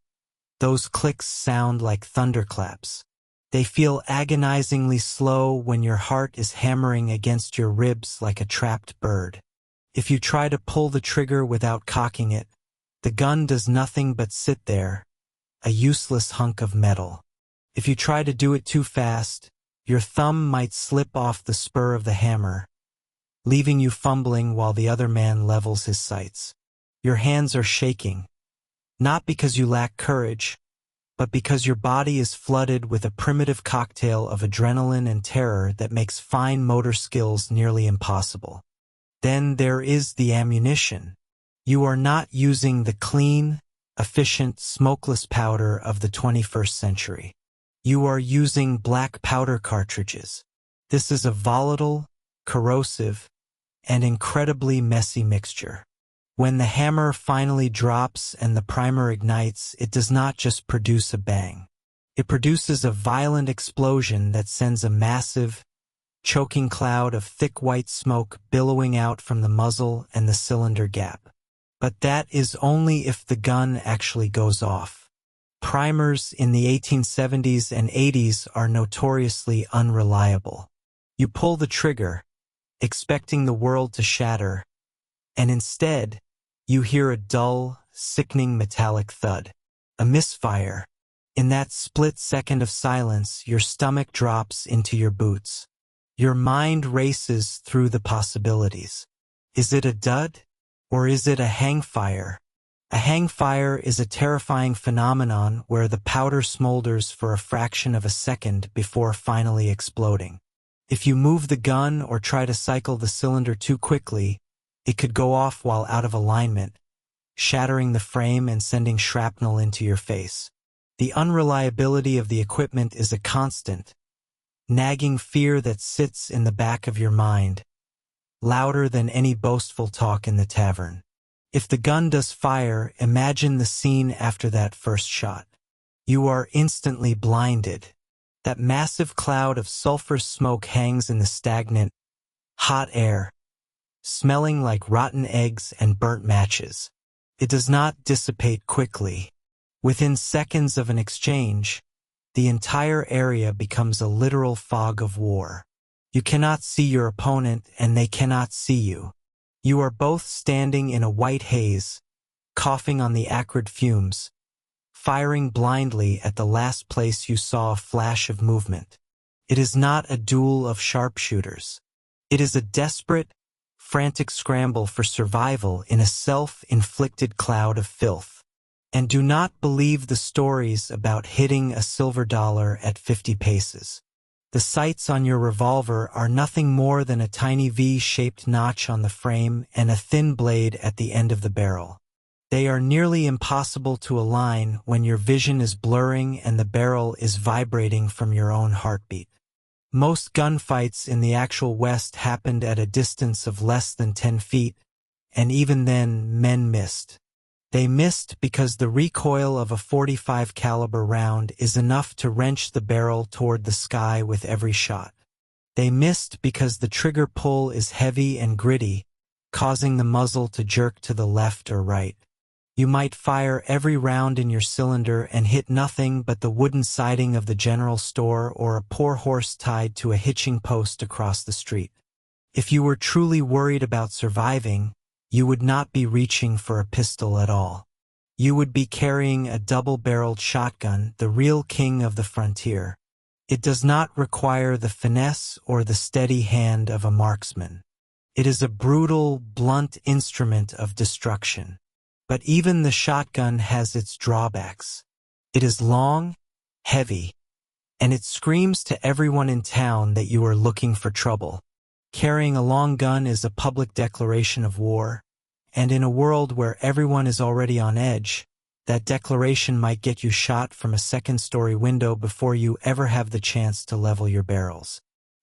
those clicks sound like thunderclaps. They feel agonizingly slow when your heart is hammering against your ribs like a trapped bird. If you try to pull the trigger without cocking it, the gun does nothing but sit there, a useless hunk of metal. If you try to do it too fast, your thumb might slip off the spur of the hammer, leaving you fumbling while the other man levels his sights. Your hands are shaking, not because you lack courage, but because your body is flooded with a primitive cocktail of adrenaline and terror that makes fine motor skills nearly impossible. Then there is the ammunition. You are not using the clean, efficient, smokeless powder of the 21st century. You are using black powder cartridges. This is a volatile, corrosive, and incredibly messy mixture. When the hammer finally drops and the primer ignites, it does not just produce a bang. It produces a violent explosion that sends a massive, choking cloud of thick white smoke billowing out from the muzzle and the cylinder gap. But that is only if the gun actually goes off. Primers in the 1870s and 80s are notoriously unreliable. You pull the trigger, expecting the world to shatter, and instead, you hear a dull, sickening metallic thud. A misfire. In that split second of silence, your stomach drops into your boots. Your mind races through the possibilities. Is it a dud? Or is it a hangfire? A hangfire is a terrifying phenomenon where the powder smolders for a fraction of a second before finally exploding. If you move the gun or try to cycle the cylinder too quickly, it could go off while out of alignment, shattering the frame and sending shrapnel into your face. The unreliability of the equipment is a constant, nagging fear that sits in the back of your mind, louder than any boastful talk in the tavern. If the gun does fire, imagine the scene after that first shot. You are instantly blinded. That massive cloud of sulfur smoke hangs in the stagnant, hot air, smelling like rotten eggs and burnt matches. It does not dissipate quickly. Within seconds of an exchange, the entire area becomes a literal fog of war. You cannot see your opponent, and they cannot see you. You are both standing in a white haze, coughing on the acrid fumes, firing blindly at the last place you saw a flash of movement. It is not a duel of sharpshooters. It is a desperate, frantic scramble for survival in a self-inflicted cloud of filth. And do not believe the stories about hitting a silver dollar at 50 paces. The sights on your revolver are nothing more than a tiny V-shaped notch on the frame and a thin blade at the end of the barrel. They are nearly impossible to align when your vision is blurring and the barrel is vibrating from your own heartbeat. Most gunfights in the actual West happened at a distance of less than 10 feet, and even then men missed. They missed because the recoil of a .45 caliber round is enough to wrench the barrel toward the sky with every shot. They missed because the trigger pull is heavy and gritty, causing the muzzle to jerk to the left or right. You might fire every round in your cylinder and hit nothing but the wooden siding of the general store or a poor horse tied to a hitching post across the street. If you were truly worried about surviving, you would not be reaching for a pistol at all. You would be carrying a double-barreled shotgun, the real king of the frontier. It does not require the finesse or the steady hand of a marksman. It is a brutal, blunt instrument of destruction. But even the shotgun has its drawbacks. It is long, heavy, and it screams to everyone in town that you are looking for trouble. Carrying a long gun is a public declaration of war, and in a world where everyone is already on edge, that declaration might get you shot from a second-story window before you ever have the chance to level your barrels.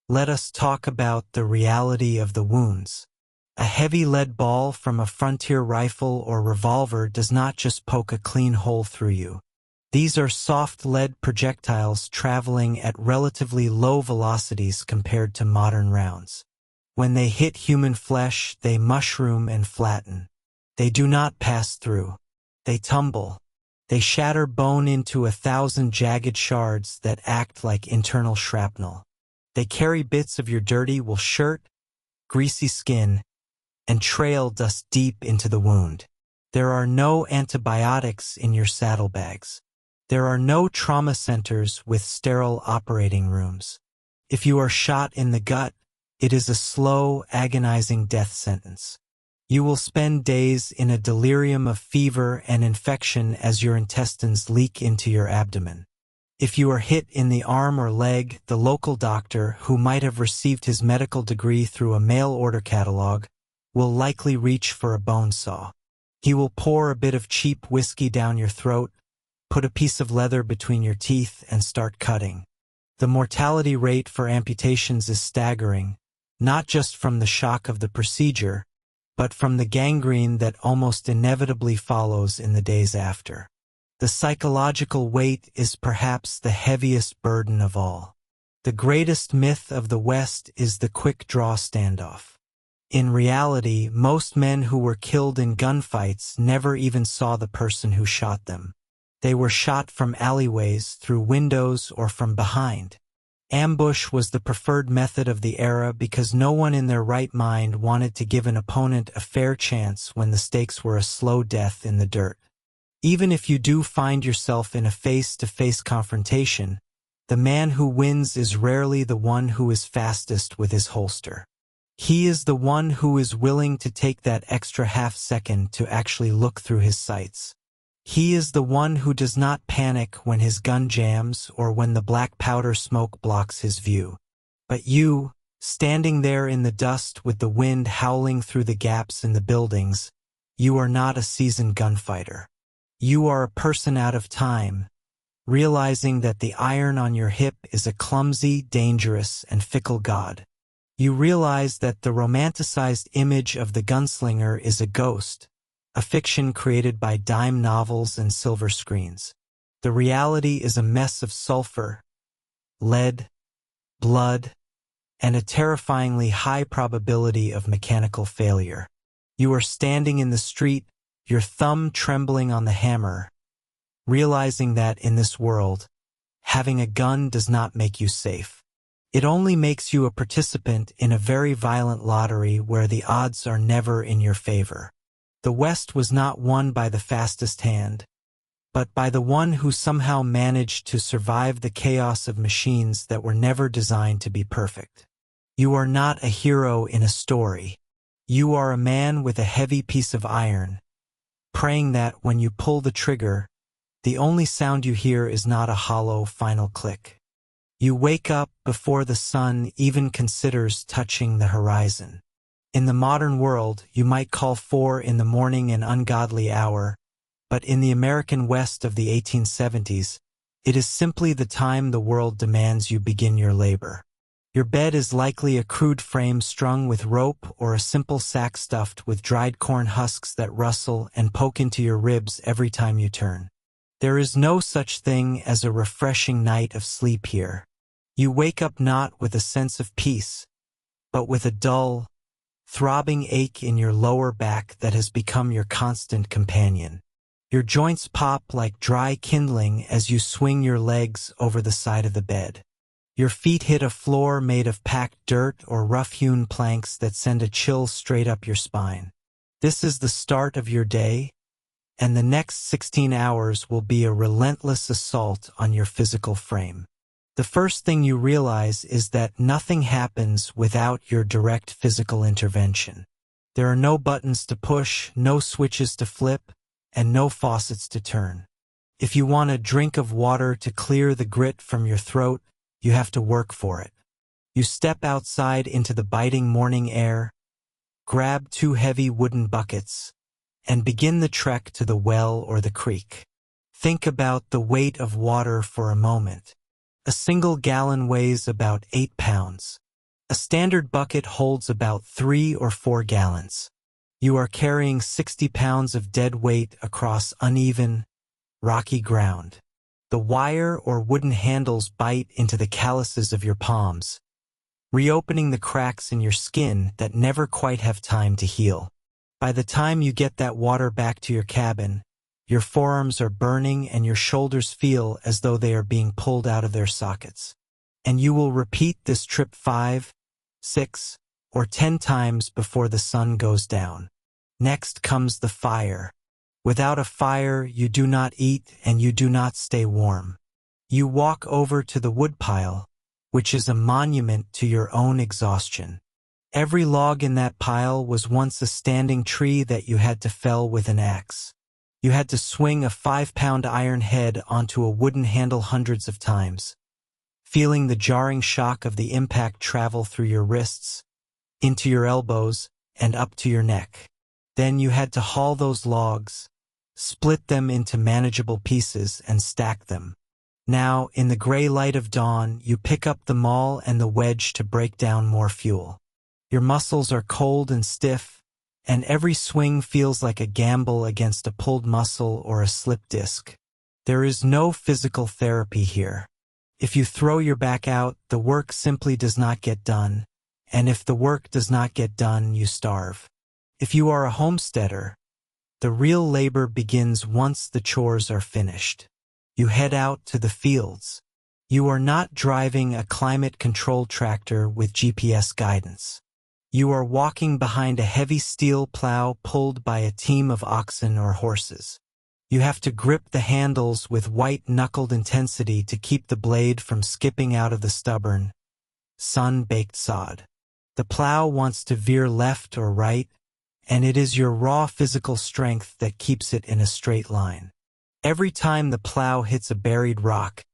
Let us talk about the reality of the wounds. A heavy lead ball from a frontier rifle or revolver does not just poke a clean hole through you. These are soft lead projectiles traveling at relatively low velocities compared to modern rounds. When they hit human flesh, they mushroom and flatten. They do not pass through. They tumble. They shatter bone into 1,000 jagged shards that act like internal shrapnel. They carry bits of your dirty wool shirt, greasy skin, and trail dust deep into the wound. There are no antibiotics in your saddlebags. There are no trauma centers with sterile operating rooms. If you are shot in the gut, it is a slow, agonizing death sentence. You will spend days in a delirium of fever and infection as your intestines leak into your abdomen. If you are hit in the arm or leg, the local doctor, who might have received his medical degree through a mail-order catalog, will likely reach for a bone saw. He will pour a bit of cheap whiskey down your throat, put a piece of leather between your teeth, and start cutting. The mortality rate for amputations is staggering, not just from the shock of the procedure, but from the gangrene that almost inevitably follows in the days after. The psychological weight is perhaps the heaviest burden of all. The greatest myth of the West is the quick draw standoff. In reality, most men who were killed in gunfights never even saw the person who shot them. They were shot from alleyways, through windows, or from behind. Ambush was the preferred method of the era because no one in their right mind wanted to give an opponent a fair chance when the stakes were a slow death in the dirt. Even if you do find yourself in a face-to-face confrontation, the man who wins is rarely the one who is fastest with his holster. He is the one who is willing to take that extra half second to actually look through his sights. He is the one who does not panic when his gun jams or when the black powder smoke blocks his view. But you, standing there in the dust with the wind howling through the gaps in the buildings, you are not a seasoned gunfighter. You are a person out of time, realizing that the iron on your hip is a clumsy, dangerous, and fickle god. You realize that the romanticized image of the gunslinger is a ghost, a fiction created by dime novels and silver screens. The reality is a mess of sulfur, lead, blood, and a terrifyingly high probability of mechanical failure. You are standing in the street, your thumb trembling on the hammer, realizing that in this world, having a gun does not make you safe. It only makes you a participant in a very violent lottery where the odds are never in your favor. The West was not won by the fastest hand, but by the one who somehow managed to survive the chaos of machines that were never designed to be perfect. You are not a hero in a story. You are a man with a heavy piece of iron, praying that when you pull the trigger, the only sound you hear is not a hollow final click. You wake up before the sun even considers touching the horizon. In the modern world, you might call 4 in the morning an ungodly hour, but in the American West of the 1870s, it is simply the time the world demands you begin your labor. Your bed is likely a crude frame strung with rope or a simple sack stuffed with dried corn husks that rustle and poke into your ribs every time you turn. There is no such thing as a refreshing night of sleep here. You wake up not with a sense of peace, but with a dull, throbbing ache in your lower back that has become your constant companion. Your joints pop like dry kindling as you swing your legs over the side of the bed. Your feet hit a floor made of packed dirt or rough-hewn planks that send a chill straight up your spine. This is the start of your day, and the next 16 hours will be a relentless assault on your physical frame. The first thing you realize is that nothing happens without your direct physical intervention. There are no buttons to push, no switches to flip, and no faucets to turn. If you want a drink of water to clear the grit from your throat, you have to work for it. You step outside into the biting morning air, grab 2 heavy wooden buckets, and begin the trek to the well or the creek. Think about the weight of water for a moment. A single gallon weighs about 8 pounds. A standard bucket holds about 3 or 4 gallons. You are carrying 60 pounds of dead weight across uneven, rocky ground. The wire or wooden handles bite into the calluses of your palms, reopening the cracks in your skin that never quite have time to heal. By the time you get that water back to your cabin, your forearms are burning and your shoulders feel as though they are being pulled out of their sockets. And you will repeat this trip 5, 6, or 10 times before the sun goes down. Next comes the fire. Without a fire, you do not eat and you do not stay warm. You walk over to the woodpile, which is a monument to your own exhaustion. Every log in that pile was once a standing tree that you had to fell with an axe. You had to swing a 5-pound iron head onto a wooden handle hundreds of times, feeling the jarring shock of the impact travel through your wrists, into your elbows, and up to your neck. Then you had to haul those logs, split them into manageable pieces, and stack them. Now, in the gray light of dawn, you pick up the maul and the wedge to break down more fuel. Your muscles are cold and stiff, and every swing feels like a gamble against a pulled muscle or a slipped disc. There is no physical therapy here. If you throw your back out, the work simply does not get done, and if the work does not get done, you starve. If you are a homesteader, the real labor begins once the chores are finished. You head out to the fields. You are not driving a climate-controlled tractor with GPS guidance. You are walking behind a heavy steel plow pulled by a team of oxen or horses. You have to grip the handles with white-knuckled intensity to keep the blade from skipping out of the stubborn, sun-baked sod. The plow wants to veer left or right, and it is your raw physical strength that keeps it in a straight line. Every time the plow hits a buried rock,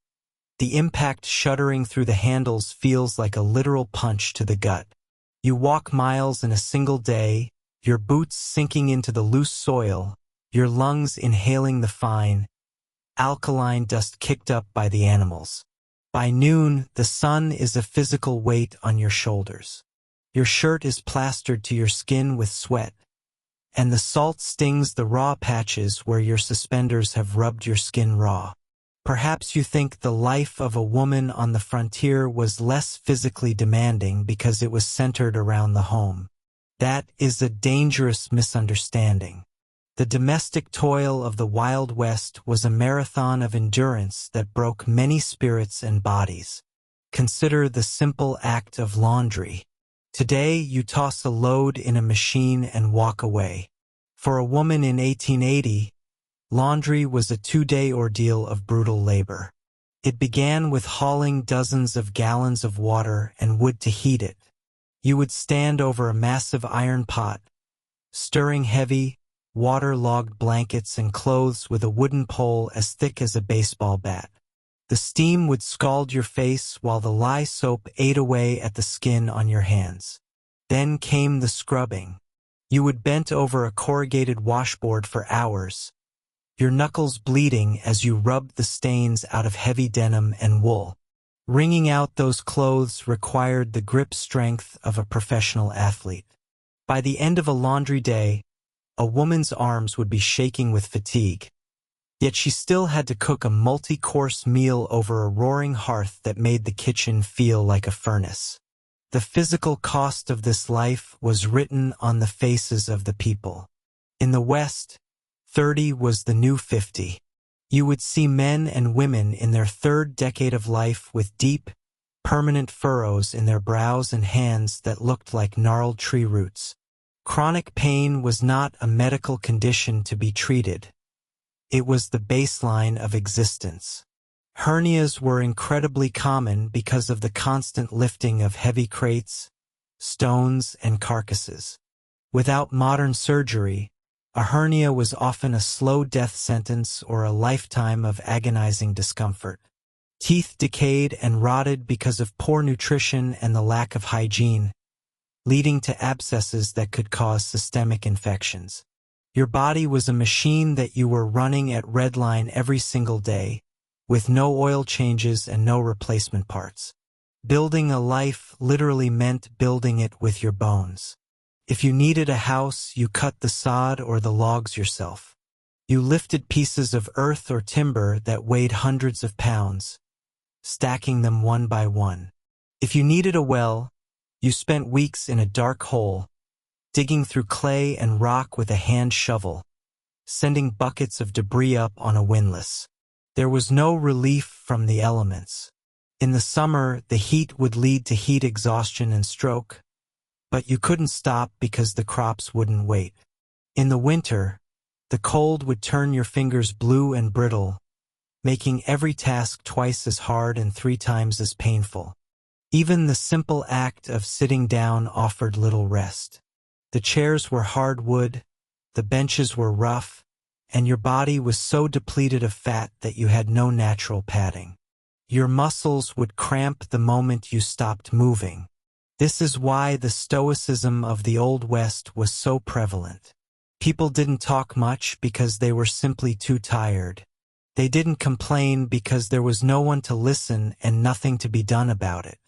the impact shuddering through the handles feels like a literal punch to the gut. You walk miles in a single day, your boots sinking into the loose soil, your lungs inhaling the fine, alkaline dust kicked up by the animals. By noon, the sun is a physical weight on your shoulders. Your shirt is plastered to your skin with sweat, and the salt stings the raw patches where your suspenders have rubbed your skin raw. Perhaps you think the life of a woman on the frontier was less physically demanding because it was centered around the home. That is a dangerous misunderstanding. The domestic toil of the Wild West was a marathon of endurance that broke many spirits and bodies. Consider the simple act of laundry. Today, you toss a load in a machine and walk away. For a woman in 1880, laundry was a 2-day ordeal of brutal labor. It began with hauling dozens of gallons of water and wood to heat it. You would stand over a massive iron pot, stirring heavy, water-logged blankets and clothes with a wooden pole as thick as a baseball bat. The steam would scald your face while the lye soap ate away at the skin on your hands. Then came the scrubbing. You would bent over a corrugated washboard for hours, your knuckles bleeding as you rubbed the stains out of heavy denim and wool. Wringing out those clothes required the grip strength of a professional athlete. By the end of a laundry day, a woman's arms would be shaking with fatigue. Yet she still had to cook a multi-course meal over a roaring hearth that made the kitchen feel like a furnace. The physical cost of this life was written on the faces of the people. In the West, 30 was the new 50. You would see men and women in their third decade of life with deep, permanent furrows in their brows and hands that looked like gnarled tree roots. Chronic pain was not a medical condition to be treated. It was the baseline of existence. Hernias were incredibly common because of the constant lifting of heavy crates, stones, and carcasses. Without modern surgery, A hernia was often a slow death sentence or a lifetime of agonizing discomfort. Teeth decayed and rotted because of poor nutrition and the lack of hygiene, leading to abscesses that could cause systemic infections. Your body was a machine that you were running at redline every single day, with no oil changes and no replacement parts. Building a life literally meant building it with your bones. If you needed a house, you cut the sod or the logs yourself. You lifted pieces of earth or timber that weighed hundreds of pounds, stacking them one by one. If you needed a well, you spent weeks in a dark hole, digging through clay and rock with a hand shovel, sending buckets of debris up on a windlass. There was no relief from the elements. In the summer, the heat would lead to heat exhaustion and stroke, but you couldn't stop because the crops wouldn't wait. In the winter, the cold would turn your fingers blue and brittle, making every task twice as hard and 3 times as painful. Even the simple act of sitting down offered little rest. The chairs were hard wood, the benches were rough, and your body was so depleted of fat that you had no natural padding. Your muscles would cramp the moment you stopped moving. This is why the stoicism of the Old West was so prevalent. People didn't talk much because they were simply too tired. They didn't complain because there was no one to listen and nothing to be done about it.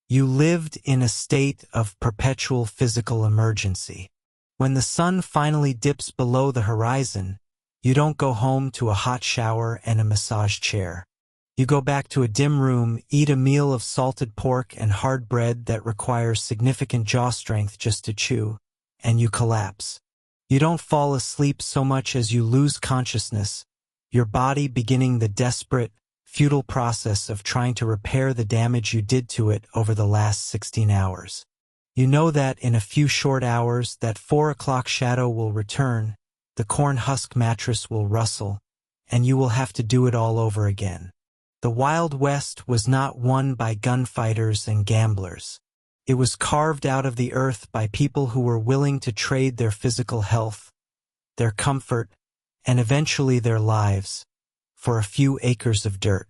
You lived in a state of perpetual physical emergency. When the sun finally dips below the horizon, you don't go home to a hot shower and a massage chair. You go back to a dim room, eat a meal of salted pork and hard bread that requires significant jaw strength just to chew, and you collapse. You don't fall asleep so much as you lose consciousness, your body beginning the desperate, futile process of trying to repair the damage you did to it over the last 16 hours. You know that in a few short hours that 4 o'clock shadow will return, the corn husk mattress will rustle, and you will have to do it all over again. The Wild West was not won by gunfighters and gamblers. It was carved out of the earth by people who were willing to trade their physical health, their comfort, and eventually their lives, for a few acres of dirt.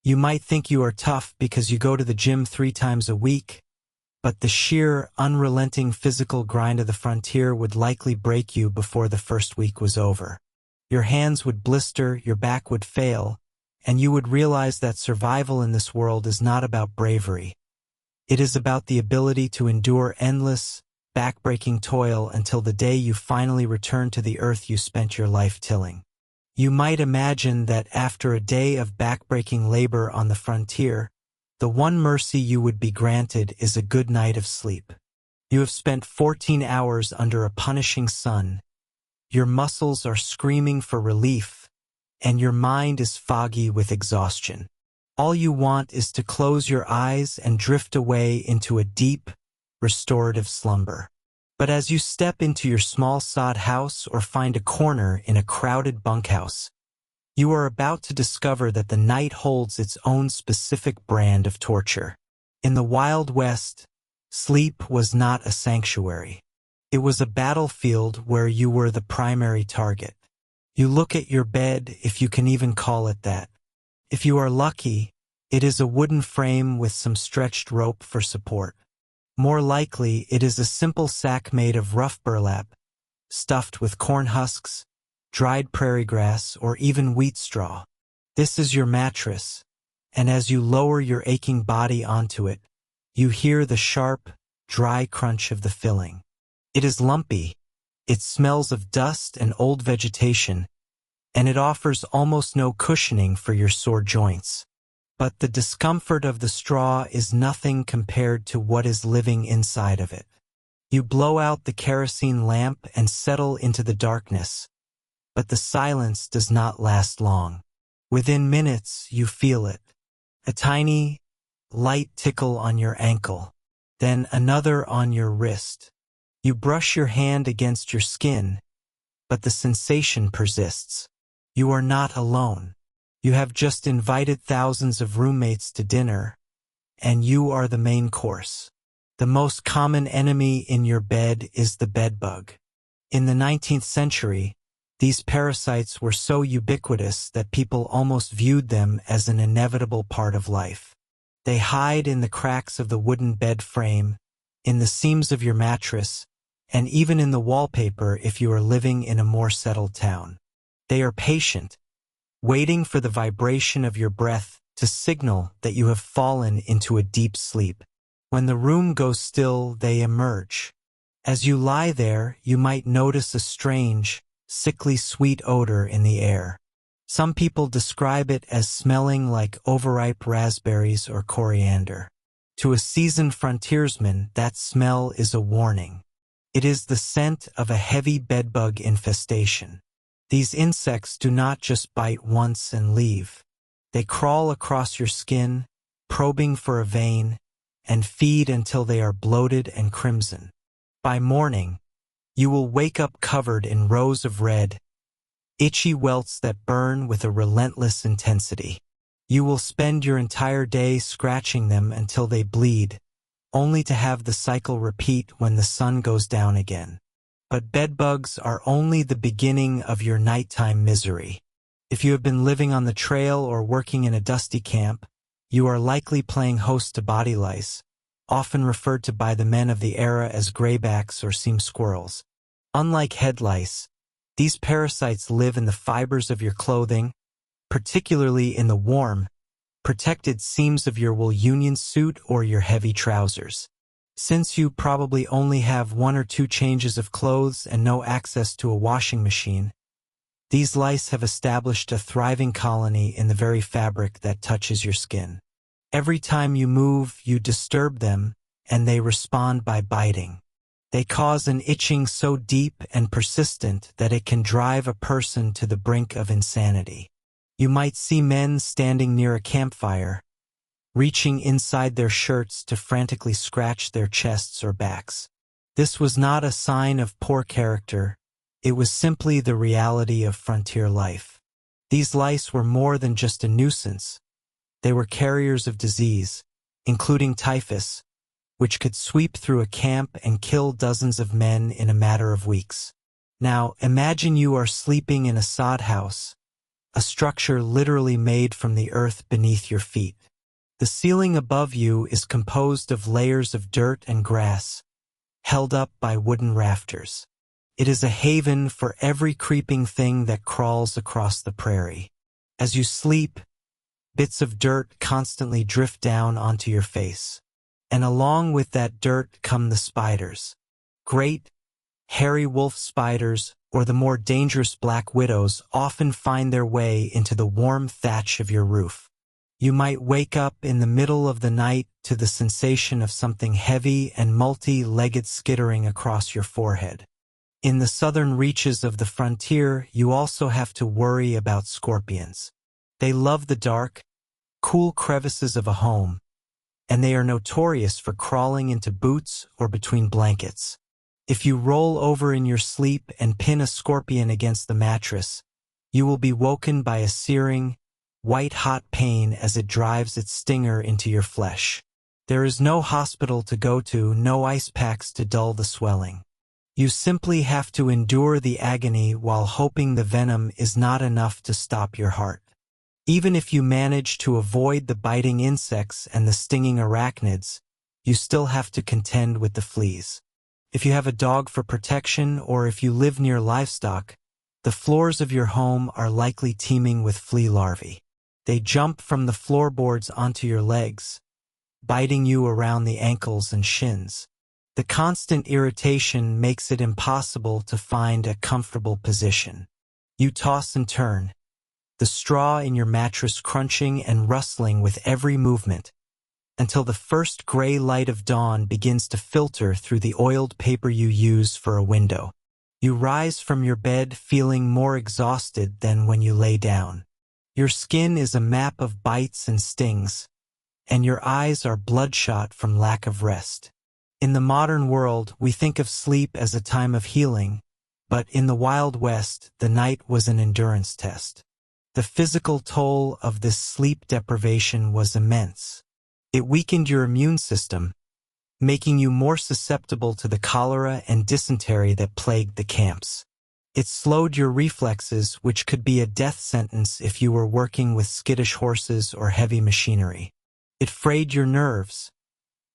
You might think you are tough because you go to the gym 3 times a week, but the sheer, unrelenting physical grind of the frontier would likely break you before the first week was over. Your hands would blister, your back would fail, and you would realize that survival in this world is not about bravery. It is about the ability to endure endless, back-breaking toil until the day you finally return to the earth you spent your life tilling. You might imagine that after a day of back-breaking labor on the frontier, the one mercy you would be granted is a good night of sleep. You have spent 14 hours under a punishing sun. Your muscles are screaming for relief, and your mind is foggy with exhaustion. All you want is to close your eyes and drift away into a deep, restorative slumber. But as you step into your small sod house or find a corner in a crowded bunkhouse, you are about to discover that the night holds its own specific brand of torture. In the Wild West, sleep was not a sanctuary. It was a battlefield where you were the primary target. You look at your bed, if you can even call it that. If you are lucky, it is a wooden frame with some stretched rope for support. More likely, it is a simple sack made of rough burlap, stuffed with corn husks, dried prairie grass, or even wheat straw. This is your mattress, and as you lower your aching body onto it, you hear the sharp, dry crunch of the filling. It is lumpy. It smells of dust and old vegetation, and it offers almost no cushioning for your sore joints. But the discomfort of the straw is nothing compared to what is living inside of it. You blow out the kerosene lamp and settle into the darkness, but the silence does not last long. Within minutes, you feel it. A tiny, light tickle on your ankle, then another on your wrist. You brush your hand against your skin, but the sensation persists. You are not alone. You have just invited thousands of roommates to dinner, and you are the main course. The most common enemy in your bed is the bedbug. In the 19th century, these parasites were so ubiquitous that people almost viewed them as an inevitable part of life. They hide in the cracks of the wooden bed frame, in the seams of your mattress, and even in the wallpaper if you are living in a more settled town. They are patient, waiting for the vibration of your breath to signal that you have fallen into a deep sleep. When the room goes still, they emerge. As you lie there, you might notice a strange, sickly sweet odor in the air. Some people describe it as smelling like overripe raspberries or coriander. To a seasoned frontiersman, that smell is a warning. It is the scent of a heavy bedbug infestation. These insects do not just bite once and leave. They crawl across your skin, probing for a vein, and feed until they are bloated and crimson. By morning, you will wake up covered in rows of red, itchy welts that burn with a relentless intensity. You will spend your entire day scratching them until they bleed, only to have the cycle repeat when the sun goes down again. But bedbugs are only the beginning of your nighttime misery. If you have been living on the trail or working in a dusty camp, you are likely playing host to body lice, often referred to by the men of the era as graybacks or seam squirrels. Unlike head lice, these parasites live in the fibers of your clothing, particularly in the warm, protected seams of your wool union suit or your heavy trousers. Since you probably only have 1 or 2 changes of clothes and no access to a washing machine, these lice have established a thriving colony in the very fabric that touches your skin. Every time you move, you disturb them, and they respond by biting. They cause an itching so deep and persistent that it can drive a person to the brink of insanity. You might see men standing near a campfire, reaching inside their shirts to frantically scratch their chests or backs. This was not a sign of poor character, it was simply the reality of frontier life. These lice were more than just a nuisance. They were carriers of disease, including typhus, which could sweep through a camp and kill dozens of men in a matter of weeks. Now, imagine you are sleeping in a sod house, a structure literally made from the earth beneath your feet. The ceiling above you is composed of layers of dirt and grass, held up by wooden rafters. It is a haven for every creeping thing that crawls across the prairie. As you sleep, bits of dirt constantly drift down onto your face. And along with that dirt come the spiders. Great, hairy wolf spiders, or the more dangerous black widows, often find their way into the warm thatch of your roof. You might wake up in the middle of the night to the sensation of something heavy and multi-legged skittering across your forehead. In the southern reaches of the frontier, you also have to worry about scorpions. They love the dark, cool crevices of a home, and they are notorious for crawling into boots or between blankets. If you roll over in your sleep and pin a scorpion against the mattress, you will be woken by a searing, white-hot pain as it drives its stinger into your flesh. There is no hospital to go to, no ice packs to dull the swelling. You simply have to endure the agony while hoping the venom is not enough to stop your heart. Even if you manage to avoid the biting insects and the stinging arachnids, you still have to contend with the fleas. If you have a dog for protection or if you live near livestock, the floors of your home are likely teeming with flea larvae. They jump from the floorboards onto your legs, biting you around the ankles and shins. The constant irritation makes it impossible to find a comfortable position. You toss and turn, the straw in your mattress crunching and rustling with every movement, until the first gray light of dawn begins to filter through the oiled paper you use for a window. You rise from your bed feeling more exhausted than when you lay down. Your skin is a map of bites and stings, and your eyes are bloodshot from lack of rest. In the modern world, we think of sleep as a time of healing, but in the Wild West, the night was an endurance test. The physical toll of this sleep deprivation was immense. It weakened your immune system, making you more susceptible to the cholera and dysentery that plagued the camps. It slowed your reflexes, which could be a death sentence if you were working with skittish horses or heavy machinery. It frayed your nerves,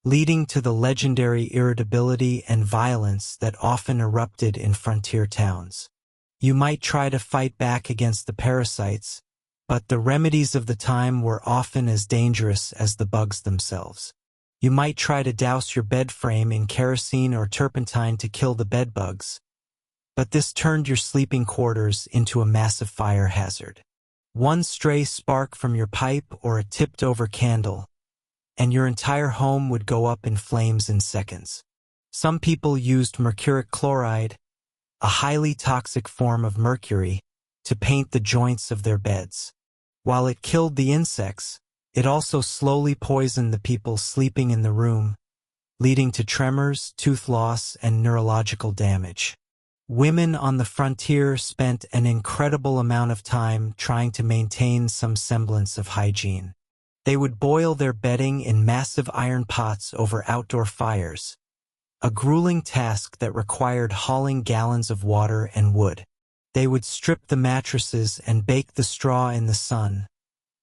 leading to the legendary irritability and violence that often erupted in frontier towns. You might try to fight back against the parasites, but the remedies of the time were often as dangerous as the bugs themselves. You might try to douse your bed frame in kerosene or turpentine to kill the bedbugs, but this turned your sleeping quarters into a massive fire hazard. One stray spark from your pipe or a tipped-over candle, and your entire home would go up in flames in seconds. Some people used mercuric chloride, a highly toxic form of mercury, to paint the joints of their beds. While it killed the insects, it also slowly poisoned the people sleeping in the room, leading to tremors, tooth loss, and neurological damage. Women on the frontier spent an incredible amount of time trying to maintain some semblance of hygiene. They would boil their bedding in massive iron pots over outdoor fires, a grueling task that required hauling gallons of water and wood. They would strip the mattresses and bake the straw in the sun,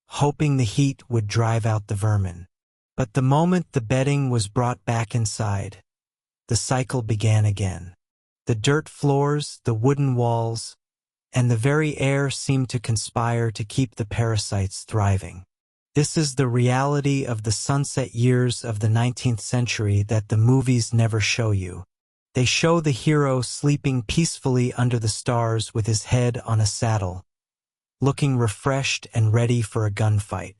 hoping the heat would drive out the vermin. But the moment the bedding was brought back inside, the cycle began again. The dirt floors, the wooden walls, and the very air seemed to conspire to keep the parasites thriving. This is the reality of the sunset years of the 19th century that the movies never show you. They show the hero sleeping peacefully under the stars with his head on a saddle, looking refreshed and ready for a gunfight.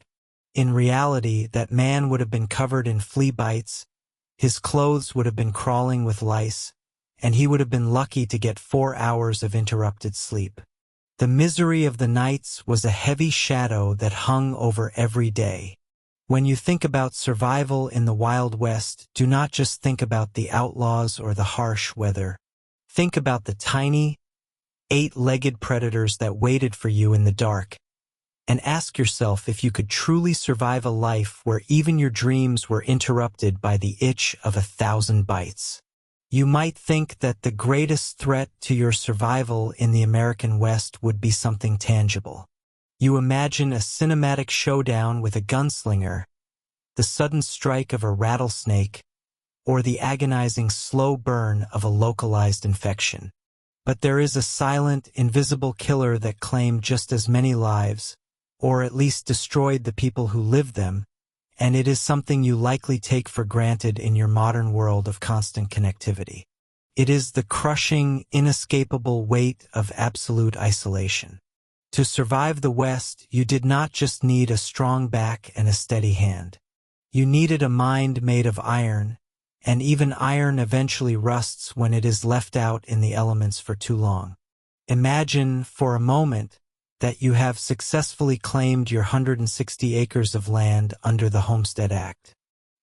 In reality, that man would have been covered in flea bites, his clothes would have been crawling with lice, and he would have been lucky to get 4 hours of interrupted sleep. The misery of the nights was a heavy shadow that hung over every day. When you think about survival in the Wild West, do not just think about the outlaws or the harsh weather. Think about the tiny, 8-legged predators that waited for you in the dark, and ask yourself if you could truly survive a life where even your dreams were interrupted by the itch of 1,000 bites. You might think that the greatest threat to your survival in the American West would be something tangible. You imagine a cinematic showdown with a gunslinger, the sudden strike of a rattlesnake, or the agonizing slow burn of a localized infection. But there is a silent, invisible killer that claimed just as many lives, or at least destroyed the people who lived them, and it is something you likely take for granted in your modern world of constant connectivity. It is the crushing, inescapable weight of absolute isolation. To survive the West, you did not just need a strong back and a steady hand. You needed a mind made of iron, and even iron eventually rusts when it is left out in the elements for too long. Imagine, for a moment, that you have successfully claimed your 160 acres of land under the Homestead Act.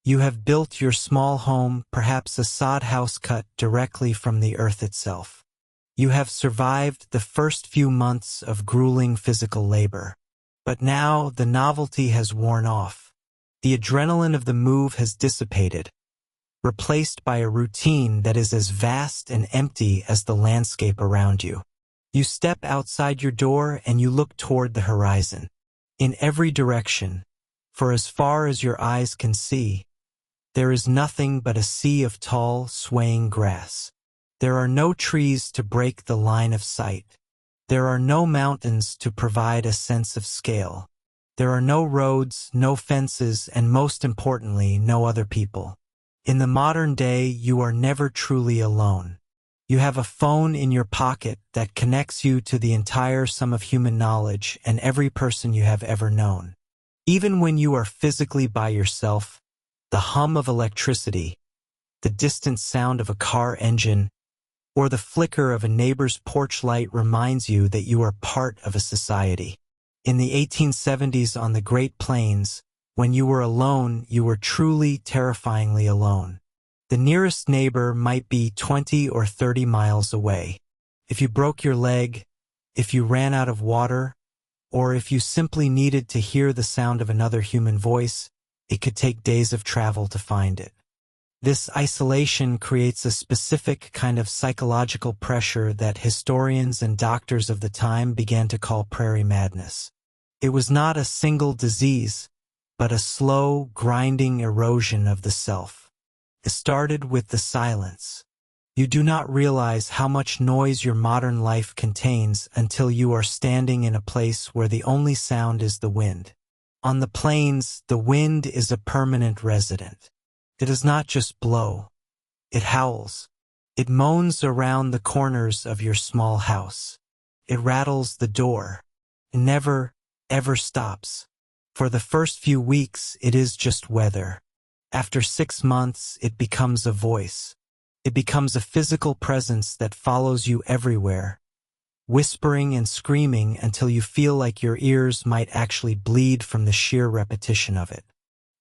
You have built your small home, perhaps a sod house cut directly from the earth itself. You have survived the first few months of grueling physical labor. But now the novelty has worn off. The adrenaline of the move has dissipated, replaced by a routine that is as vast and empty as the landscape around you. You step outside your door and you look toward the horizon. In every direction, for as far as your eyes can see, there is nothing but a sea of tall, swaying grass. There are no trees to break the line of sight. There are no mountains to provide a sense of scale. There are no roads, no fences, and most importantly, no other people. In the modern day, you are never truly alone. You have a phone in your pocket that connects you to the entire sum of human knowledge and every person you have ever known. Even when you are physically by yourself, the hum of electricity, the distant sound of a car engine, or the flicker of a neighbor's porch light reminds you that you are part of a society. In the 1870s on the Great Plains, when you were alone, you were truly terrifyingly alone. The nearest neighbor might be 20 or 30 miles away. If you broke your leg, if you ran out of water, or if you simply needed to hear the sound of another human voice, it could take days of travel to find it. This isolation creates a specific kind of psychological pressure that historians and doctors of the time began to call prairie madness. It was not a single disease, but a slow, grinding erosion of the self. It started with the silence. You do not realize how much noise your modern life contains until you are standing in a place where the only sound is the wind. On the plains, the wind is a permanent resident. It does not just blow. It howls. It moans around the corners of your small house. It rattles the door. It never, ever stops. For the first few weeks, it is just weather. After 6 months, it becomes a voice. It becomes a physical presence that follows you everywhere, whispering and screaming until you feel like your ears might actually bleed from the sheer repetition of it.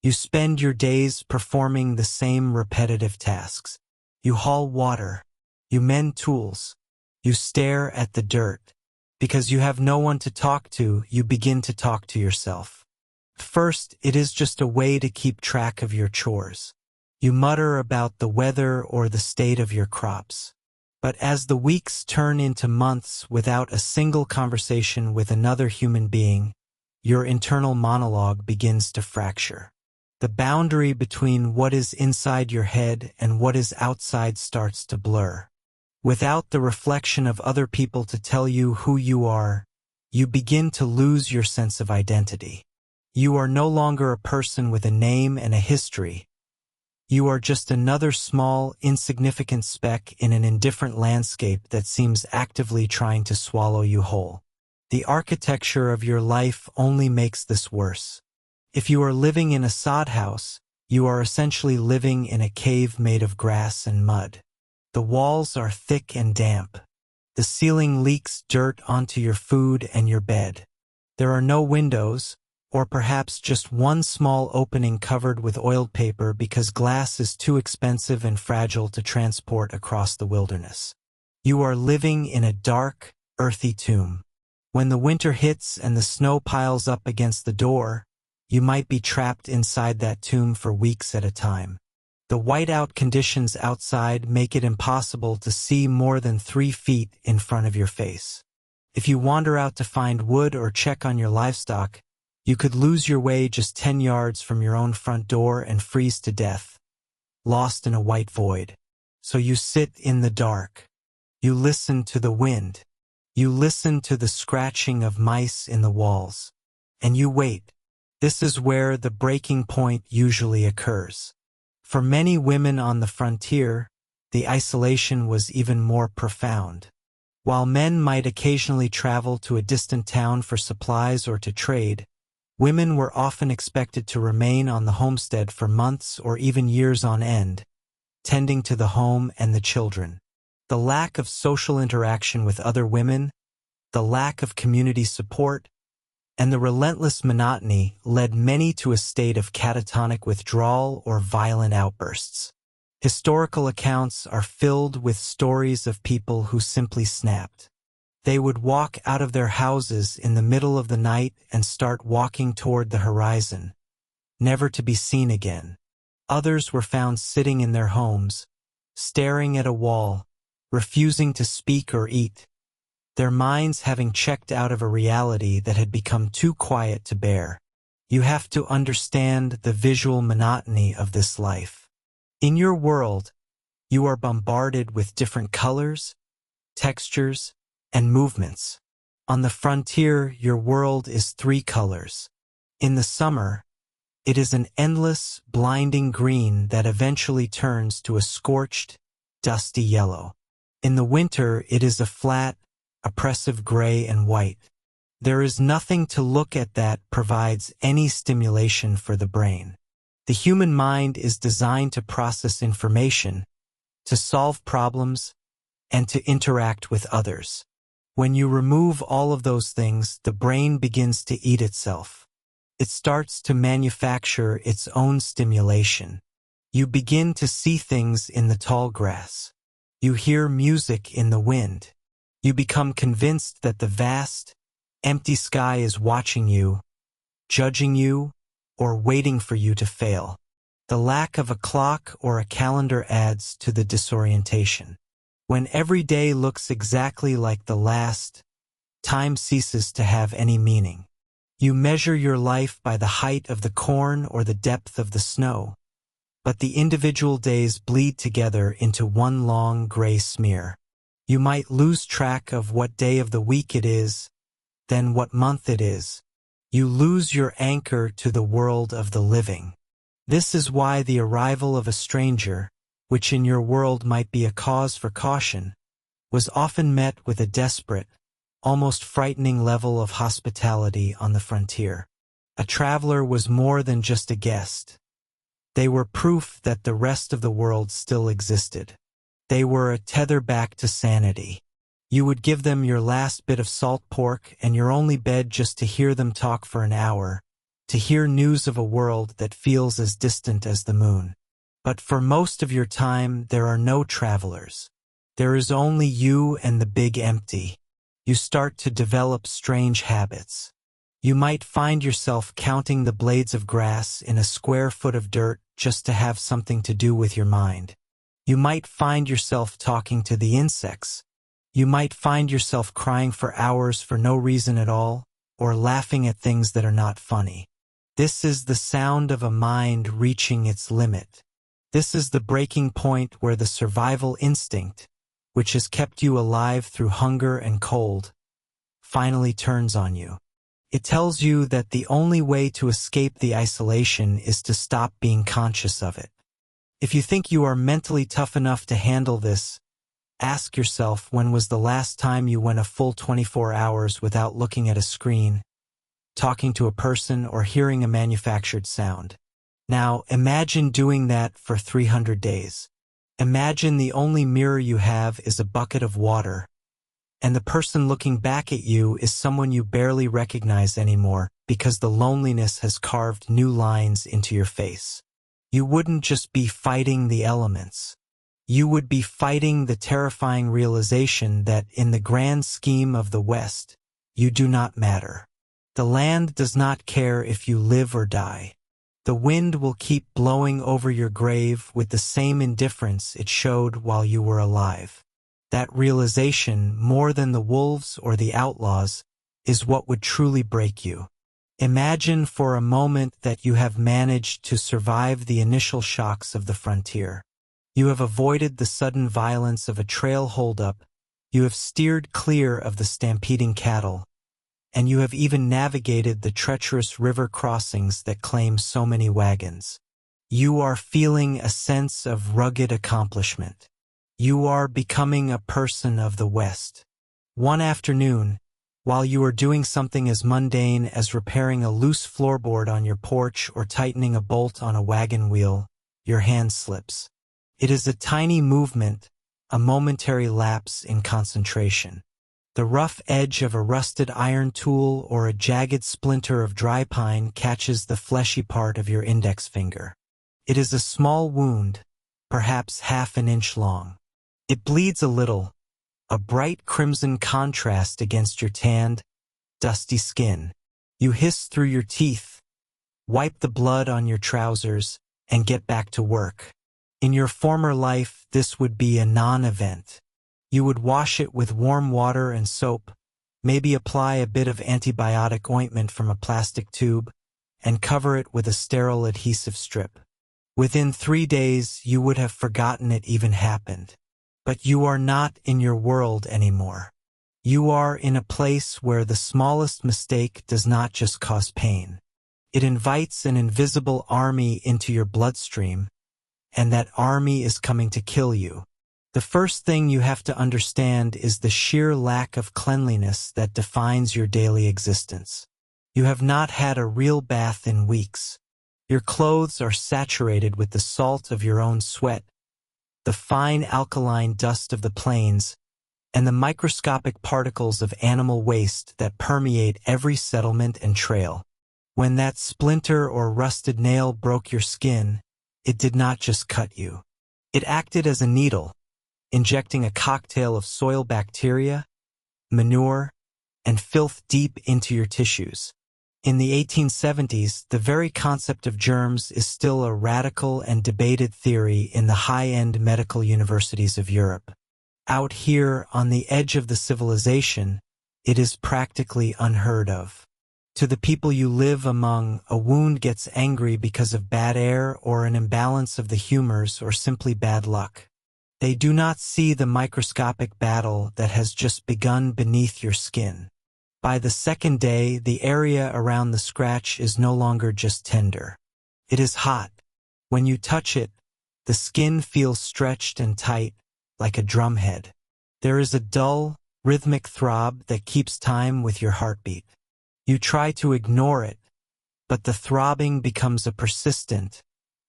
You spend your days performing the same repetitive tasks. You haul water. You mend tools. You stare at the dirt. Because you have no one to talk to, you begin to talk to yourself. First, it is just a way to keep track of your chores. You mutter about the weather or the state of your crops. But as the weeks turn into months without a single conversation with another human being, your internal monologue begins to fracture. The boundary between what is inside your head and what is outside starts to blur. Without the reflection of other people to tell you who you are, you begin to lose your sense of identity. You are no longer a person with a name and a history. You are just another small, insignificant speck in an indifferent landscape that seems actively trying to swallow you whole. The architecture of your life only makes this worse. If you are living in a sod house, you are essentially living in a cave made of grass and mud. The walls are thick and damp. The ceiling leaks dirt onto your food and your bed. There are no windows, or perhaps just one small opening covered with oiled paper because glass is too expensive and fragile to transport across the wilderness. You are living in a dark, earthy tomb. When the winter hits and the snow piles up against the door, you might be trapped inside that tomb for weeks at a time. The whiteout conditions outside make it impossible to see more than 3 feet in front of your face. If you wander out to find wood or check on your livestock, you could lose your way just 10 yards from your own front door and freeze to death, lost in a white void. So you sit in the dark. You listen to the wind. You listen to the scratching of mice in the walls. And you wait. This is where the breaking point usually occurs. For many women on the frontier, the isolation was even more profound. While men might occasionally travel to a distant town for supplies or to trade, women were often expected to remain on the homestead for months or even years on end, tending to the home and the children. The lack of social interaction with other women, the lack of community support, and the relentless monotony led many to a state of catatonic withdrawal or violent outbursts. Historical accounts are filled with stories of people who simply snapped. They would walk out of their houses in the middle of the night and start walking toward the horizon, never to be seen again. Others were found sitting in their homes, staring at a wall, refusing to speak or eat, their minds having checked out of a reality that had become too quiet to bear. You have to understand the visual monotony of this life. In your world, you are bombarded with different colors, textures, and movements. On the frontier, your world is 3 colors. In the summer, it is an endless, blinding green that eventually turns to a scorched, dusty yellow. In the winter, it is a flat, oppressive gray and white. There is nothing to look at that provides any stimulation for the brain. The human mind is designed to process information, to solve problems, and to interact with others. When you remove all of those things, the brain begins to eat itself. It starts to manufacture its own stimulation. You begin to see things in the tall grass. You hear music in the wind. You become convinced that the vast, empty sky is watching you, judging you, or waiting for you to fail. The lack of a clock or a calendar adds to the disorientation. When every day looks exactly like the last, time ceases to have any meaning. You measure your life by the height of the corn or the depth of the snow, but the individual days bleed together into one long gray smear. You might lose track of what day of the week it is, then what month it is. You lose your anchor to the world of the living. This is why the arrival of a stranger, which in your world might be a cause for caution, was often met with a desperate, almost frightening level of hospitality on the frontier. A traveler was more than just a guest. They were proof that the rest of the world still existed. They were a tether back to sanity. You would give them your last bit of salt pork and your only bed just to hear them talk for an hour, to hear news of a world that feels as distant as the moon. But for most of your time, there are no travelers. There is only you and the big empty. You start to develop strange habits. You might find yourself counting the blades of grass in a square foot of dirt just to have something to do with your mind. You might find yourself talking to the insects. You might find yourself crying for hours for no reason at all, or laughing at things that are not funny. This is the sound of a mind reaching its limit. This is the breaking point where the survival instinct, which has kept you alive through hunger and cold, finally turns on you. It tells you that the only way to escape the isolation is to stop being conscious of it. If you think you are mentally tough enough to handle this, ask yourself when was the last time you went a full 24 hours without looking at a screen, talking to a person, or hearing a manufactured sound. Now, imagine doing that for 300 days. Imagine the only mirror you have is a bucket of water, and the person looking back at you is someone you barely recognize anymore because the loneliness has carved new lines into your face. You wouldn't just be fighting the elements. You would be fighting the terrifying realization that in the grand scheme of the West, you do not matter. The land does not care if you live or die. The wind will keep blowing over your grave with the same indifference it showed while you were alive. That realization, more than the wolves or the outlaws, is what would truly break you. Imagine for a moment that you have managed to survive the initial shocks of the frontier. You have avoided the sudden violence of a trail holdup, you have steered clear of the stampeding cattle, and you have even navigated the treacherous river crossings that claim so many wagons. You are feeling a sense of rugged accomplishment. You are becoming a person of the West. One afternoon, while you are doing something as mundane as repairing a loose floorboard on your porch or tightening a bolt on a wagon wheel, your hand slips. It is a tiny movement, a momentary lapse in concentration. The rough edge of a rusted iron tool or a jagged splinter of dry pine catches the fleshy part of your index finger. It is a small wound, perhaps half an inch long. It bleeds a little, a bright crimson contrast against your tanned, dusty skin. You hiss through your teeth, wipe the blood on your trousers, and get back to work. In your former life, this would be a non-event. You would wash it with warm water and soap, maybe apply a bit of antibiotic ointment from a plastic tube, and cover it with a sterile adhesive strip. Within 3 days, you would have forgotten it even happened. But you are not in your world anymore. You are in a place where the smallest mistake does not just cause pain. It invites an invisible army into your bloodstream, and that army is coming to kill you. The first thing you have to understand is the sheer lack of cleanliness that defines your daily existence. You have not had a real bath in weeks. Your clothes are saturated with the salt of your own sweat, the fine alkaline dust of the plains, and the microscopic particles of animal waste that permeate every settlement and trail. When that splinter or rusted nail broke your skin, it did not just cut you. It acted as a needle, injecting a cocktail of soil bacteria, manure, and filth deep into your tissues. In the 1870s, the very concept of germs is still a radical and debated theory in the high-end medical universities of Europe. Out here, on the edge of the civilization, it is practically unheard of. To the people you live among, a wound gets angry because of bad air or an imbalance of the humors or simply bad luck. They do not see the microscopic battle that has just begun beneath your skin. By the second day, the area around the scratch is no longer just tender. It is hot. When you touch it, the skin feels stretched and tight, like a drumhead. There is a dull, rhythmic throb that keeps time with your heartbeat. You try to ignore it, but the throbbing becomes a persistent,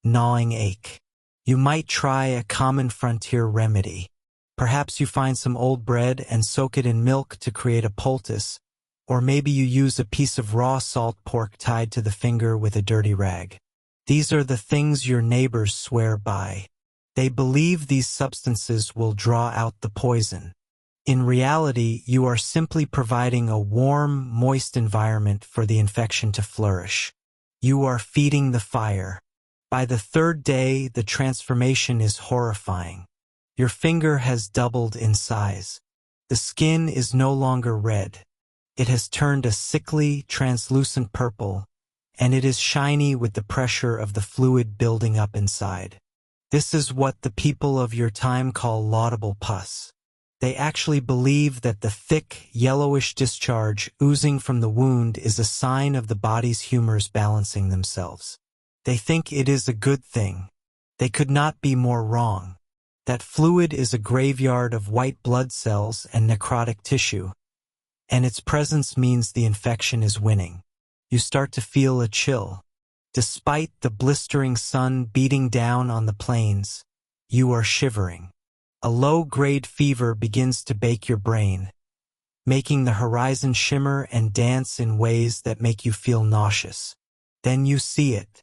gnawing ache. You might try a common frontier remedy. Perhaps you find some old bread and soak it in milk to create a poultice, or maybe you use a piece of raw salt pork tied to the finger with a dirty rag. These are the things your neighbors swear by. They believe these substances will draw out the poison. In reality, you are simply providing a warm, moist environment for the infection to flourish. You are feeding the fire. By the third day, the transformation is horrifying. Your finger has doubled in size. The skin is no longer red. It has turned a sickly, translucent purple, and it is shiny with the pressure of the fluid building up inside. This is what the people of your time call laudable pus. They actually believe that the thick, yellowish discharge oozing from the wound is a sign of the body's humors balancing themselves. They think it is a good thing. They could not be more wrong. That fluid is a graveyard of white blood cells and necrotic tissue, and its presence means the infection is winning. You start to feel a chill. Despite the blistering sun beating down on the plains, you are shivering. A low-grade fever begins to bake your brain, making the horizon shimmer and dance in ways that make you feel nauseous. Then you see it.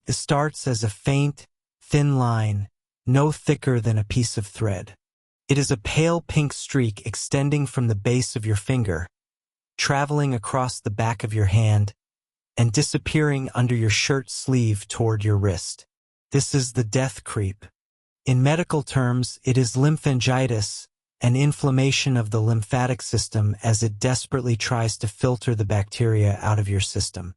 It starts as a faint, thin line, no thicker than a piece of thread. It is a pale pink streak extending from the base of your finger, traveling across the back of your hand, and disappearing under your shirt sleeve toward your wrist. This is the death creep. In medical terms, it is lymphangitis, an inflammation of the lymphatic system as it desperately tries to filter the bacteria out of your system.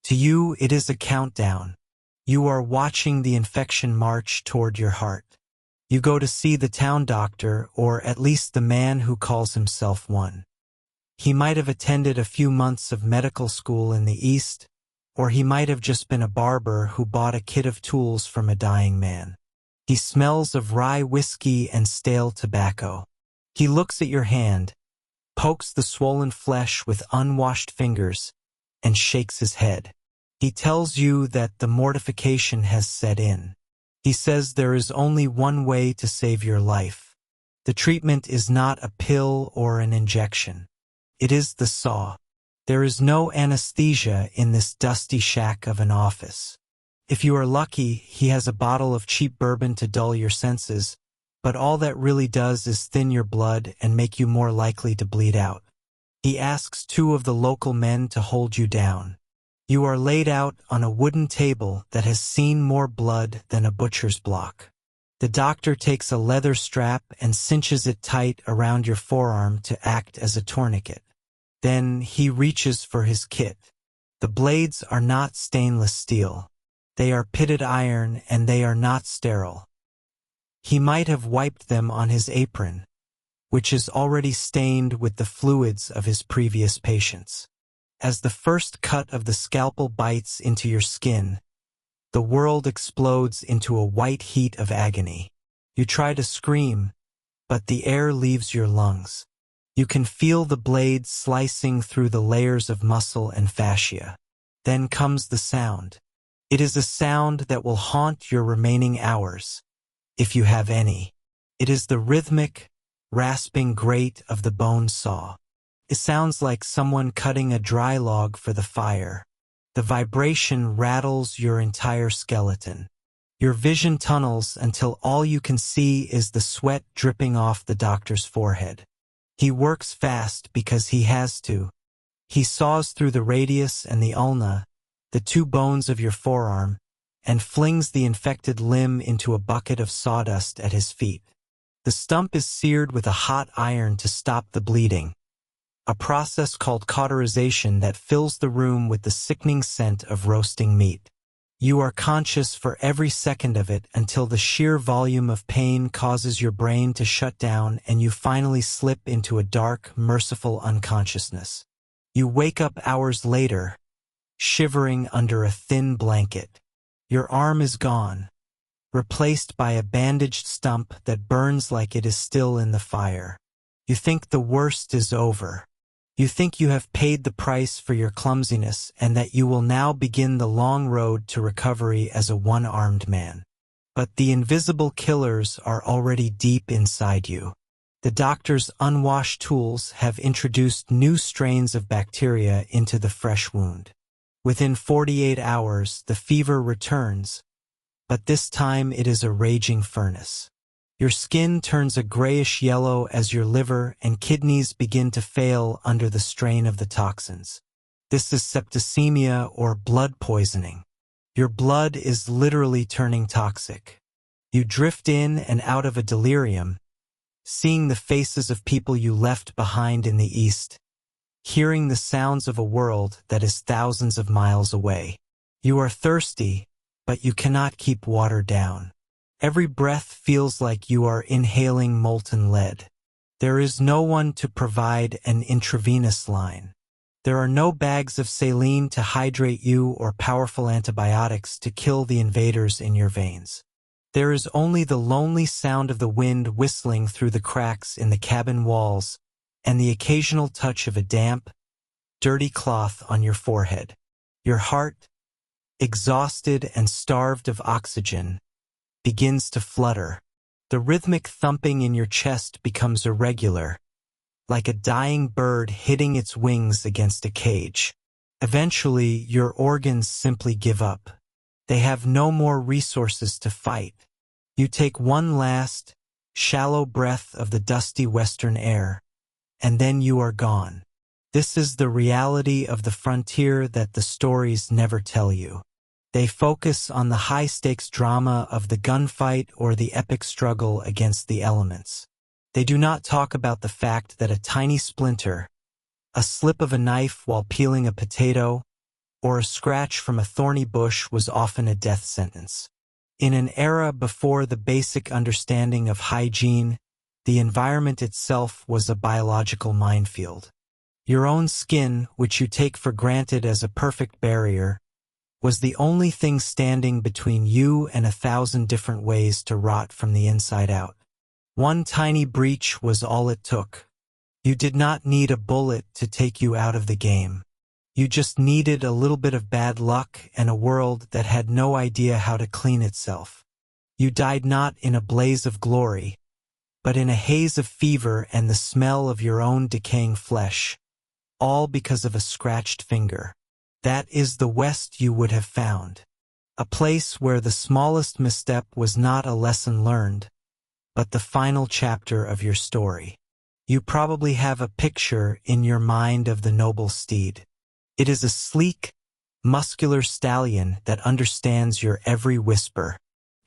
To you, it is a countdown. You are watching the infection march toward your heart. You go to see the town doctor, or at least the man who calls himself one. He might have attended a few months of medical school in the East, or he might have just been a barber who bought a kit of tools from a dying man. He smells of rye whiskey and stale tobacco. He looks at your hand, pokes the swollen flesh with unwashed fingers, and shakes his head. He tells you that the mortification has set in. He says there is only one way to save your life. The treatment is not a pill or an injection. It is the saw. There is no anesthesia in this dusty shack of an office. If you are lucky, he has a bottle of cheap bourbon to dull your senses, but all that really does is thin your blood and make you more likely to bleed out. He asks two of the local men to hold you down. You are laid out on a wooden table that has seen more blood than a butcher's block. The doctor takes a leather strap and cinches it tight around your forearm to act as a tourniquet. Then he reaches for his kit. The blades are not stainless steel. They are pitted iron and they are not sterile. He might have wiped them on his apron, which is already stained with the fluids of his previous patients. As the first cut of the scalpel bites into your skin, the world explodes into a white heat of agony. You try to scream, but the air leaves your lungs. You can feel the blade slicing through the layers of muscle and fascia. Then comes the sound. It is a sound that will haunt your remaining hours, if you have any. It is the rhythmic, rasping grate of the bone saw. It sounds like someone cutting a dry log for the fire. The vibration rattles your entire skeleton. Your vision tunnels until all you can see is the sweat dripping off the doctor's forehead. He works fast because he has to. He saws through the radius and the ulna, the two bones of your forearm, and flings the infected limb into a bucket of sawdust at his feet. The stump is seared with a hot iron to stop the bleeding, a process called cauterization that fills the room with the sickening scent of roasting meat. You are conscious for every second of it until the sheer volume of pain causes your brain to shut down and you finally slip into a dark, merciful unconsciousness. You wake up hours later, shivering under a thin blanket. Your arm is gone, replaced by a bandaged stump that burns like it is still in the fire. You think the worst is over. You think you have paid the price for your clumsiness and that you will now begin the long road to recovery as a one-armed man. But the invisible killers are already deep inside you. The doctor's unwashed tools have introduced new strains of bacteria into the fresh wound. Within 48 hours, the fever returns, but this time it is a raging furnace. Your skin turns a grayish yellow as your liver and kidneys begin to fail under the strain of the toxins. This is septicemia or blood poisoning. Your blood is literally turning toxic. You drift in and out of a delirium, seeing the faces of people you left behind in the East, hearing the sounds of a world that is thousands of miles away. You are thirsty, but you cannot keep water down. Every breath feels like you are inhaling molten lead. There is no one to provide an intravenous line. There are no bags of saline to hydrate you or powerful antibiotics to kill the invaders in your veins. There is only the lonely sound of the wind whistling through the cracks in the cabin walls and the occasional touch of a damp, dirty cloth on your forehead. Your heart, exhausted and starved of oxygen, begins to flutter. The rhythmic thumping in your chest becomes irregular, like a dying bird hitting its wings against a cage. Eventually, your organs simply give up. They have no more resources to fight. You take one last, shallow breath of the dusty western air, and then you are gone. This is the reality of the frontier that the stories never tell you. They focus on the high-stakes drama of the gunfight or the epic struggle against the elements. They do not talk about the fact that a tiny splinter, a slip of a knife while peeling a potato, or a scratch from a thorny bush was often a death sentence. In an era before the basic understanding of hygiene, the environment itself was a biological minefield. Your own skin, which you take for granted as a perfect barrier, was the only thing standing between you and 1,000 different ways to rot from the inside out. One tiny breach was all it took. You did not need a bullet to take you out of the game. You just needed a little bit of bad luck and a world that had no idea how to clean itself. You died not in a blaze of glory, but in a haze of fever and the smell of your own decaying flesh, all because of a scratched finger. That is the West you would have found. A place where the smallest misstep was not a lesson learned, but the final chapter of your story. You probably have a picture in your mind of the noble steed. It is a sleek, muscular stallion that understands your every whisper.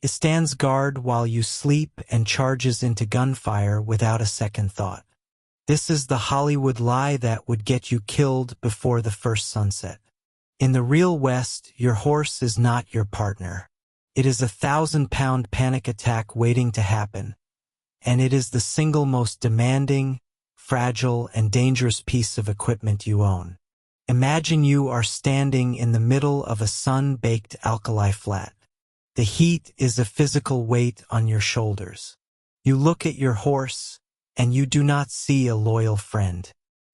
It stands guard while you sleep and charges into gunfire without a second thought. This is the Hollywood lie that would get you killed before the first sunset. In the real West, your horse is not your partner. It is a 1,000-pound panic attack waiting to happen, and it is the single most demanding, fragile, and dangerous piece of equipment you own. Imagine you are standing in the middle of a sun-baked alkali flat. The heat is a physical weight on your shoulders. You look at your horse, and you do not see a loyal friend.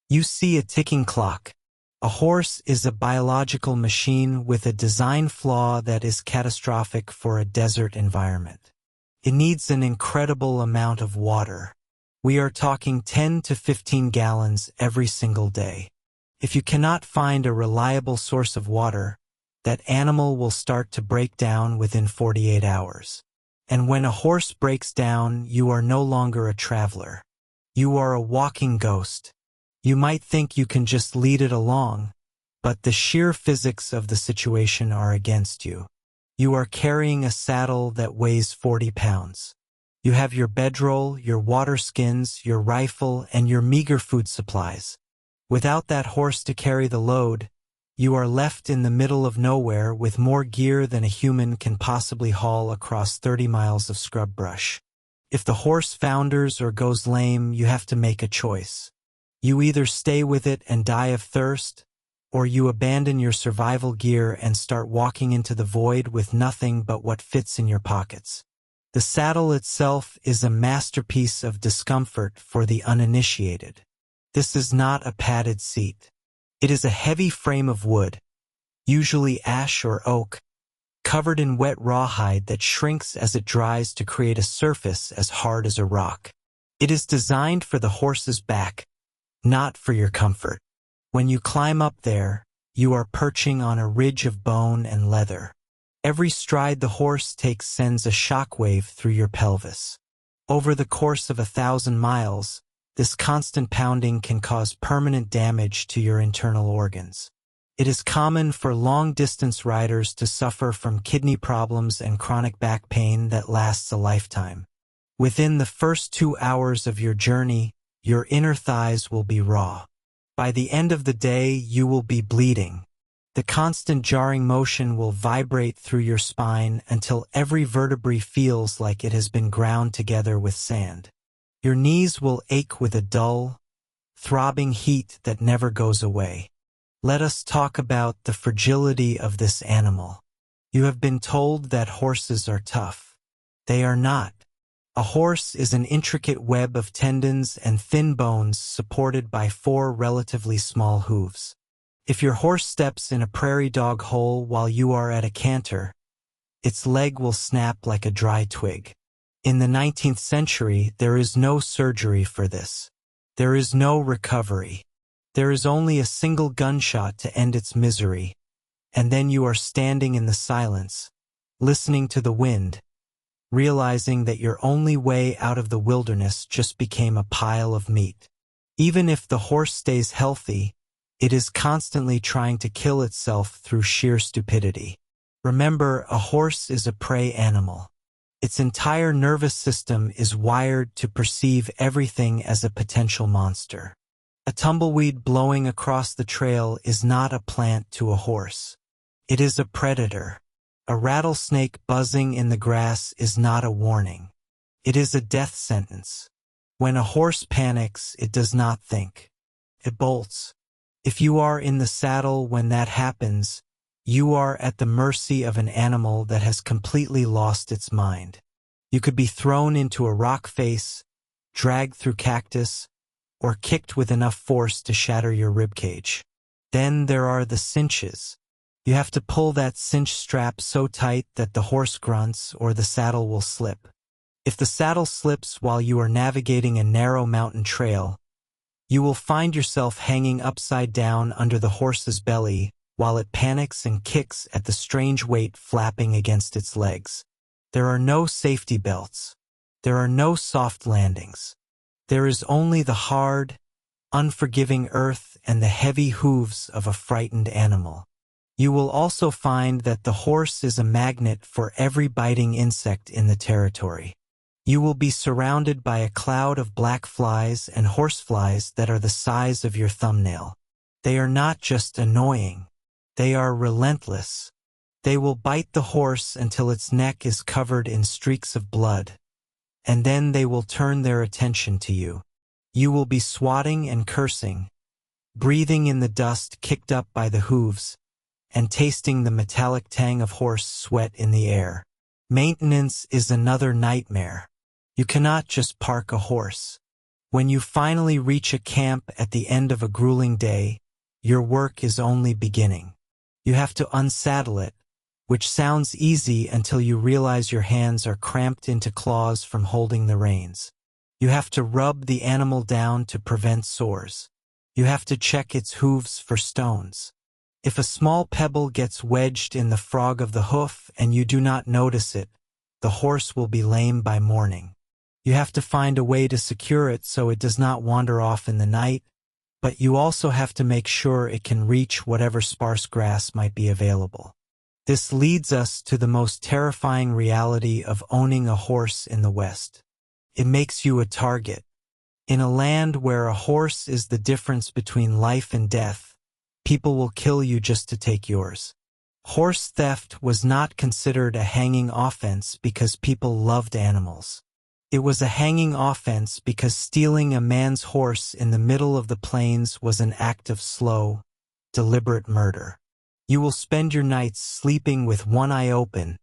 You see a ticking clock. A horse is a biological machine with a design flaw that is catastrophic for a desert environment. It needs an incredible amount of water. We are talking 10 to 15 gallons every single day. If you cannot find a reliable source of water, that animal will start to break down within 48 hours. And when a horse breaks down, you are no longer a traveler. You are a walking ghost. You might think you can just lead it along, but the sheer physics of the situation are against you. You are carrying a saddle that weighs 40 pounds. You have your bedroll, your water skins, your rifle, and your meager food supplies. Without that horse to carry the load, you are left in the middle of nowhere with more gear than a human can possibly haul across 30 miles of scrub brush. If the horse founders or goes lame, you have to make a choice. You either stay with it and die of thirst, or you abandon your survival gear and start walking into the void with nothing but what fits in your pockets. The saddle itself is a masterpiece of discomfort for the uninitiated. This is not a padded seat. It is a heavy frame of wood, usually ash or oak, covered in wet rawhide that shrinks as it dries to create a surface as hard as a rock. It is designed for the horse's back, not for your comfort. When you climb up there, you are perching on a ridge of bone and leather. Every stride the horse takes sends a shockwave through your pelvis. Over the course of 1,000 miles, this constant pounding can cause permanent damage to your internal organs. It is common for long-distance riders to suffer from kidney problems and chronic back pain that lasts a lifetime. Within the first 2 hours of your journey, your inner thighs will be raw. By the end of the day, you will be bleeding. The constant jarring motion will vibrate through your spine until every vertebrae feels like it has been ground together with sand. Your knees will ache with a dull, throbbing heat that never goes away. Let us talk about the fragility of this animal. You have been told that horses are tough. They are not. A horse is an intricate web of tendons and thin bones supported by 4 relatively small hooves. If your horse steps in a prairie dog hole while you are at a canter, its leg will snap like a dry twig. In the 19th century, there is no surgery for this. There is no recovery. There is only a single gunshot to end its misery, and then you are standing in the silence, listening to the wind, realizing that your only way out of the wilderness just became a pile of meat. Even if the horse stays healthy, it is constantly trying to kill itself through sheer stupidity. Remember, a horse is a prey animal. Its entire nervous system is wired to perceive everything as a potential monster. A tumbleweed blowing across the trail is not a plant to a horse. It is a predator. A rattlesnake buzzing in the grass is not a warning. It is a death sentence. When a horse panics, it does not think. It bolts. If you are in the saddle when that happens, you are at the mercy of an animal that has completely lost its mind. You could be thrown into a rock face, dragged through cactus, or kicked with enough force to shatter your ribcage. Then there are the cinches. You have to pull that cinch strap so tight that the horse grunts or the saddle will slip. If the saddle slips while you are navigating a narrow mountain trail, you will find yourself hanging upside down under the horse's belly while it panics and kicks at the strange weight flapping against its legs. There are no safety belts. There are no soft landings. There is only the hard, unforgiving earth and the heavy hooves of a frightened animal. You will also find that the horse is a magnet for every biting insect in the territory. You will be surrounded by a cloud of black flies and horseflies that are the size of your thumbnail. They are not just annoying. They are relentless. They will bite the horse until its neck is covered in streaks of blood, and then they will turn their attention to you. You will be swatting and cursing, breathing in the dust kicked up by the hooves, and tasting the metallic tang of horse sweat in the air. Maintenance is another nightmare. You cannot just park a horse. When you finally reach a camp at the end of a grueling day, your work is only beginning. You have to unsaddle it, which sounds easy until you realize your hands are cramped into claws from holding the reins. You have to rub the animal down to prevent sores. You have to check its hooves for stones. If a small pebble gets wedged in the frog of the hoof and you do not notice it, the horse will be lame by morning. You have to find a way to secure it so it does not wander off in the night, but you also have to make sure it can reach whatever sparse grass might be available. This leads us to the most terrifying reality of owning a horse in the West. It makes you a target. In a land where a horse is the difference between life and death, people will kill you just to take yours. Horse theft was not considered a hanging offense because people loved animals. It was a hanging offense because stealing a man's horse in the middle of the plains was an act of slow, deliberate murder. You will spend your nights sleeping with one eye open,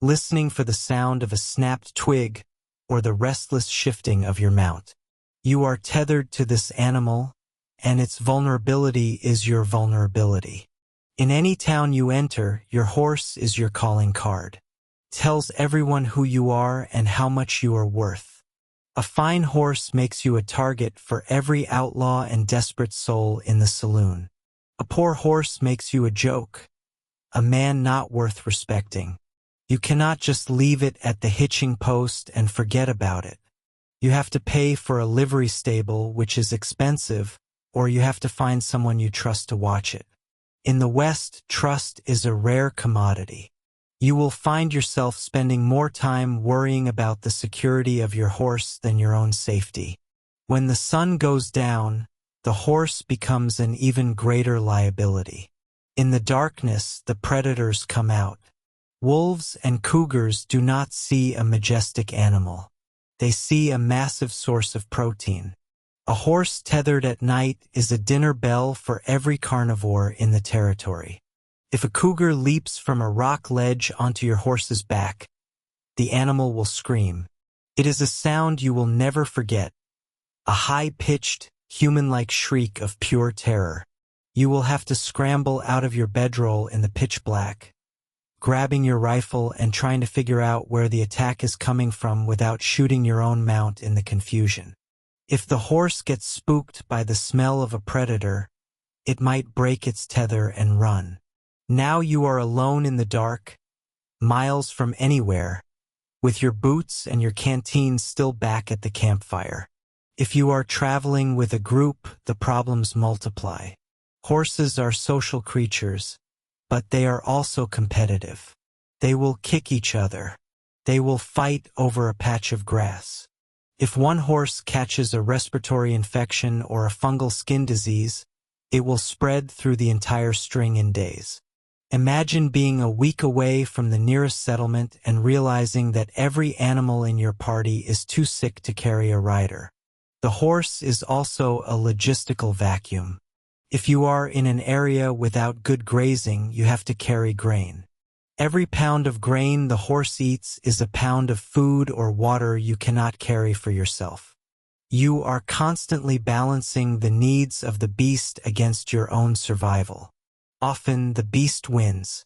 listening for the sound of a snapped twig or the restless shifting of your mount. You are tethered to this animal, and its vulnerability is your vulnerability. In any town you enter, your horse is your calling card. It tells everyone who you are and how much you are worth. A fine horse makes you a target for every outlaw and desperate soul in the saloon. A poor horse makes you a joke, a man not worth respecting. You cannot just leave it at the hitching post and forget about it. You have to pay for a livery stable, which is expensive, or you have to find someone you trust to watch it. In the West, trust is a rare commodity. You will find yourself spending more time worrying about the security of your horse than your own safety. When the sun goes down, the horse becomes an even greater liability. In the darkness, the predators come out. Wolves and cougars do not see a majestic animal. They see a massive source of protein. A horse tethered at night is a dinner bell for every carnivore in the territory. If a cougar leaps from a rock ledge onto your horse's back, the animal will scream. It is a sound you will never forget, a high-pitched, human-like shriek of pure terror. You will have to scramble out of your bedroll in the pitch black, grabbing your rifle and trying to figure out where the attack is coming from without shooting your own mount in the confusion. If the horse gets spooked by the smell of a predator, it might break its tether and run. Now you are alone in the dark, miles from anywhere, with your boots and your canteen still back at the campfire. If you are traveling with a group, the problems multiply. Horses are social creatures, but they are also competitive. They will kick each other. They will fight over a patch of grass. If one horse catches a respiratory infection or a fungal skin disease, it will spread through the entire string in days. Imagine being a week away from the nearest settlement and realizing that every animal in your party is too sick to carry a rider. The horse is also a logistical vacuum. If you are in an area without good grazing, you have to carry grain. Every pound of grain the horse eats is a pound of food or water you cannot carry for yourself. You are constantly balancing the needs of the beast against your own survival. Often the beast wins.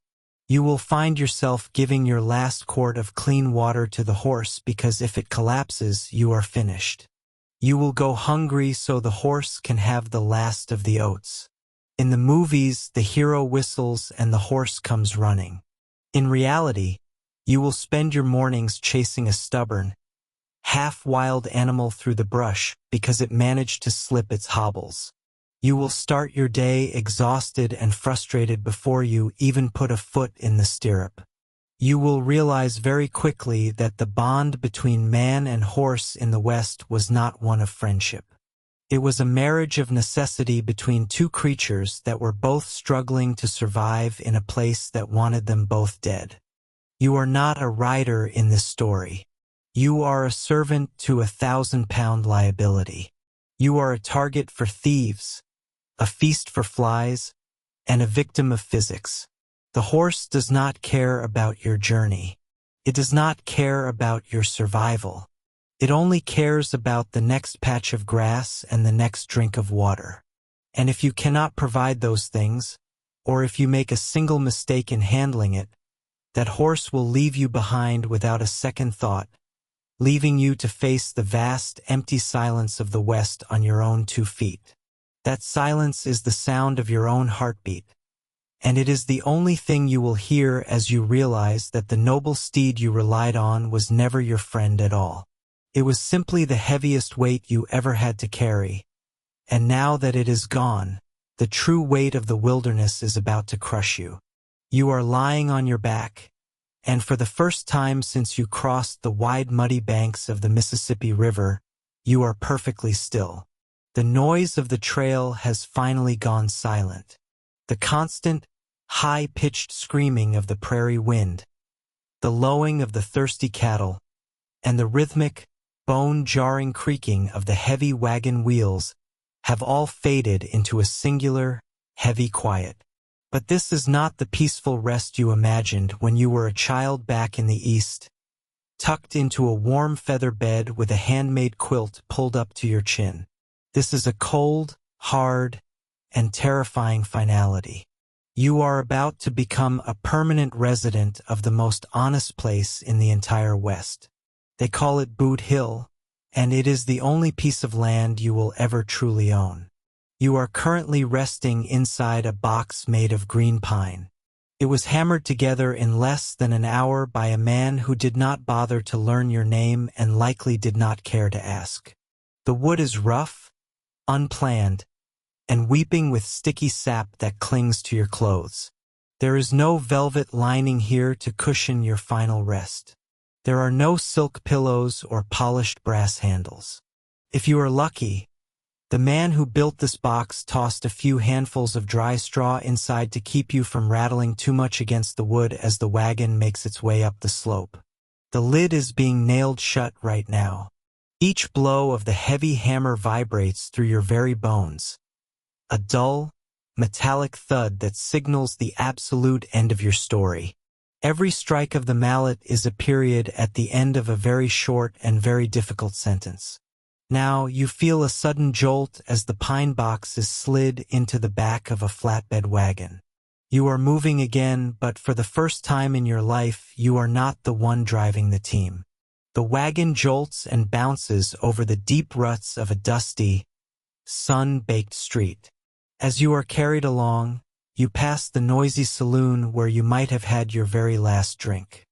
You will find yourself giving your last quart of clean water to the horse because if it collapses, you are finished. You will go hungry so the horse can have the last of the oats. In the movies, the hero whistles and the horse comes running. In reality, you will spend your mornings chasing a stubborn, half-wild animal through the brush because it managed to slip its hobbles. You will start your day exhausted and frustrated before you even put a foot in the stirrup. You will realize very quickly that the bond between man and horse in the West was not one of friendship. It was a marriage of necessity between two creatures that were both struggling to survive in a place that wanted them both dead. You are not a rider in this story. You are a servant to a 1,000-pound liability. You are a target for thieves, a feast for flies, and a victim of physics. The horse does not care about your journey. It does not care about your survival. It only cares about the next patch of grass and the next drink of water. And if you cannot provide those things, or if you make a single mistake in handling it, that horse will leave you behind without a second thought, leaving you to face the vast, empty silence of the West on your own 2 feet. That silence is the sound of your own heartbeat, and it is the only thing you will hear as you realize that the noble steed you relied on was never your friend at all. It was simply the heaviest weight you ever had to carry, And now that it is gone, the true weight of the wilderness is about to crush you. You are lying on your back, and for the first time since you crossed the wide muddy banks of the Mississippi River, you are perfectly still. The noise of the trail has finally gone silent. The constant, high-pitched screaming of the prairie wind, the lowing of the thirsty cattle, and the rhythmic, bone-jarring creaking of the heavy wagon wheels have all faded into a singular, heavy quiet. But this is not the peaceful rest you imagined when you were a child back in the East, tucked into a warm feather bed with a handmade quilt pulled up to your chin. This is a cold, hard, and terrifying finality. You are about to become a permanent resident of the most honest place in the entire West. They call it Boot Hill, and it is the only piece of land you will ever truly own. You are currently resting inside a box made of green pine. It was hammered together in less than an hour by a man who did not bother to learn your name and likely did not care to ask. The wood is rough, unplanned, and weeping with sticky sap that clings to your clothes. There is no velvet lining here to cushion your final rest. There are no silk pillows or polished brass handles. If you are lucky, the man who built this box tossed a few handfuls of dry straw inside to keep you from rattling too much against the wood as the wagon makes its way up the slope. The lid is being nailed shut right now. Each blow of the heavy hammer vibrates through your very bones. A dull, metallic thud that signals the absolute end of your story. Every strike of the mallet is a period at the end of a very short and very difficult sentence. Now you feel a sudden jolt as the pine box is slid into the back of a flatbed wagon. You are moving again, but for the first time in your life, you are not the one driving the team. The wagon jolts and bounces over the deep ruts of a dusty, sun-baked street. As you are carried along, you pass the noisy saloon where you might have had your very last drink.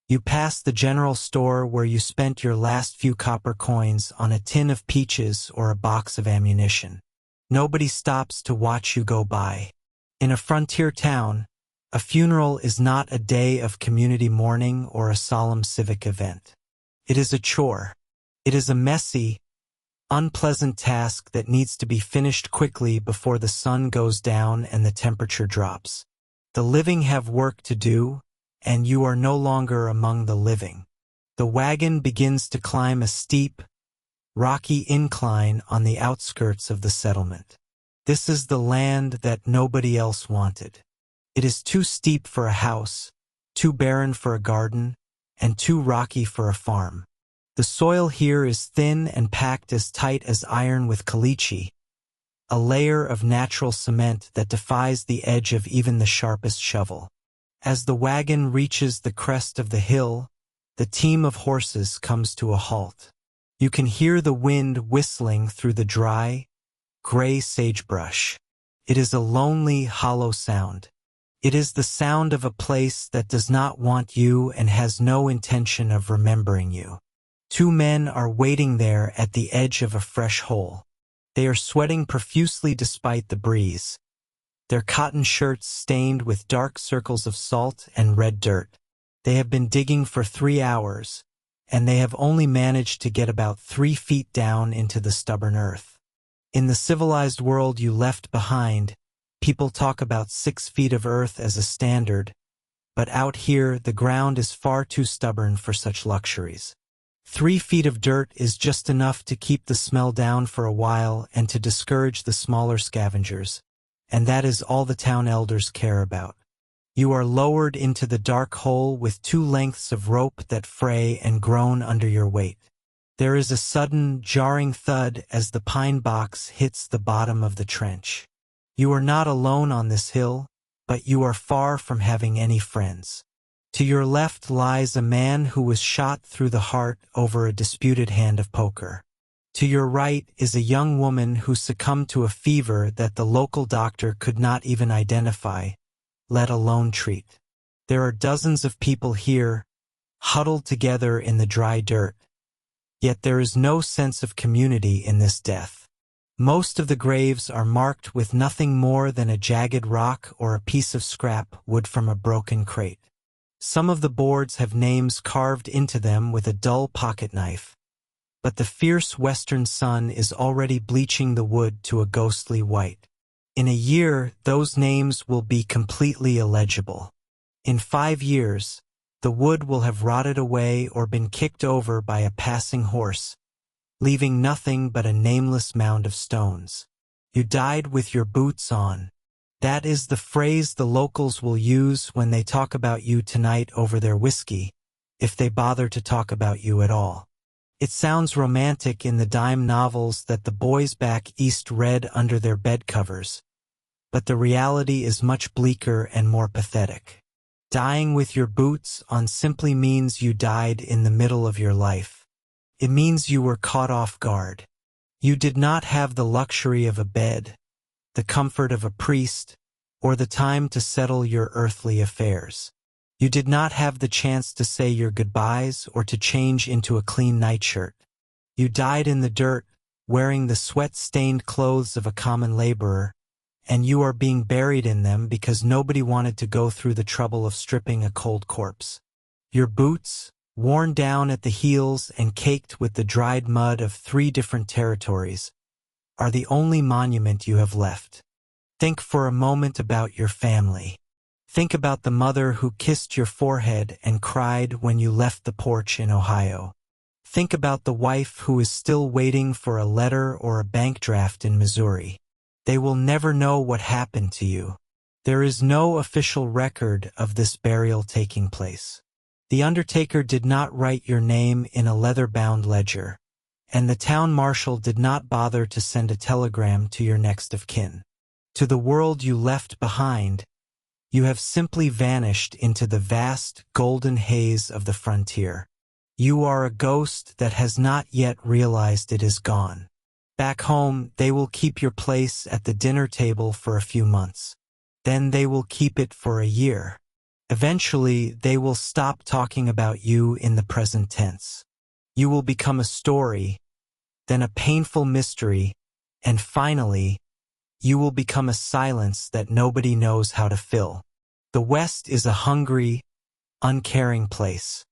You pass the general store where you spent your last few copper coins on a tin of peaches or a box of ammunition. Nobody stops to watch you go by. In a frontier town, a funeral is not a day of community mourning or a solemn civic event. It is a chore. It is a messy, unpleasant task that needs to be finished quickly before the sun goes down and the temperature drops. The living have work to do, and you are no longer among the living. The wagon begins to climb a steep, rocky incline on the outskirts of the settlement. This is the land that nobody else wanted. It is too steep for a house, too barren for a garden, and too rocky for a farm. The soil here is thin and packed as tight as iron with caliche, a layer of natural cement that defies the edge of even the sharpest shovel. As the wagon reaches the crest of the hill, the team of horses comes to a halt. You can hear the wind whistling through the dry, gray sagebrush. It is a lonely, hollow sound. It is the sound of a place that does not want you and has no intention of remembering you. Two men are waiting there at the edge of a fresh hole. They are sweating profusely despite the breeze, their cotton shirts stained with dark circles of salt and red dirt. They have been digging for 3 hours, and they have only managed to get about 3 feet down into the stubborn earth. In the civilized world you left behind, people talk about 6 feet of earth as a standard, but out here the ground is far too stubborn for such luxuries. 3 feet of dirt is just enough to keep the smell down for a while and to discourage the smaller scavengers, and that is all the town elders care about. You are lowered into the dark hole with 2 lengths of rope that fray and groan under your weight. There is a sudden, jarring thud as the pine box hits the bottom of the trench. You are not alone on this hill, but you are far from having any friends. To your left lies a man who was shot through the heart over a disputed hand of poker. To your right is a young woman who succumbed to a fever that the local doctor could not even identify, let alone treat. There are dozens of people here, huddled together in the dry dirt. Yet there is no sense of community in this death. Most of the graves are marked with nothing more than a jagged rock or a piece of scrap wood from a broken crate. Some of the boards have names carved into them with a dull pocket knife, but the fierce western sun is already bleaching the wood to a ghostly white. In a year, those names will be completely illegible. In 5 years, the wood will have rotted away or been kicked over by a passing horse, leaving nothing but a nameless mound of stones. You died with your boots on. That is the phrase the locals will use when they talk about you tonight over their whiskey, if they bother to talk about you at all. It sounds romantic in the dime novels that the boys back east read under their bed covers, but the reality is much bleaker and more pathetic. Dying with your boots on simply means you died in the middle of your life. It means you were caught off guard. You did not have the luxury of a bed, the comfort of a priest, or the time to settle your earthly affairs. You did not have the chance to say your goodbyes or to change into a clean nightshirt. You died in the dirt, wearing the sweat-stained clothes of a common laborer, and you are being buried in them because nobody wanted to go through the trouble of stripping a cold corpse. Your boots, worn down at the heels and caked with the dried mud of 3 different territories, are the only monument you have left. Think for a moment about your family. Think about the mother who kissed your forehead and cried when you left the porch in Ohio. Think about the wife who is still waiting for a letter or a bank draft in Missouri. They will never know what happened to you. There is no official record of this burial taking place. The undertaker did not write your name in a leather-bound ledger, and the town marshal did not bother to send a telegram to your next of kin. To the world you left behind, you have simply vanished into the vast, golden haze of the frontier. You are a ghost that has not yet realized it is gone. Back home, they will keep your place at the dinner table for a few months. Then they will keep it for a year. Eventually, they will stop talking about you in the present tense. You will become a story, then a painful mystery, and finally, you will become a silence that nobody knows how to fill. The West is a hungry, uncaring place.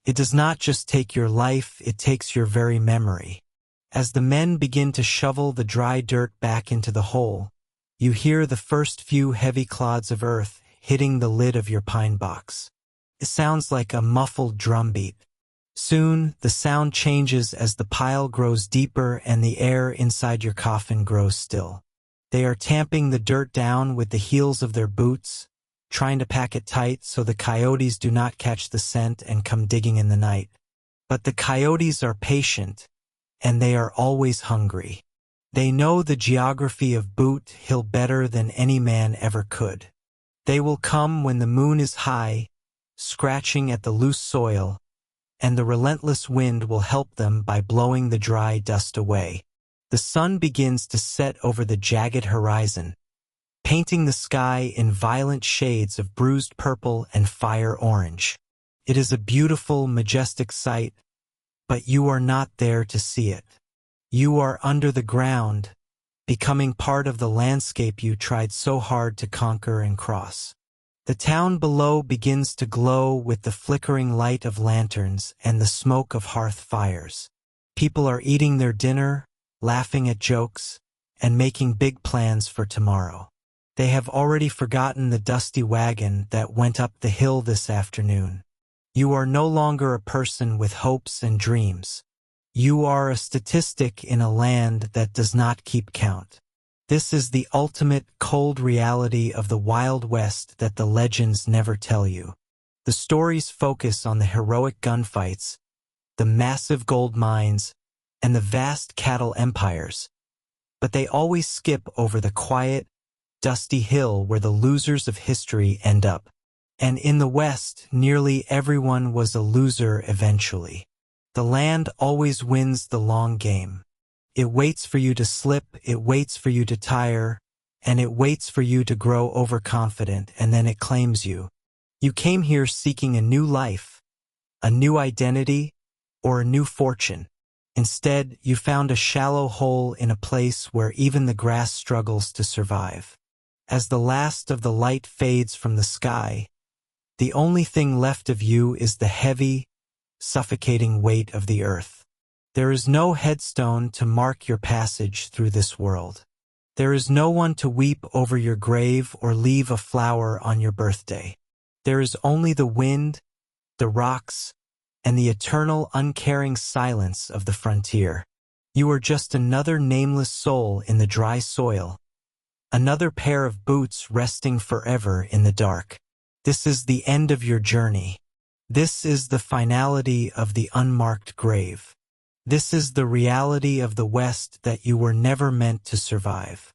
It does not just take your life, it takes your very memory. As the men begin to shovel the dry dirt back into the hole, you hear the first few heavy clods of earth hitting the lid of your pine box. It sounds like a muffled drumbeat. Soon, the sound changes as the pile grows deeper and the air inside your coffin grows still. They are tamping the dirt down with the heels of their boots, trying to pack it tight so the coyotes do not catch the scent and come digging in the night. But the coyotes are patient, and they are always hungry. They know the geography of Boot Hill better than any man ever could. They will come when the moon is high, scratching at the loose soil, and the relentless wind will help them by blowing the dry dust away. The sun begins to set over the jagged horizon, painting the sky in violent shades of bruised purple and fire orange. It is a beautiful, majestic sight, but you are not there to see it. You are under the ground, becoming part of the landscape you tried so hard to conquer and cross. The town below begins to glow with the flickering light of lanterns and the smoke of hearth fires. People are eating their dinner, laughing at jokes, and making big plans for tomorrow. They have already forgotten the dusty wagon that went up the hill this afternoon. You are no longer a person with hopes and dreams. You are a statistic in a land that does not keep count. This is the ultimate cold reality of the Wild West that the legends never tell you. The stories focus on the heroic gunfights, the massive gold mines, and the vast cattle empires, but they always skip over the quiet, dusty hill where the losers of history end up. And in the West, nearly everyone was a loser eventually. The land always wins the long game. It waits for you to slip, it waits for you to tire, and it waits for you to grow overconfident, and then it claims you. You came here seeking a new life, a new identity, or a new fortune. Instead, you found a shallow hole in a place where even the grass struggles to survive. As the last of the light fades from the sky, the only thing left of you is the heavy, suffocating weight of the earth. There is no headstone to mark your passage through this world. There is no one to weep over your grave or leave a flower on your birthday. There is only the wind, the rocks, and the eternal uncaring silence of the frontier. You are just another nameless soul in the dry soil, another pair of boots resting forever in the dark. This is the end of your journey. This is the finality of the unmarked grave. This is the reality of the West that you were never meant to survive.